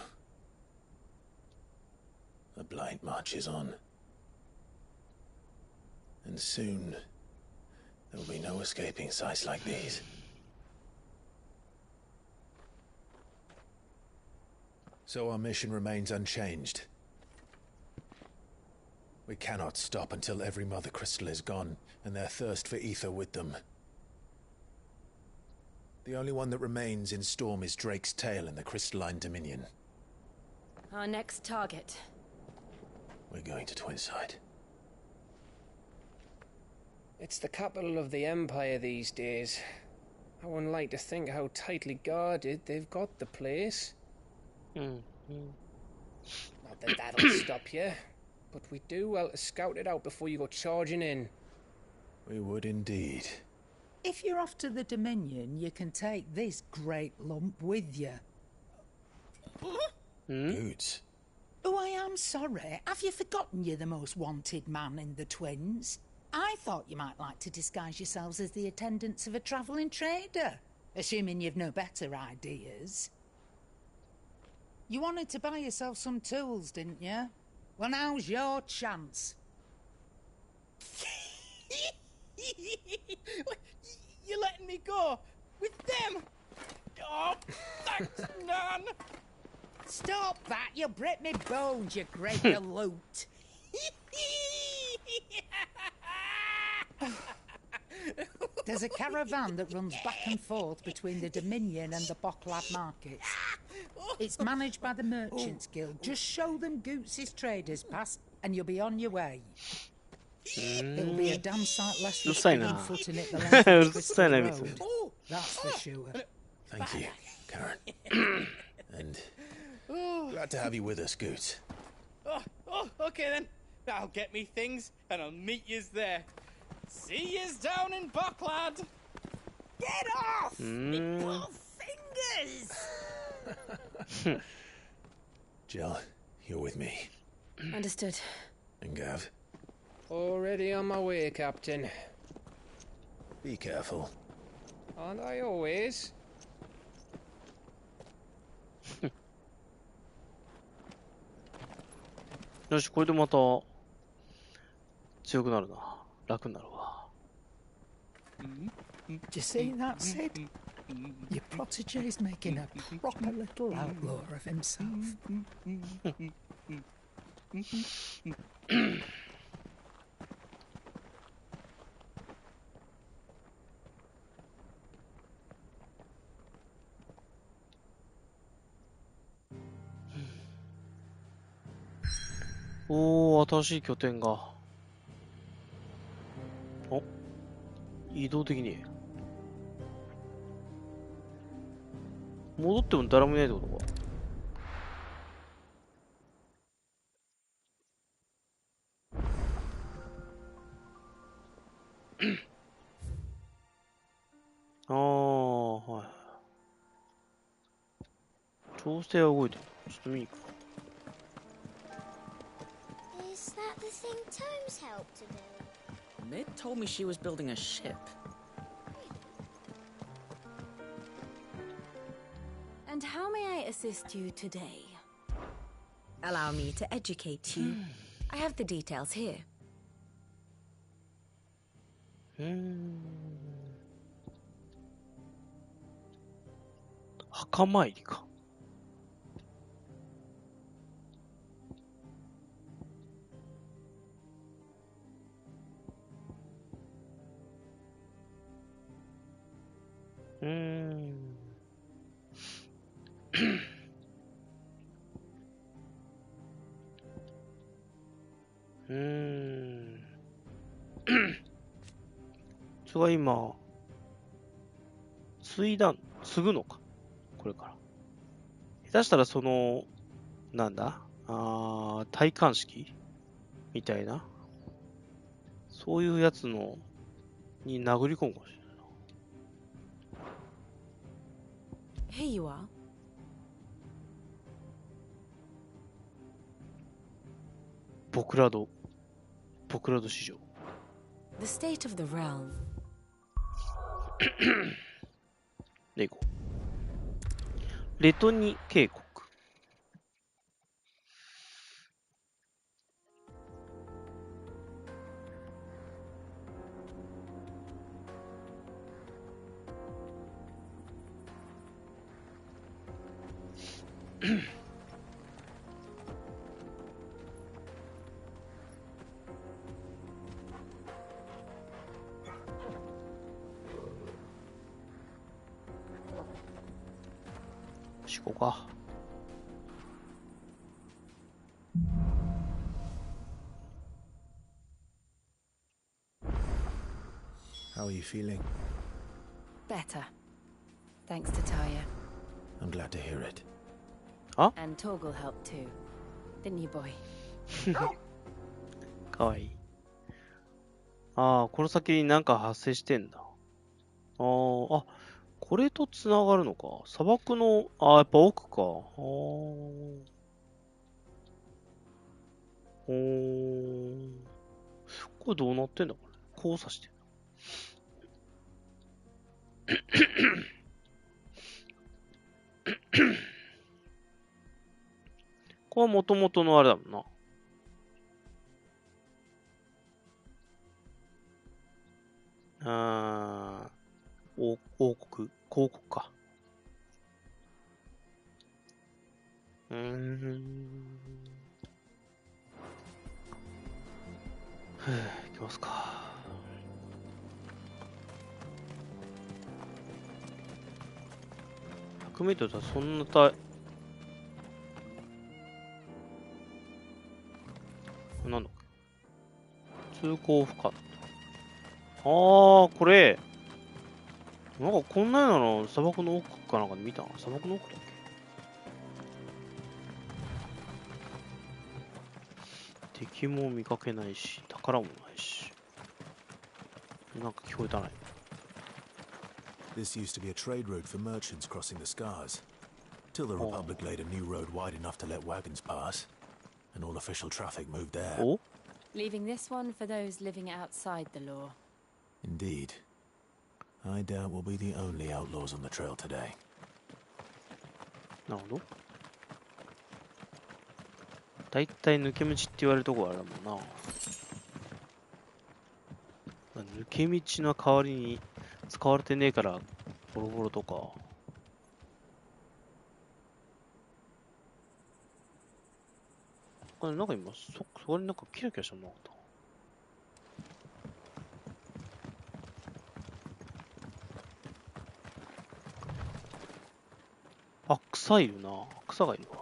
The blight marches on. And soon, there will be no escaping sights like these. So our mission remains unchanged. We cannot stop until every Mother Crystal is gone, and their thirst for ether with them. The only one that remains in Storm is Drake's tail in the Crystalline Dominion. Our next target. We're going to Twinside. It's the capital of the Empire these days. I wouldn't like to think how tightly guarded they've got the place. Not that that'll stop you, but we do well to scout it out before you go charging in. We would indeed. If you're off to the Dominion, you can take this great lump with you. Boots. Oh, I am sorry. Have you forgotten you're the most wanted man in the Twins? I thought you might like to disguise yourselves as the attendants of a travelling trader, assuming you've no better ideas. You wanted to buy yourself some tools, didn't you? Well, now's your chance. You're letting me go with them? Oh, thanks, Nan. Stop that! You'll break me bones, you great galoot. There's a caravan that runs back and forth between the Dominion and the Bocklad markets. It's managed by the Merchants Guild. Just show them Goots's traders pass and you'll be on your way. It'll be a damn sight less risky than footing it the length of the Crystal Road. That's for sure. Thank you, Karen. And glad to have you with us, Goots. Oh, okay then. I'll get me things and I'll meet yous there. See yous down in Bocklad. Get off! Me poor fingers! Jill, you're with me. Understood. And Gav, Already on my way, Captain. be careful. Aren't I always? よし、これでまた強くなるな。楽になるわ。Do you see that, Sid? Your protege's making a proper little outlaw of himself.おー、新しい拠点が。お、移動的に。戻っても誰もいないってことか。あー、はい。調整は動いてる。ちょっと見に行く。Is that the thing Tomes helped to do? Mid told me she was building a ship. And how may I assist you today? Allow me to educate you. I have the details here. 墓参りか。それが今、継ぐのか。これから。下手したらその、なんだ戴冠式みたいな。そういうやつの、に殴り込むかもしれない。Here you are. 僕らの市場。The state of the realm. で、行こう。レトニ渓谷。こうか。How are you feeling? Better. Thanks to Taya. I'm glad to hear it. And Torgal helped too. Didn't you, boy? かわいい。ああ、この先になんか発生してんだ。これとつながるのか。砂漠の、やっぱ奥か。これどうなってんだこれ。交差してんだ。これは元々のあれだもんな。王国、広告か。行きますか。100メートルだとそんななんだっけ、通行不可。これ。なんかこんなようなの砂漠の奥かなんかで見たな。砂漠の奥だっけ。敵も見かけないし、宝もないし。なんか聞こえたね。This used to be a trade route for merchants crossing the scars, till the Republic laid a new road wide enough to let wagons pass, and all official traffic moved there. Leaving this one for those living outside the law. Indeed. I doubt we'll be the only outlaws on the trail today. なるほど。だいたい抜け道って言われるとこあれだもんな。抜け道の代わりに使われてねえからボロボロとか。これなんか今そこになんかキラキラしたのなかった。草いるな。草がいるわ。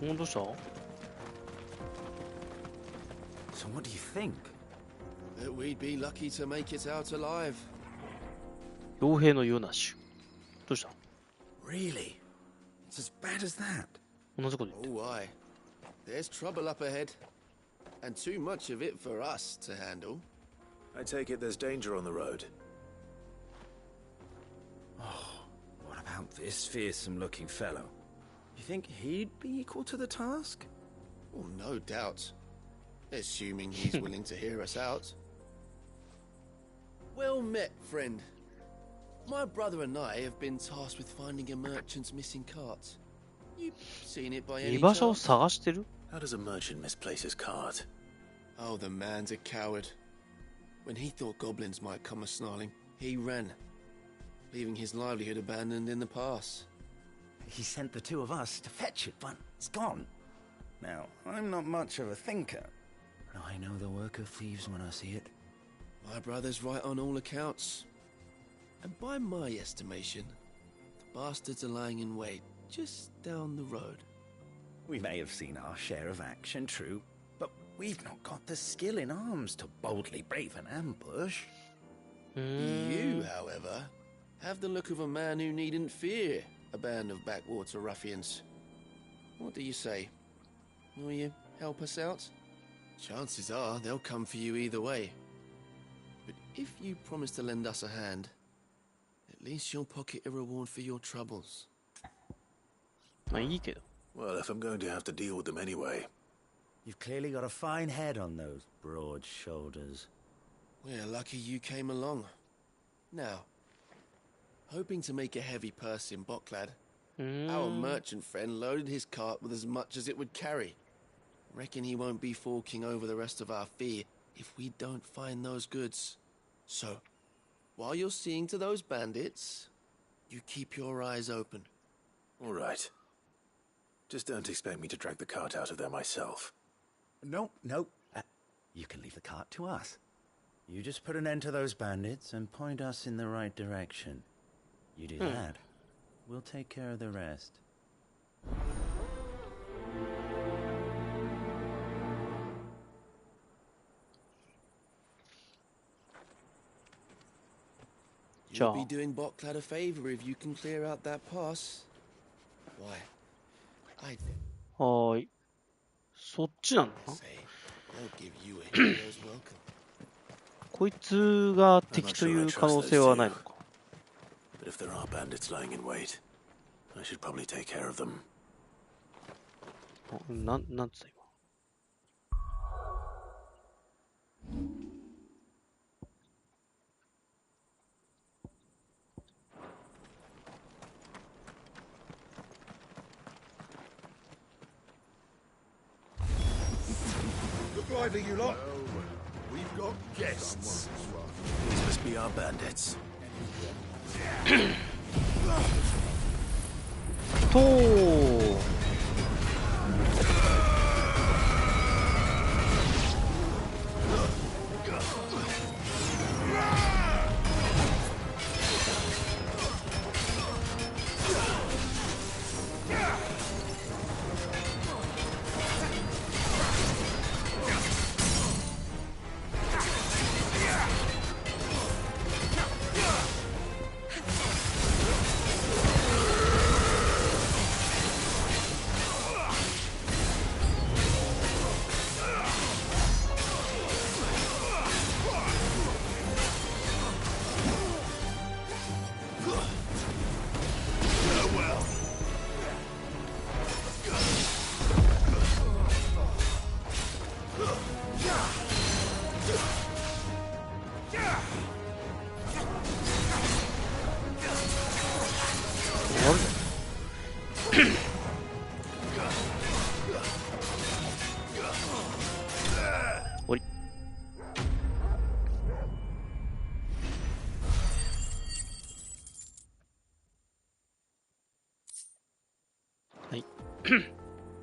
これどうした？ So what do you think? That we'd be lucky to make it out alive. 傭兵のような種。どうした？ Really? It's as bad as that? 同じこと言って。Oh, aye. There's trouble up ahead, and too much of it for us to handle. I take it there's danger on the road. Oh, what about this fearsome-looking fellow? You think he'd be equal to the task? Well, no doubt. Assuming he's willing to hear us out. Well met, friend. My brother and I have been tasked with finding a merchant's missing cart. You seen it by any 居場所を chance? 探してる? How does a merchant misplace his cart? Oh, the man's a coward. When he thought goblins might come a-snarling, he ran, leaving his livelihood abandoned in the pass. He sent the two of us to fetch it, but it's gone. Now, I'm not much of a thinker, but I know the work of thieves when I see it. My brother's right on all accounts. And by my estimation, the bastards are lying in wait just down the road. We may have seen our share of action, true, but we've not got the skill in arms to boldly brave an ambush. You, however, have the look of a man who needn't fear a band of backwater ruffians. What do you say? Will you help us out? Chances are they'll come for you either way. But if you promise to lend us a hand, at least you'll pocket a reward for your troubles. Well, if I'm going to have to deal with them anyway. You've clearly got a fine head on those broad shoulders. We're lucky you came along. Now, hoping to make a heavy purse in Boklad, our merchant friend loaded his cart with as much as it would carry. Reckon he won't be forking over the rest of our fee if we don't find those goods. So, while you're seeing to those bandits, you keep your eyes open. All right. Just don't expect me to drag the cart out of there myself. No. You can leave the cart to us. You just put an end to those bandits and point us in the right direction. You do that, we'll take care of the rest. You'll be doing Botclad a favor if you can clear out that pass. Why? I think. はーい。そっちなのかな。 They'll give you a hero's welcome. こいつが敵という可能性はないのか。But if there are bandits lying in wait, I should probably take care of them. なんつった今。Look lively, you lot. We've got guests. These must be our bandits. とー。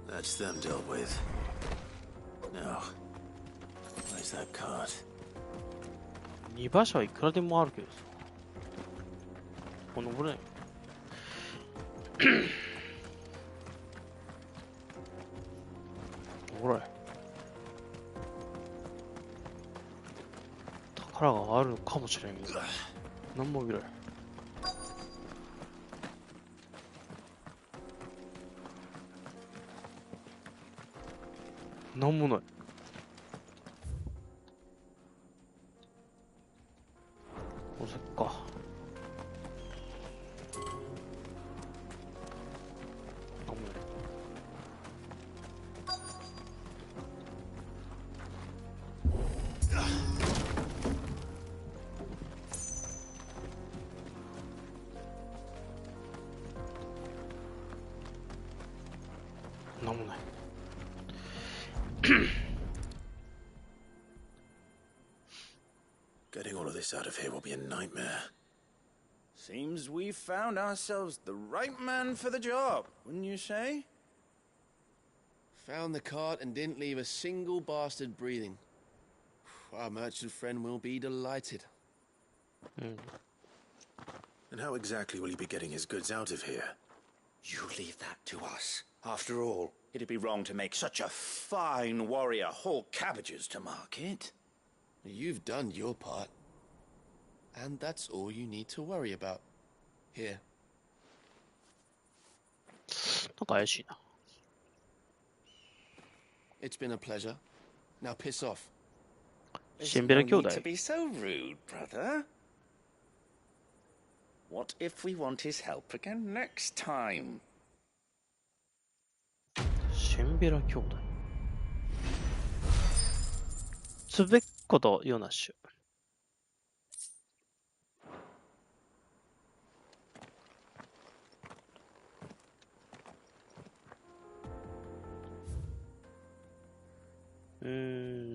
That's them dealt with. Now, where's that cart? 2馬車はいくらでもあるけどさ。この登れない。ほら。宝があるのかもしれんけど。なんも見られない。なんもない。これか。なんもない。なんもない。Getting all of this out of here will be a nightmare. Seems we found ourselves the right man for the job, wouldn't you say? Found the cart and didn't leave a single bastard breathing. Our merchant friend will be delighted. And how exactly will he be getting his goods out of here? You leave that to us. After all, it'd be wrong to make such a fine warrior haul cabbages to market. You've done your part. And that's all you need to worry about. Here. なんか怪しいな。It's been a pleasure. Now piss off. シンベラ兄弟。 To be so rude, brother. What if we want his help again next time? シンベラ兄弟。つべっことヨナッシュ。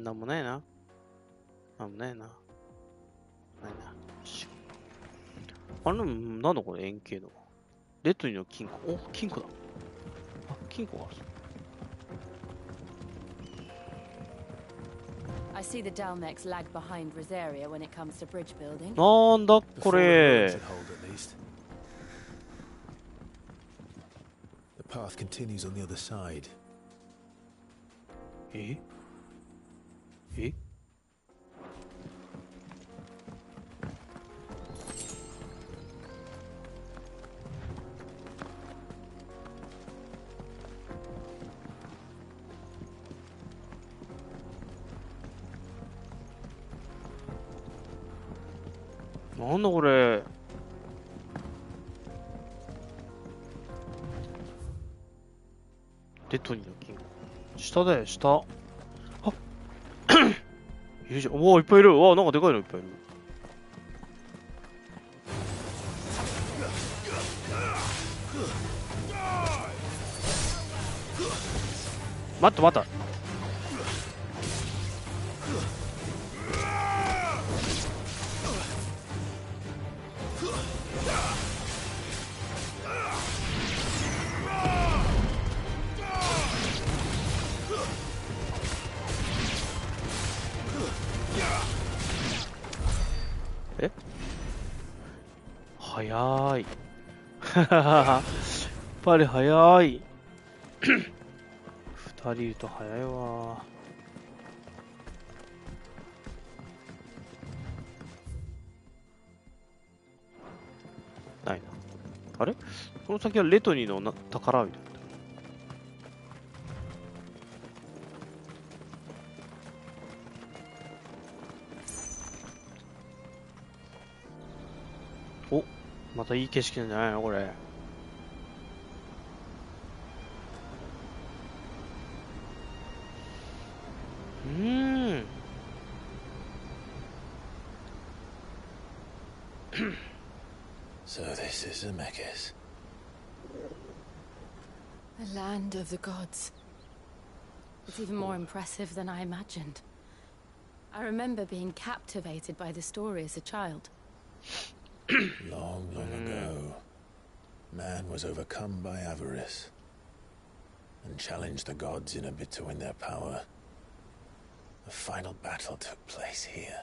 なんもないな。なんもないな。ないな。よし。あれ、なんだこれ、円形の。レッドリーの金庫。お、金庫だ。あ、金庫があるぞ。I see the Dalmex lag behind Rosaria when it comes to bridge building. なんだこれ。 The path continues on the other side. え？なんだこれ。レトニーの金庫。下だよ、下。あいるじゃん。おお、いっぱいいる。わあ、なんかでかいのいっぱいいる。待った待った。え早ーい。やっぱり早い。二人いると早いわ。ないな。あれこの先はレトニーの宝みたいな。お、またいい景色なんじゃないのこれ。So this is Zemeckis. The land of the gods. It's even more impressive than I imagined. I remember being captivated by the story as a child. Long, long ago, man was overcome by avarice and challenged the gods in a bid to win their power. The final battle took place here,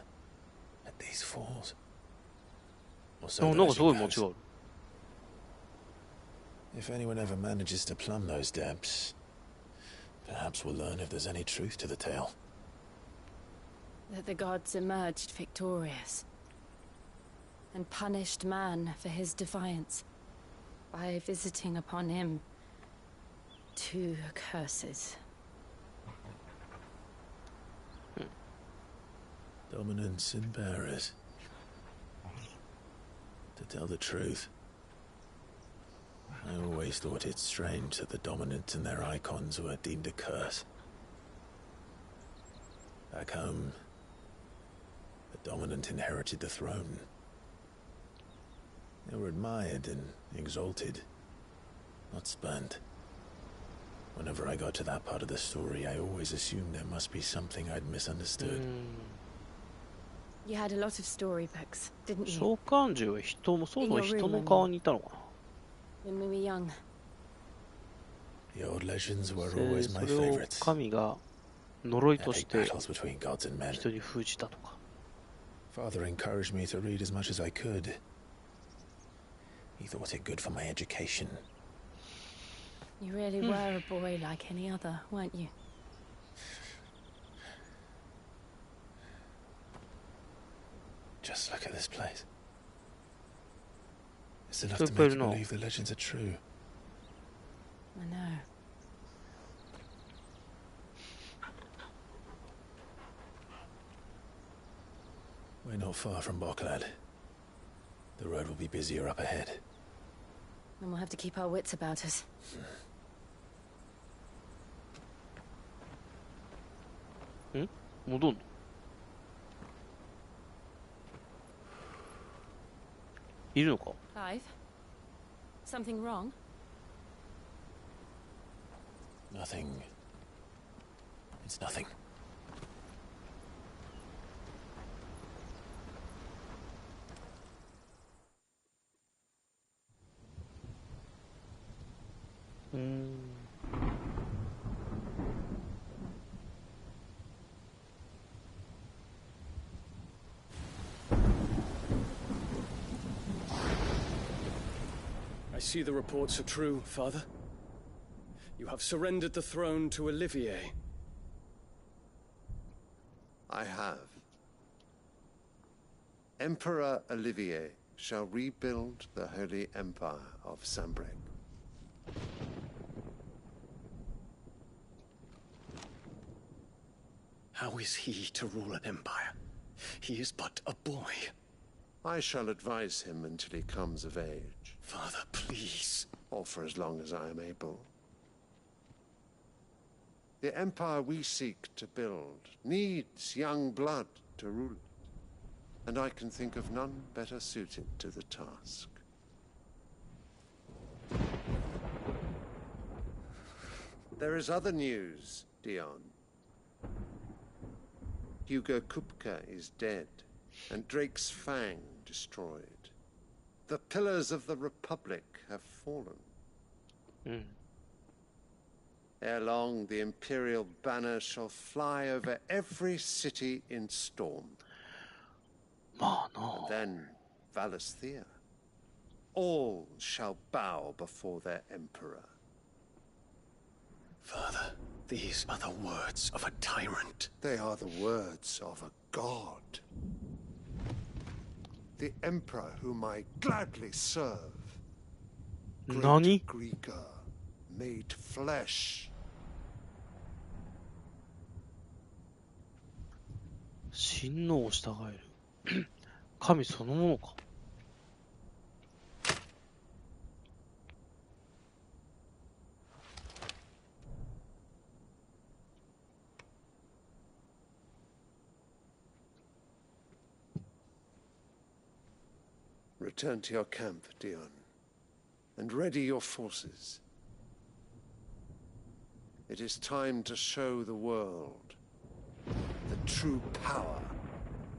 at these falls. Or so the legend goes. If anyone ever manages to plumb those depths, perhaps we'll learn if there's any truth to the tale. That the gods emerged victorious and punished man for his defiance by visiting upon him 2 curses. Dominance and bearers. To tell the truth, I always thought it strange that the dominant and their icons were deemed a curse. Back home, the dominant inherited the throne. They were admired and exalted, not spurned. Whenever I got to that part of the story, I always assumed there must be something I'd misunderstood. You had a lot of storybooks, didn't you? 召喚獣は人も、そうそう人の側にいたのかな。 When we were young. The old legends were always my それを favorites. 神が呪いとして Epic battles between gods and men. 人に封じたとか。 Father encouraged me to read as much as I could. He thought it good for my education. You really were a boy like any other, weren't you? Just look at this place. It's enough to make you believe the legends are true. I know. We're not far from Boklad. The road will be busier up ahead. Then we'll have to keep our wits about us. Hmm? 戻んの? いるのか? Clive? Something wrong? Nothing. It's nothing. I see the reports are true, Father. You have surrendered the throne to Olivier. I have. Emperor Olivier shall rebuild the Holy Empire of Sanbreque. How is he to rule an empire? He is but a boy. I shall advise him until he comes of age. Father, please. Or for as long as I am able. The empire we seek to build needs young blood to rule it, and I can think of none better suited to the task. There is other news, Dion. Hugo Kupka is dead, and Drake's Fang destroyed. The pillars of the Republic have fallen. Ere long, the Imperial banner shall fly over every city in Storm. And then, Valisthea. All shall bow before their Emperor. Father, these are the words of a tyrant. They are the words of a god. The Emperor whom I gladly serve. Nani? Greeker, made flesh. 神王を従える。神そのものか。Return to your camp, Dion, and ready your forces. It is time to show the world the true power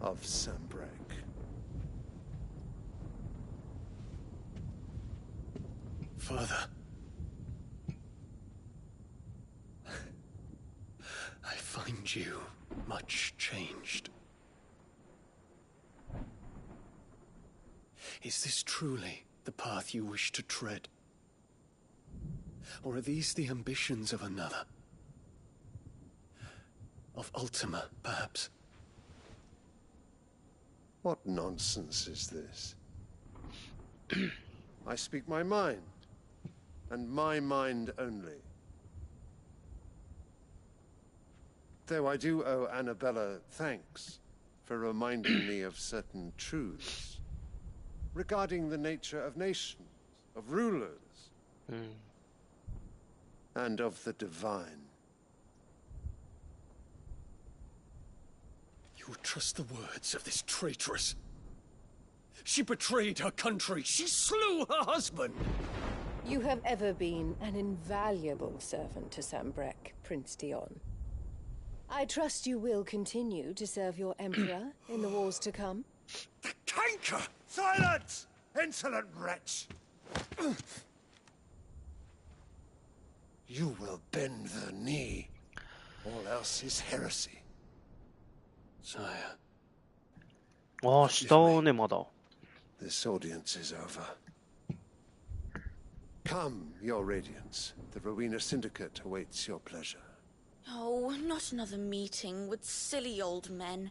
of Sambrek. Father, I find you much changed. Is this truly the path you wish to tread? Or are these the ambitions of another? Of Ultima, perhaps? What nonsense is this? I speak my mind, and my mind only. Though I do owe Annabella thanks for reminding me of certain truths regarding the nature of nations, of rulers, and of the divine. You trust the words of this traitress? She betrayed her country. She slew her husband. You have ever been an invaluable servant to Sambrek, Prince Dion. I trust you will continue to serve your emperor in the wars to come. The canker! Silence! Insolent wretch! You will bend the knee. All else is heresy. Sire. ああ、下ね、まだ。This audience is over. Come, your radiance. The Rowena Syndicate awaits your pleasure. Oh, not another meeting with silly old men.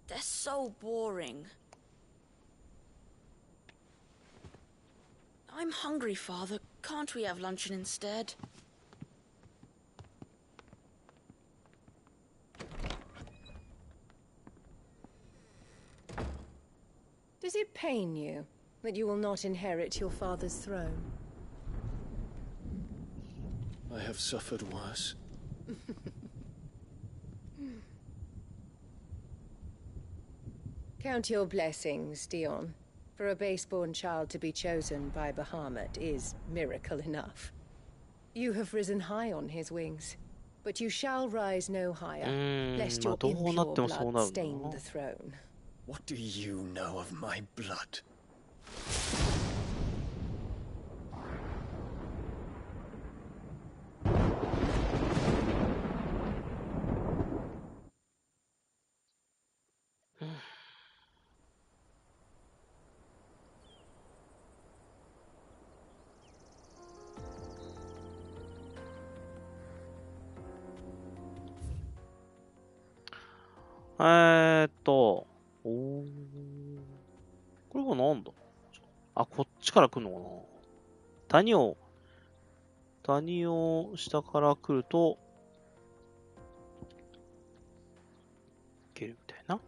They're so boring. I'm hungry, Father. Can't we have luncheon instead? Does it pain you that you will not inherit your father's throne? I have suffered worse. Count your blessings, Dion. For a base-born child to be chosen by Bahamut is miracle enough. You have risen high on his wings, but you shall rise no higher, lest your impure blood stain the throne. What do you know of my blood?これはなんだ？あ、こっちから来るのかな？谷を下から来ると、いけるみたいな。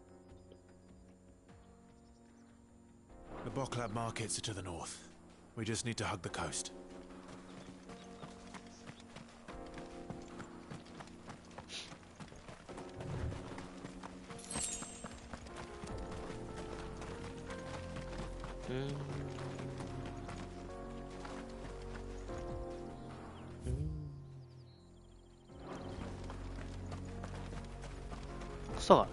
The Boklab markets are to the north. We just need to hug the coast. So.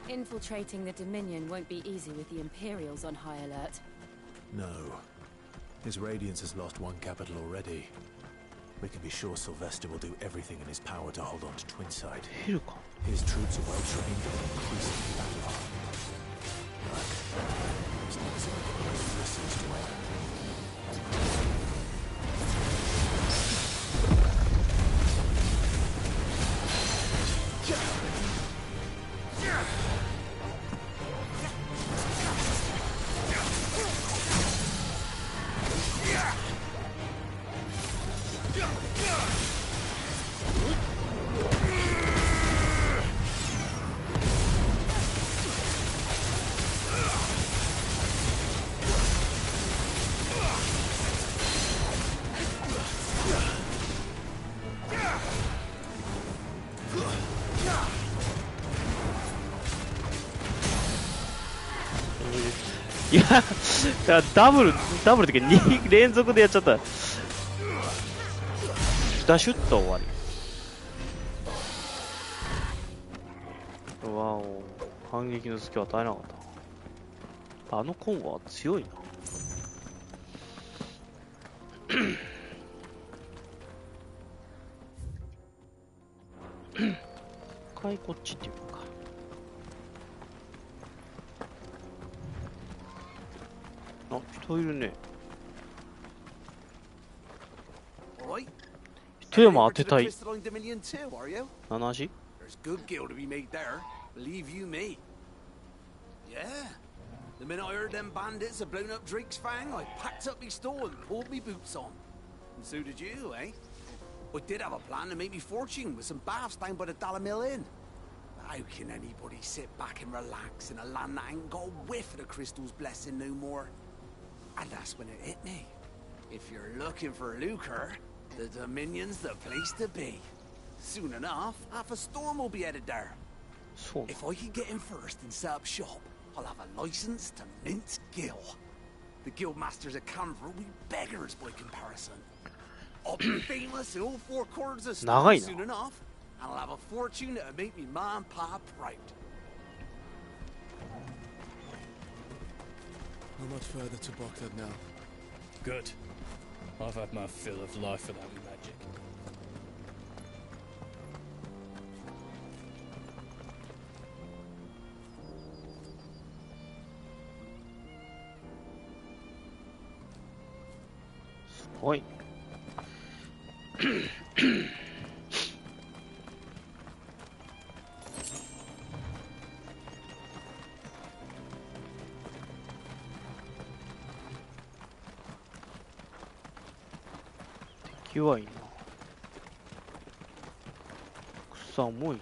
Infiltrating the Dominion won't be easy with the Imperials on high alert. No. His Radiance has lost one capital already. We can be sure Sylvester will do everything in his power to hold on to Twinside. His troops are well trained and increasingly battle-hardened. But as long as he listens to us.いや、ダブルってか2連続でやっちゃった。ダシュッと終わり。わお、反撃の隙を与えなかった。あのコンは強いな。一回こっちっていうか。あ、人いるね。一山当てたい。7足 There's good gil to be made there, believe you me. Yeah. The minute I heard them bandits had blown up Drake's Fang, I packed up my store and pulled me boots on. And so did you, eh? I did have a plan to make me fortune with some baths down by the Dalamil Inn. How can anybody sit back and relax in a land that ain't got a whiff of the crystal's blessing no more? And that's when it hit me. If you're looking for lucre, the Dominion's the place to be. Soon enough, half a storm will be headed there. If I can get in first and set up shop, I'll have a license to mince gill. The guild masters at Canver will be beggars by comparison. I'll be famous in all four corners of Storm soon enough, and I'll have a fortune that'll make me ma and pa proud. How much further to Baghdad now? Good. I've had my fill of life without magic. Oi. 弱いな。草重い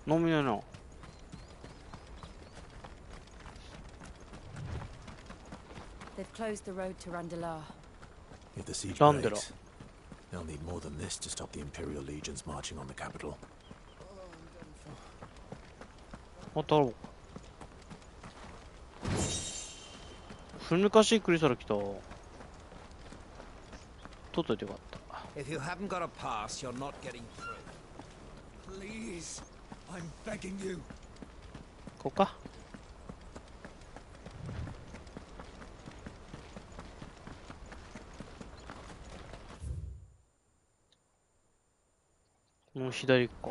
な。飲みないな。They've closed the road to Randalar. If the siege breaks, they'll need more than this to stop the Imperial legions marching on the capital. 当たろう。古昔クリスタル来た。取っといてよかった。If you haven't got a pass, you're not getting through. Please, I'm begging you. こうか。もう左か。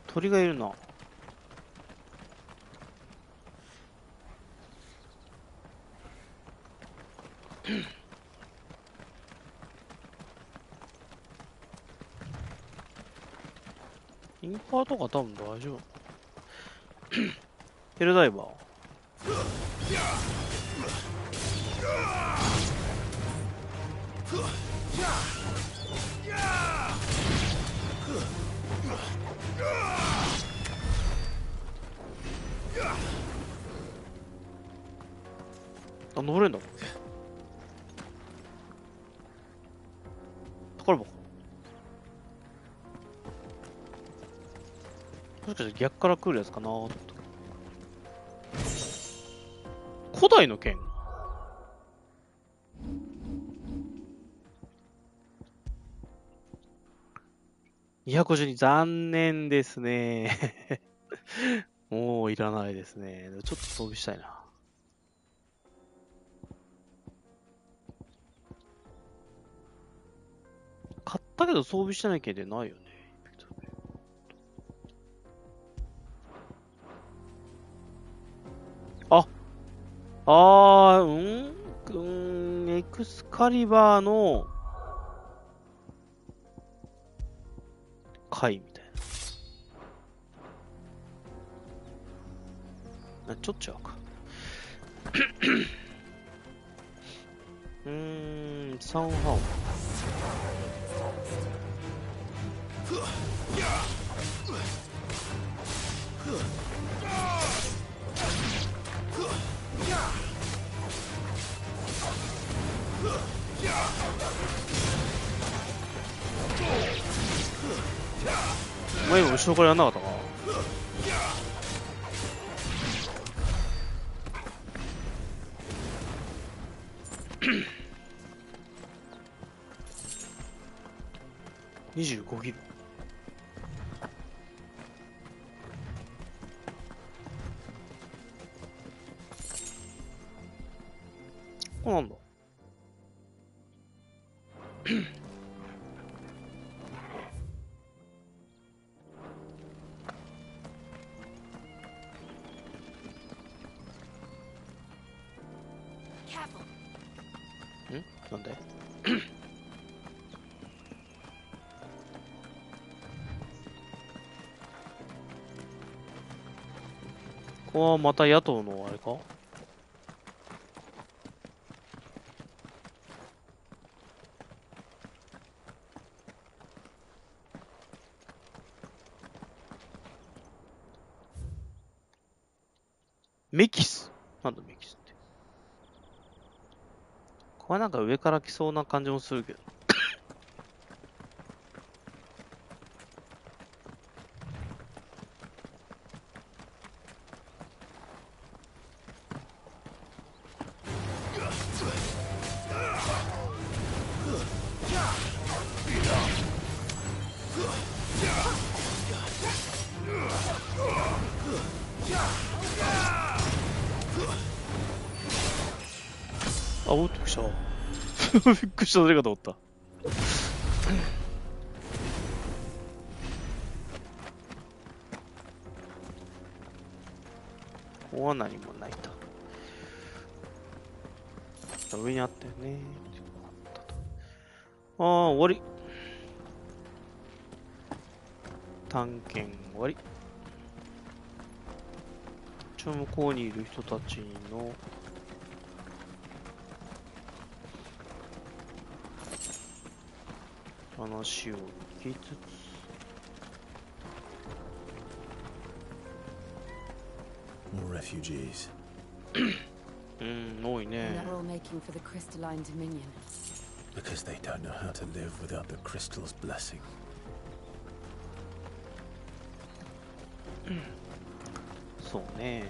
鳥がいるな。インパーとか多分大丈夫。ヘルダイバー。あ、登れんだもん。宝箱。もしかして逆から来るやつかなと。古代の剣。252、残念ですね。もういらないですね。ちょっと装備したいな。買ったけど装備してないけどないよね。エクスカリバーの回みたいな。ちょっちゃうか。サンハオ。お前今後ろからやんなかったかな。25キロ。こうなんだ。なんでここはまた野党のあれか。メキス。なんだメキスって。これはなんか上から来そうな感じもするけど。あ、おっときた。びっくりした、誰かと思った。ここは何もないと。上にあったよね。ああ、終わり。探検終わり。ちょ向こうにいる人たちの話を聞きつつ、More refugees. 多いね。And they're all making for the crystalline dominion. Because they don't know how to live without the crystal's blessing. そそうね。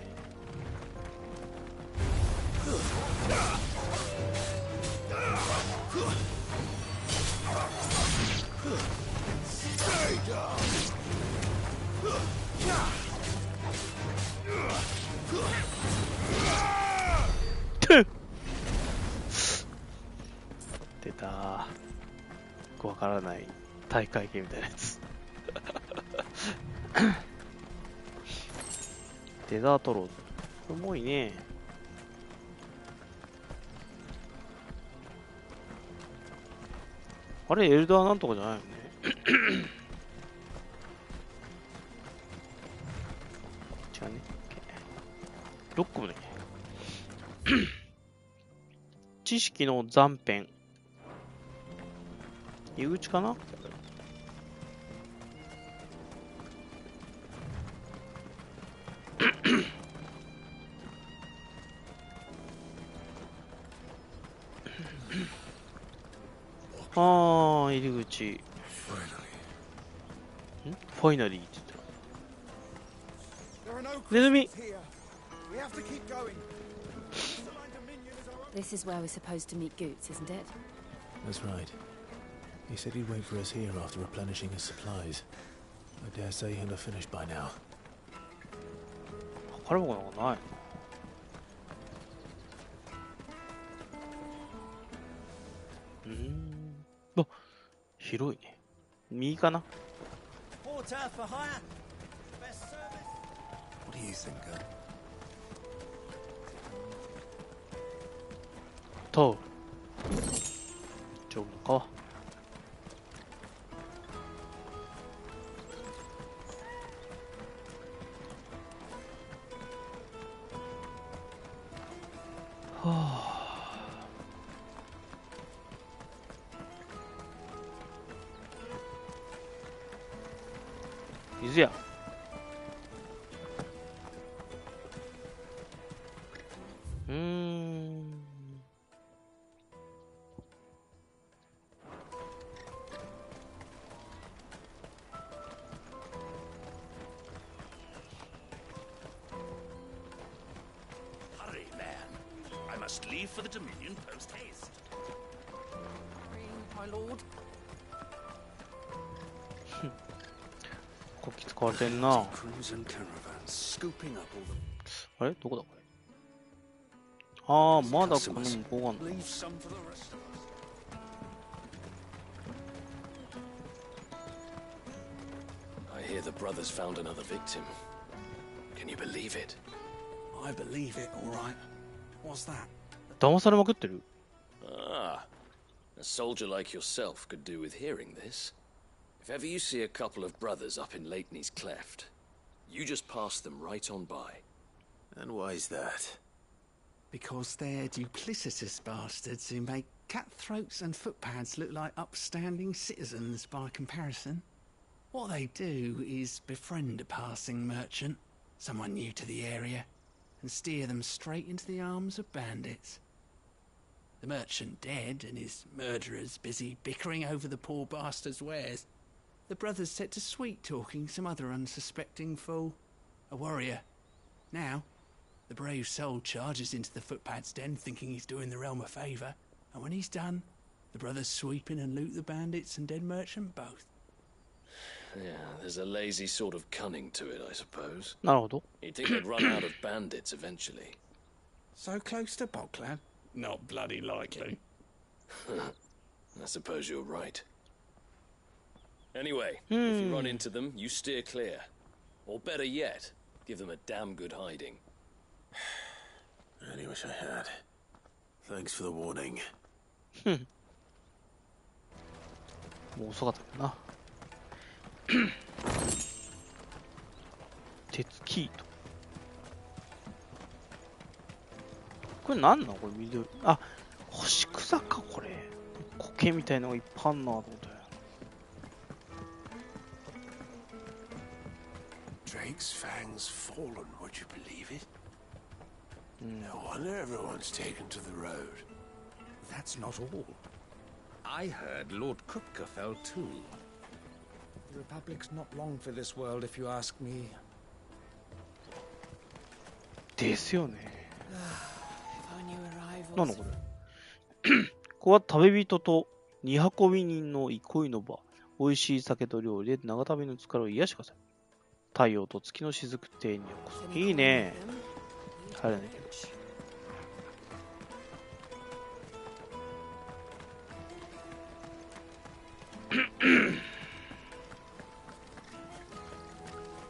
出たー。わからない大会系みたいなやつ。デザートロード。すごいね。あれ、エルダーなんとかじゃないよね。違うね。6個もだっけ。知識の残片。入り口かな。ああ、入り口。ファイナリーって言った。ネズミ。This is where we're supposed to meet Goots, isn't it? That's right. He said he'd wait for us here after replenishing his supplies. I dare say he'll have finished by now. 宝箱なんかない。あ、広いね。右かな。Porter for hire. Best service. What do you think, Gun? と丈夫か。はあ。水や。Hurry, man. I must leave for the Dominion post haste. My lord. こき使われてんな。あれどこだこれ。ああ、まだこの向こうがあんの。I hear the brothers found another victim. Can you believe it? I believe it, all right. What's that? 騙されまくってる。Ah, a soldier like yourself could do with hearing this. If ever you see a couple of brothers up in Lakeney's Cleft, you just pass them right on by. And why's that? Because they're duplicitous bastards who make cutthroats and footpads look like upstanding citizens by comparison. What they do is befriend a passing merchant, someone new to the area, and steer them straight into the arms of bandits. The merchant dead and his murderers busy bickering over the poor bastard's wares. The brothers set to sweet-talking some other unsuspecting fool, a warrior. Now, the brave soul charges into the footpad's den thinking he's doing the realm a favour, and when he's done, the brothers sweep in and loot the bandits and dead merchant both. Yeah, there's a lazy sort of cunning to it, I suppose. なるほど。 You'd think they'd run out of bandits eventually. So close to Bogland? Not bloody likely. I suppose you're right. Anyway, if you run into them, you steer clear. Or better yet, give them a damn good hiding. I only wish I had. Thanks for the warning. もう遅かったけどな。鉄キーと。これ何なのこれ緑。あ、干し草かこれ。苔みたいなのがいっぱいあんなと思ったよ。Drake's fangs fallen, would you believe it? No wonder everyone's taken to the road. That's not all. I heard Lord Kupka fell too. The Republic's not long for this world, if you ask me. ですよね。なんだこれ。ここは旅人と二運び人の憩いの場。美味しい酒と料理で長旅の疲れを癒してください。太陽と月の雫亭にようこそ。いいね。入らないけど。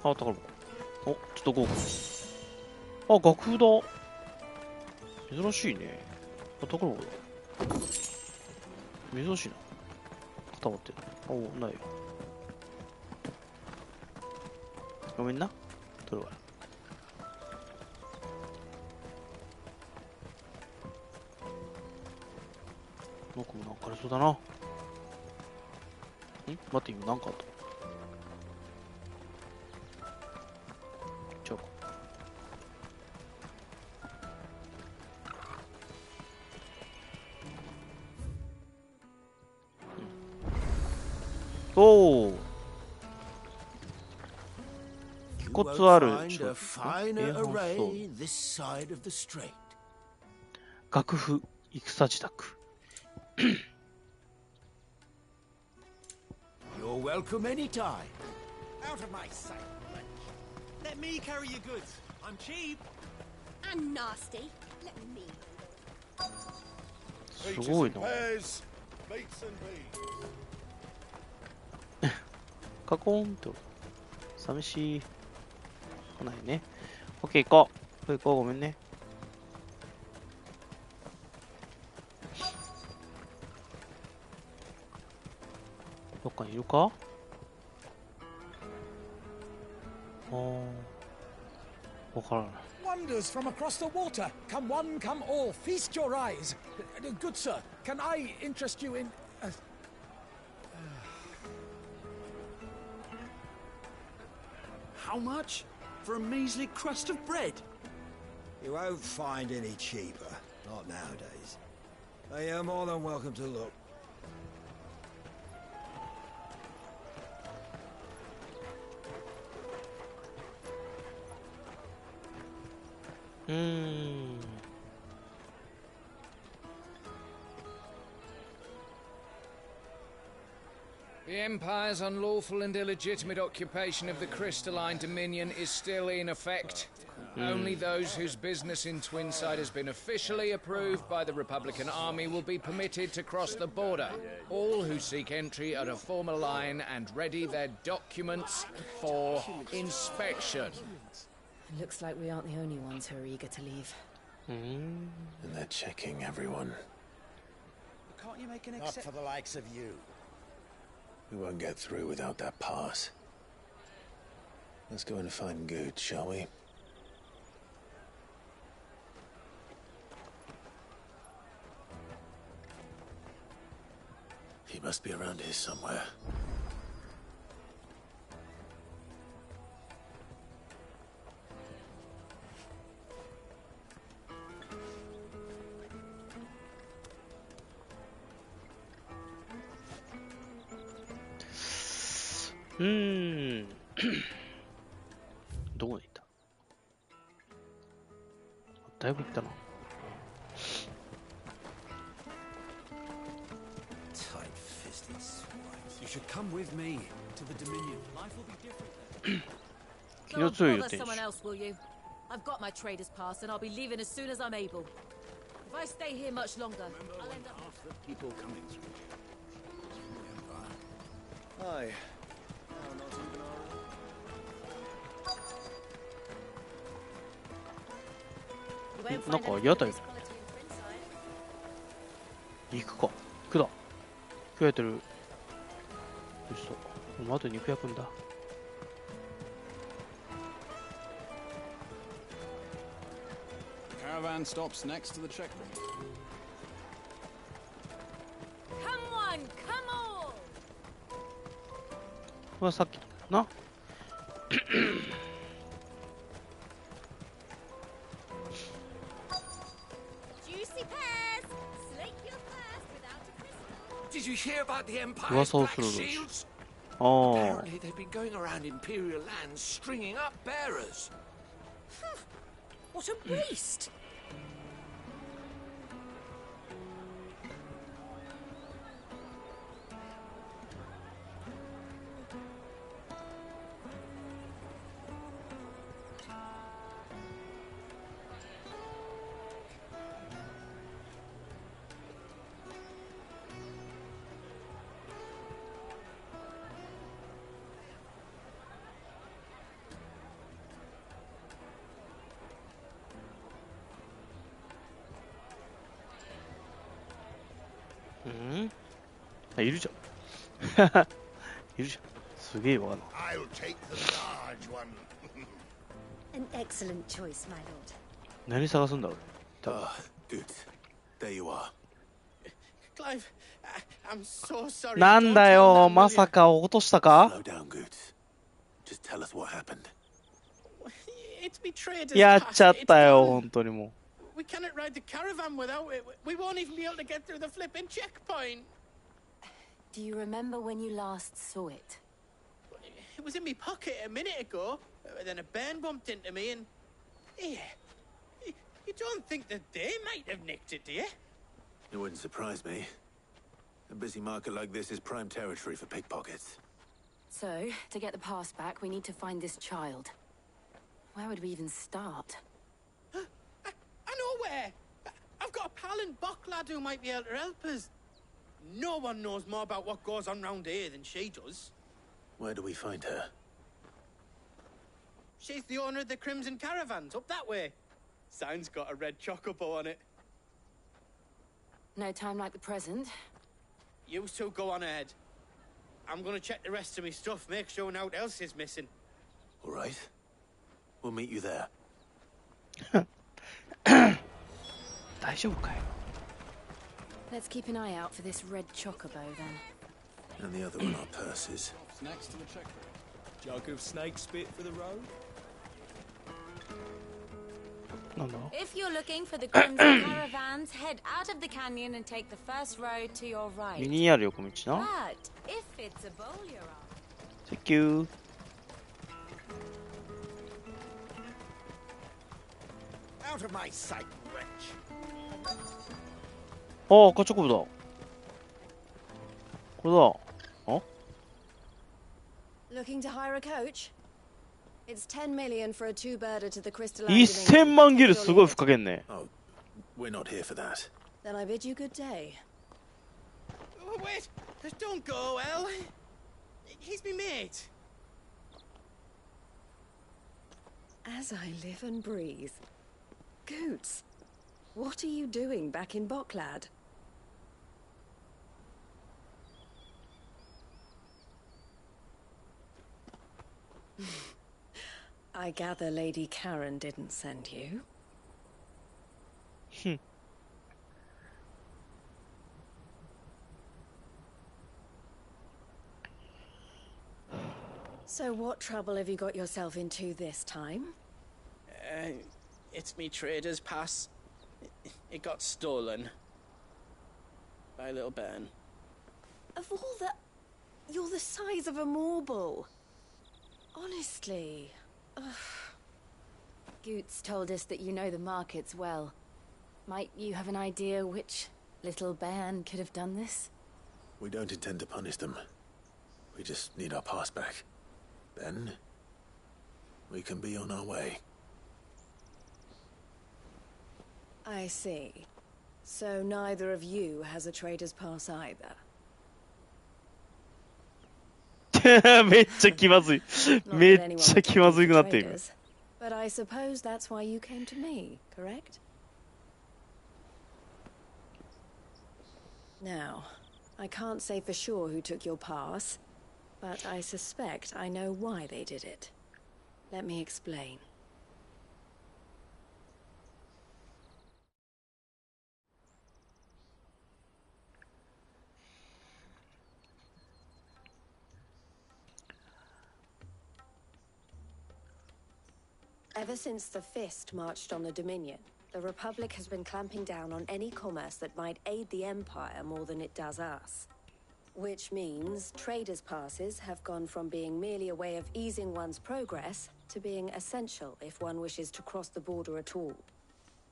あ、宝箱。お、ちょっと豪華。あ、楽譜だ。珍しいね。あ、宝箱だ。珍しいな。固まってる。お、ないよ。ごめんな。取るわ。僕もなんかありそうだな。待って、今なんかあった。ちゃうか。おお。気骨ある楽譜戦自宅。You're welcome anytime. Out of my sight. Let me carry your goods. I'm cheap. And nasty. Let me. すごいな。カコーンと。寂しい。来ないね。オッケー、行こう。行こう、ごめんね。どっかにいるか？わからない。Wonders from across the water. Come one, come all. Feast your eyes. Good sir, can I interest you in... How much? For a measly crust of bread? You won't find any cheaper. Not nowadays. But you're more than welcome to look. The Empire's unlawful and illegitimate occupation of the crystalline dominion is still in effect. Only those whose business in Twinside has been officially approved by the Republican Army will be permitted to cross the border. All who seek entry are to form a line and ready their documents for inspection. Looks like we aren't the only ones who are eager to leave. And they're checking everyone. Can't you make an exception? Not for the likes of you. We won't get through without that pass. Let's go and find Good, shall we? He must be around here somewhere. Do こに行った？だいぶ行ったな。Tight-fisted swines. You should come with me to the Dominion. Life will be different. 気の強いよ、 someone else, will you? I've got my trader's pass and I'll be leaving as soon as I'm able. If I stay here much longer, I'll end up... Half the people coming through. Aye. Not even our... なんか屋台行くか。肉だ。食えてる。よしと。もうあと肉焼くんだ。Caravan stops next to the checkpoint. Come on, come on! これはさっきのな。Did you hear about the Empire's 噂を black する。 shields? ああ。 Apparently they've been going around Imperial lands stringing up bearers. What a waste!あ、いるじゃん。いるじゃん。すげえわかんない。I'll take the large one. An excellent choice, my lord. 何探すんだ俺。Good. There you are. Clive, I'm so sorry. なんだよ、まさか落としたか？ Slow down, Goots. Just tell us what happened. It's me traders. やっちゃったよ、本当にもう。We cannot ride the caravan without it. We won't even be able to get through the flipping checkpoint. Do you remember when you last saw it? It was in my pocket a minute ago. Then a bairn bumped into me and... Yeah. You don't think that they might have nicked it, do you? It wouldn't surprise me. A busy market like this is prime territory for pickpockets. So, to get the pass back, we need to find this child. Where would we even start? I know where! I've got a pal in Bock lad who might be able to help us. No one knows more about what goes on round here than she does. Where do we find her? She's the owner of the Crimson Caravans, up that way. Sign's got a red chocobo on it. No time like the present. You two go on ahead. I'm gonna check the rest of my stuff, make sure nothing else is missing. All right. We'll meet you there. 大丈夫かよ。Let's keep an eye out for this red chocobo then. And the other one, our purses. Next to the check. Jug of snake spit for the road. No, no. If you're looking for the Crimson Caravans, head out of the canyon and take the first road to your right. 右にある横道な。 But if it's a bowl you're on. Thank you. Out of my sight, wretch. ああ、赤チョコブだ。これだ。あ Looking to hire a coach? It's 10 million for a two-birder to the crystalline. 1000万ギルすごいふっかけんね。Oh, we're not here for that. Then I bid you good day. Oh, wait! Don't go, El. He's me mate. As I live and breathe. Goots, what are you doing back in Bocklad? I gather Lady Karen didn't send you. So what trouble have you got yourself into this time? It's me trader's pass. It got stolen. By a little bairn. Of all the... You're the size of a marble. Honestly. Ugh. Goots told us that you know the markets well. Might you have an idea which little bairn could have done this? We don't intend to punish them. We just need our pass back. Then, we can be on our way. I see. So neither of you has a trader's pass either. めっちゃ気まずい。めっちゃ気まずいくなっている。But I suppose that's why you came to me, correct? Now, I can't say for sure who took your pass, but I suspect I know why they did it. Let me explain. Ever since the Fist marched on the Dominion, the Republic has been clamping down on any commerce that might aid the Empire more than it does us. Which means traders' passes have gone from being merely a way of easing one's progress to being essential if one wishes to cross the border at all.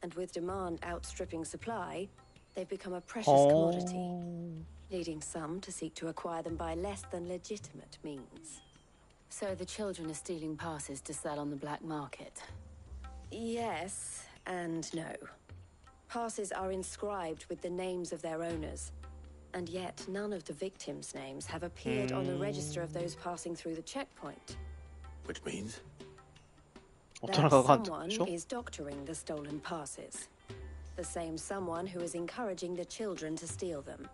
And with demand outstripping supply, they've become a precious commodity, leading some to seek to acquire them by less than legitimate means. So the children are stealing passes to sell on the black market? Yes and no. Passes are inscribed with the names of their owners, and yet none of the victims' names have appeared on the register of those passing through the checkpoint. Which means? That someone is doctoring the stolen passes. The same someone who is encouraging the children to steal them.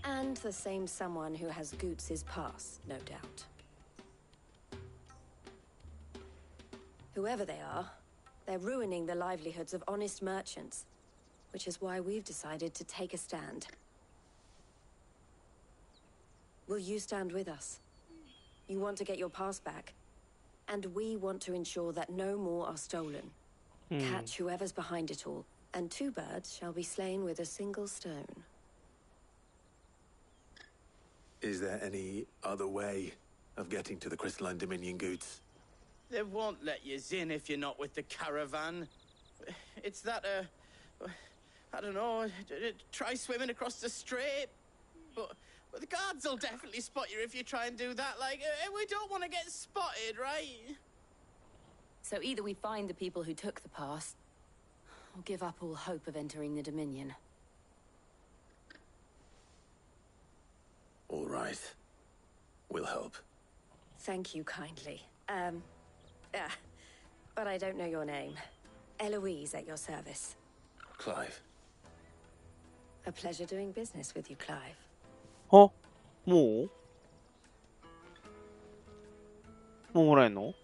And the same someone who has Goots's pass, no doubt. Whoever they are, they're ruining the livelihoods of honest merchants, which is why we've decided to take a stand. Will you stand with us? You want to get your pass back, and we want to ensure that no more are stolen. Catch whoever's behind it all, and 2 birds shall be slain with a single stone. Is there any other way of getting to the Crystalline Dominion Goods? They won't let you in if you're not with the caravan. It's that, I don't know, try swimming across the strait. But the guards will definitely spot you if you try and do that. Like, we don't want to get spotted, right? So either we find the people who took the pass, or give up all hope of entering the Dominion. All right. We'll help. Thank you kindly. But I don't know your name. Eloise at your service. Clive. A pleasure doing business with you, Clive. あ、もうもらえんの？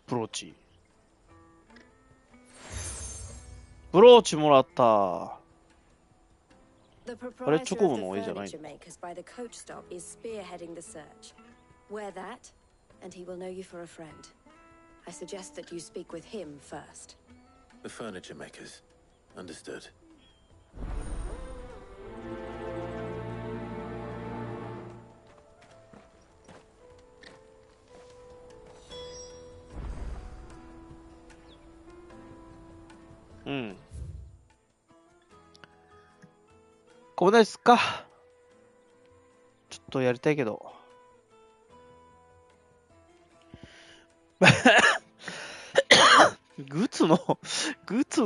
ブローチ。ブローチもらった。あれ、チョコボの絵じゃないの？ by the coach stop is spearheading the search. Wear that, and he will know you for a friend. I suggest that you speak with him first. The furniture makers. Understood. Hmm. ここですか。ちょっとやりたいけど。グツ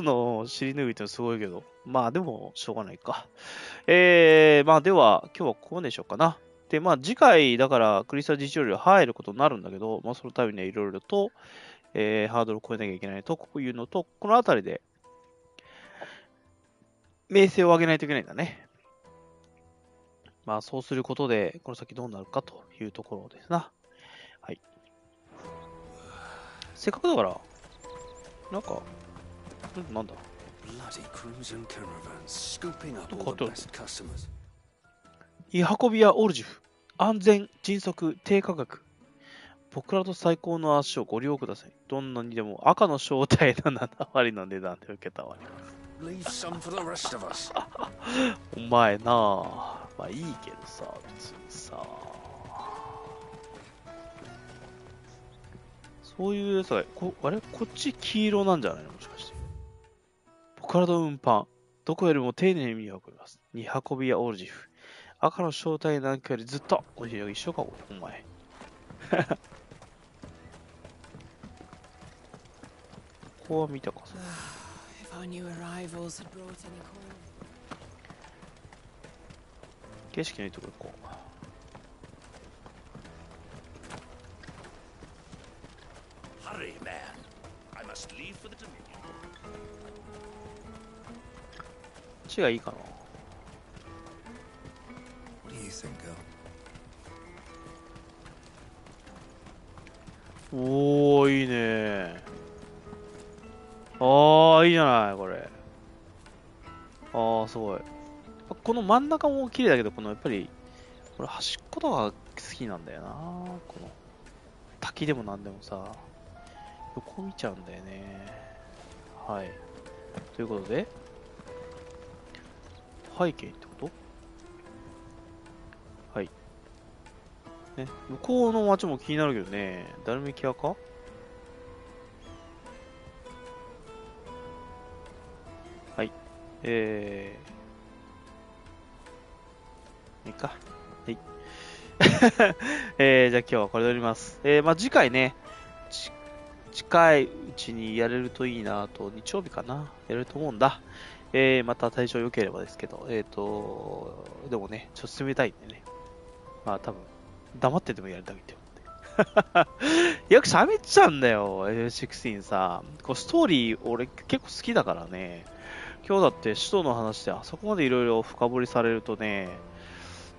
の尻拭いってすごいけど。まあでも、しょうがないか。まあでは、今日はここまでにしようかな。で、まあ次回、だからクリスタル実況量入ることになるんだけど、まあそのためにはいろいろと、ハードルを超えなきゃいけないと、こういうのと、このあたりで、名声を上げないといけないんだね。まあそうすることで、この先どうなるかというところですな。はい。せっかくだから、なんか、なんだイ運びやオルジフ、安全、迅速、低価格。僕らと最高の足をご利用ください。どんなにでも赤の正体の7割の値段で受けたわります。お前なあ、まあいいけどさ、別にさ。そういうさ、あれこっち黄色なんじゃないのもしかして。ポカラド運搬。どこよりも丁寧に見運びます。荷運びやオルジフ。赤の正体なんかよりずっと。おいしいよ、一緒か、お前。ここは見たかさ。景色のいいとこ行こう。こっちがいいかな。おー、いいね。ああ、いいじゃない、これ。ああ、すごい。この真ん中も綺麗だけど、このやっぱり、これ端っことか好きなんだよな。この滝でもなんでもさ、横見ちゃうんだよね。はい。ということで、背景ってこと？はい。ね、向こうの街も気になるけどね。ダルメキアか？はい。いいか。はい。じゃあ今日はこれで終わります。まあ次回ね、近いうちにやれるといいなと、日曜日かな、やれると思うんだ。また体調良ければですけど、でもね、ちょっと進めたいんでね。まあ多分、黙っててもやりたいって思って。よく喋っちゃうんだよ、16さ。こうストーリー、俺結構好きだからね。今日だって首都の話であそこまでいろいろ深掘りされるとね、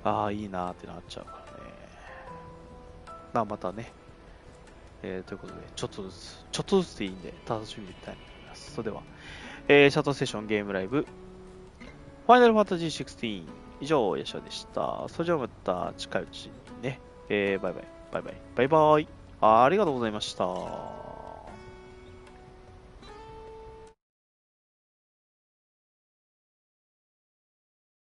ああ、いいなーってなっちゃうからね。まあまたね。ということで、ちょっとずつでいいんで、楽しみにしたいと思います。それでは、シャットステーションゲームライブ、ファイナルファンタジー16、以上、ヤシュアでした。それじゃあまた近いうちにね、バイバイ。ありがとうございました。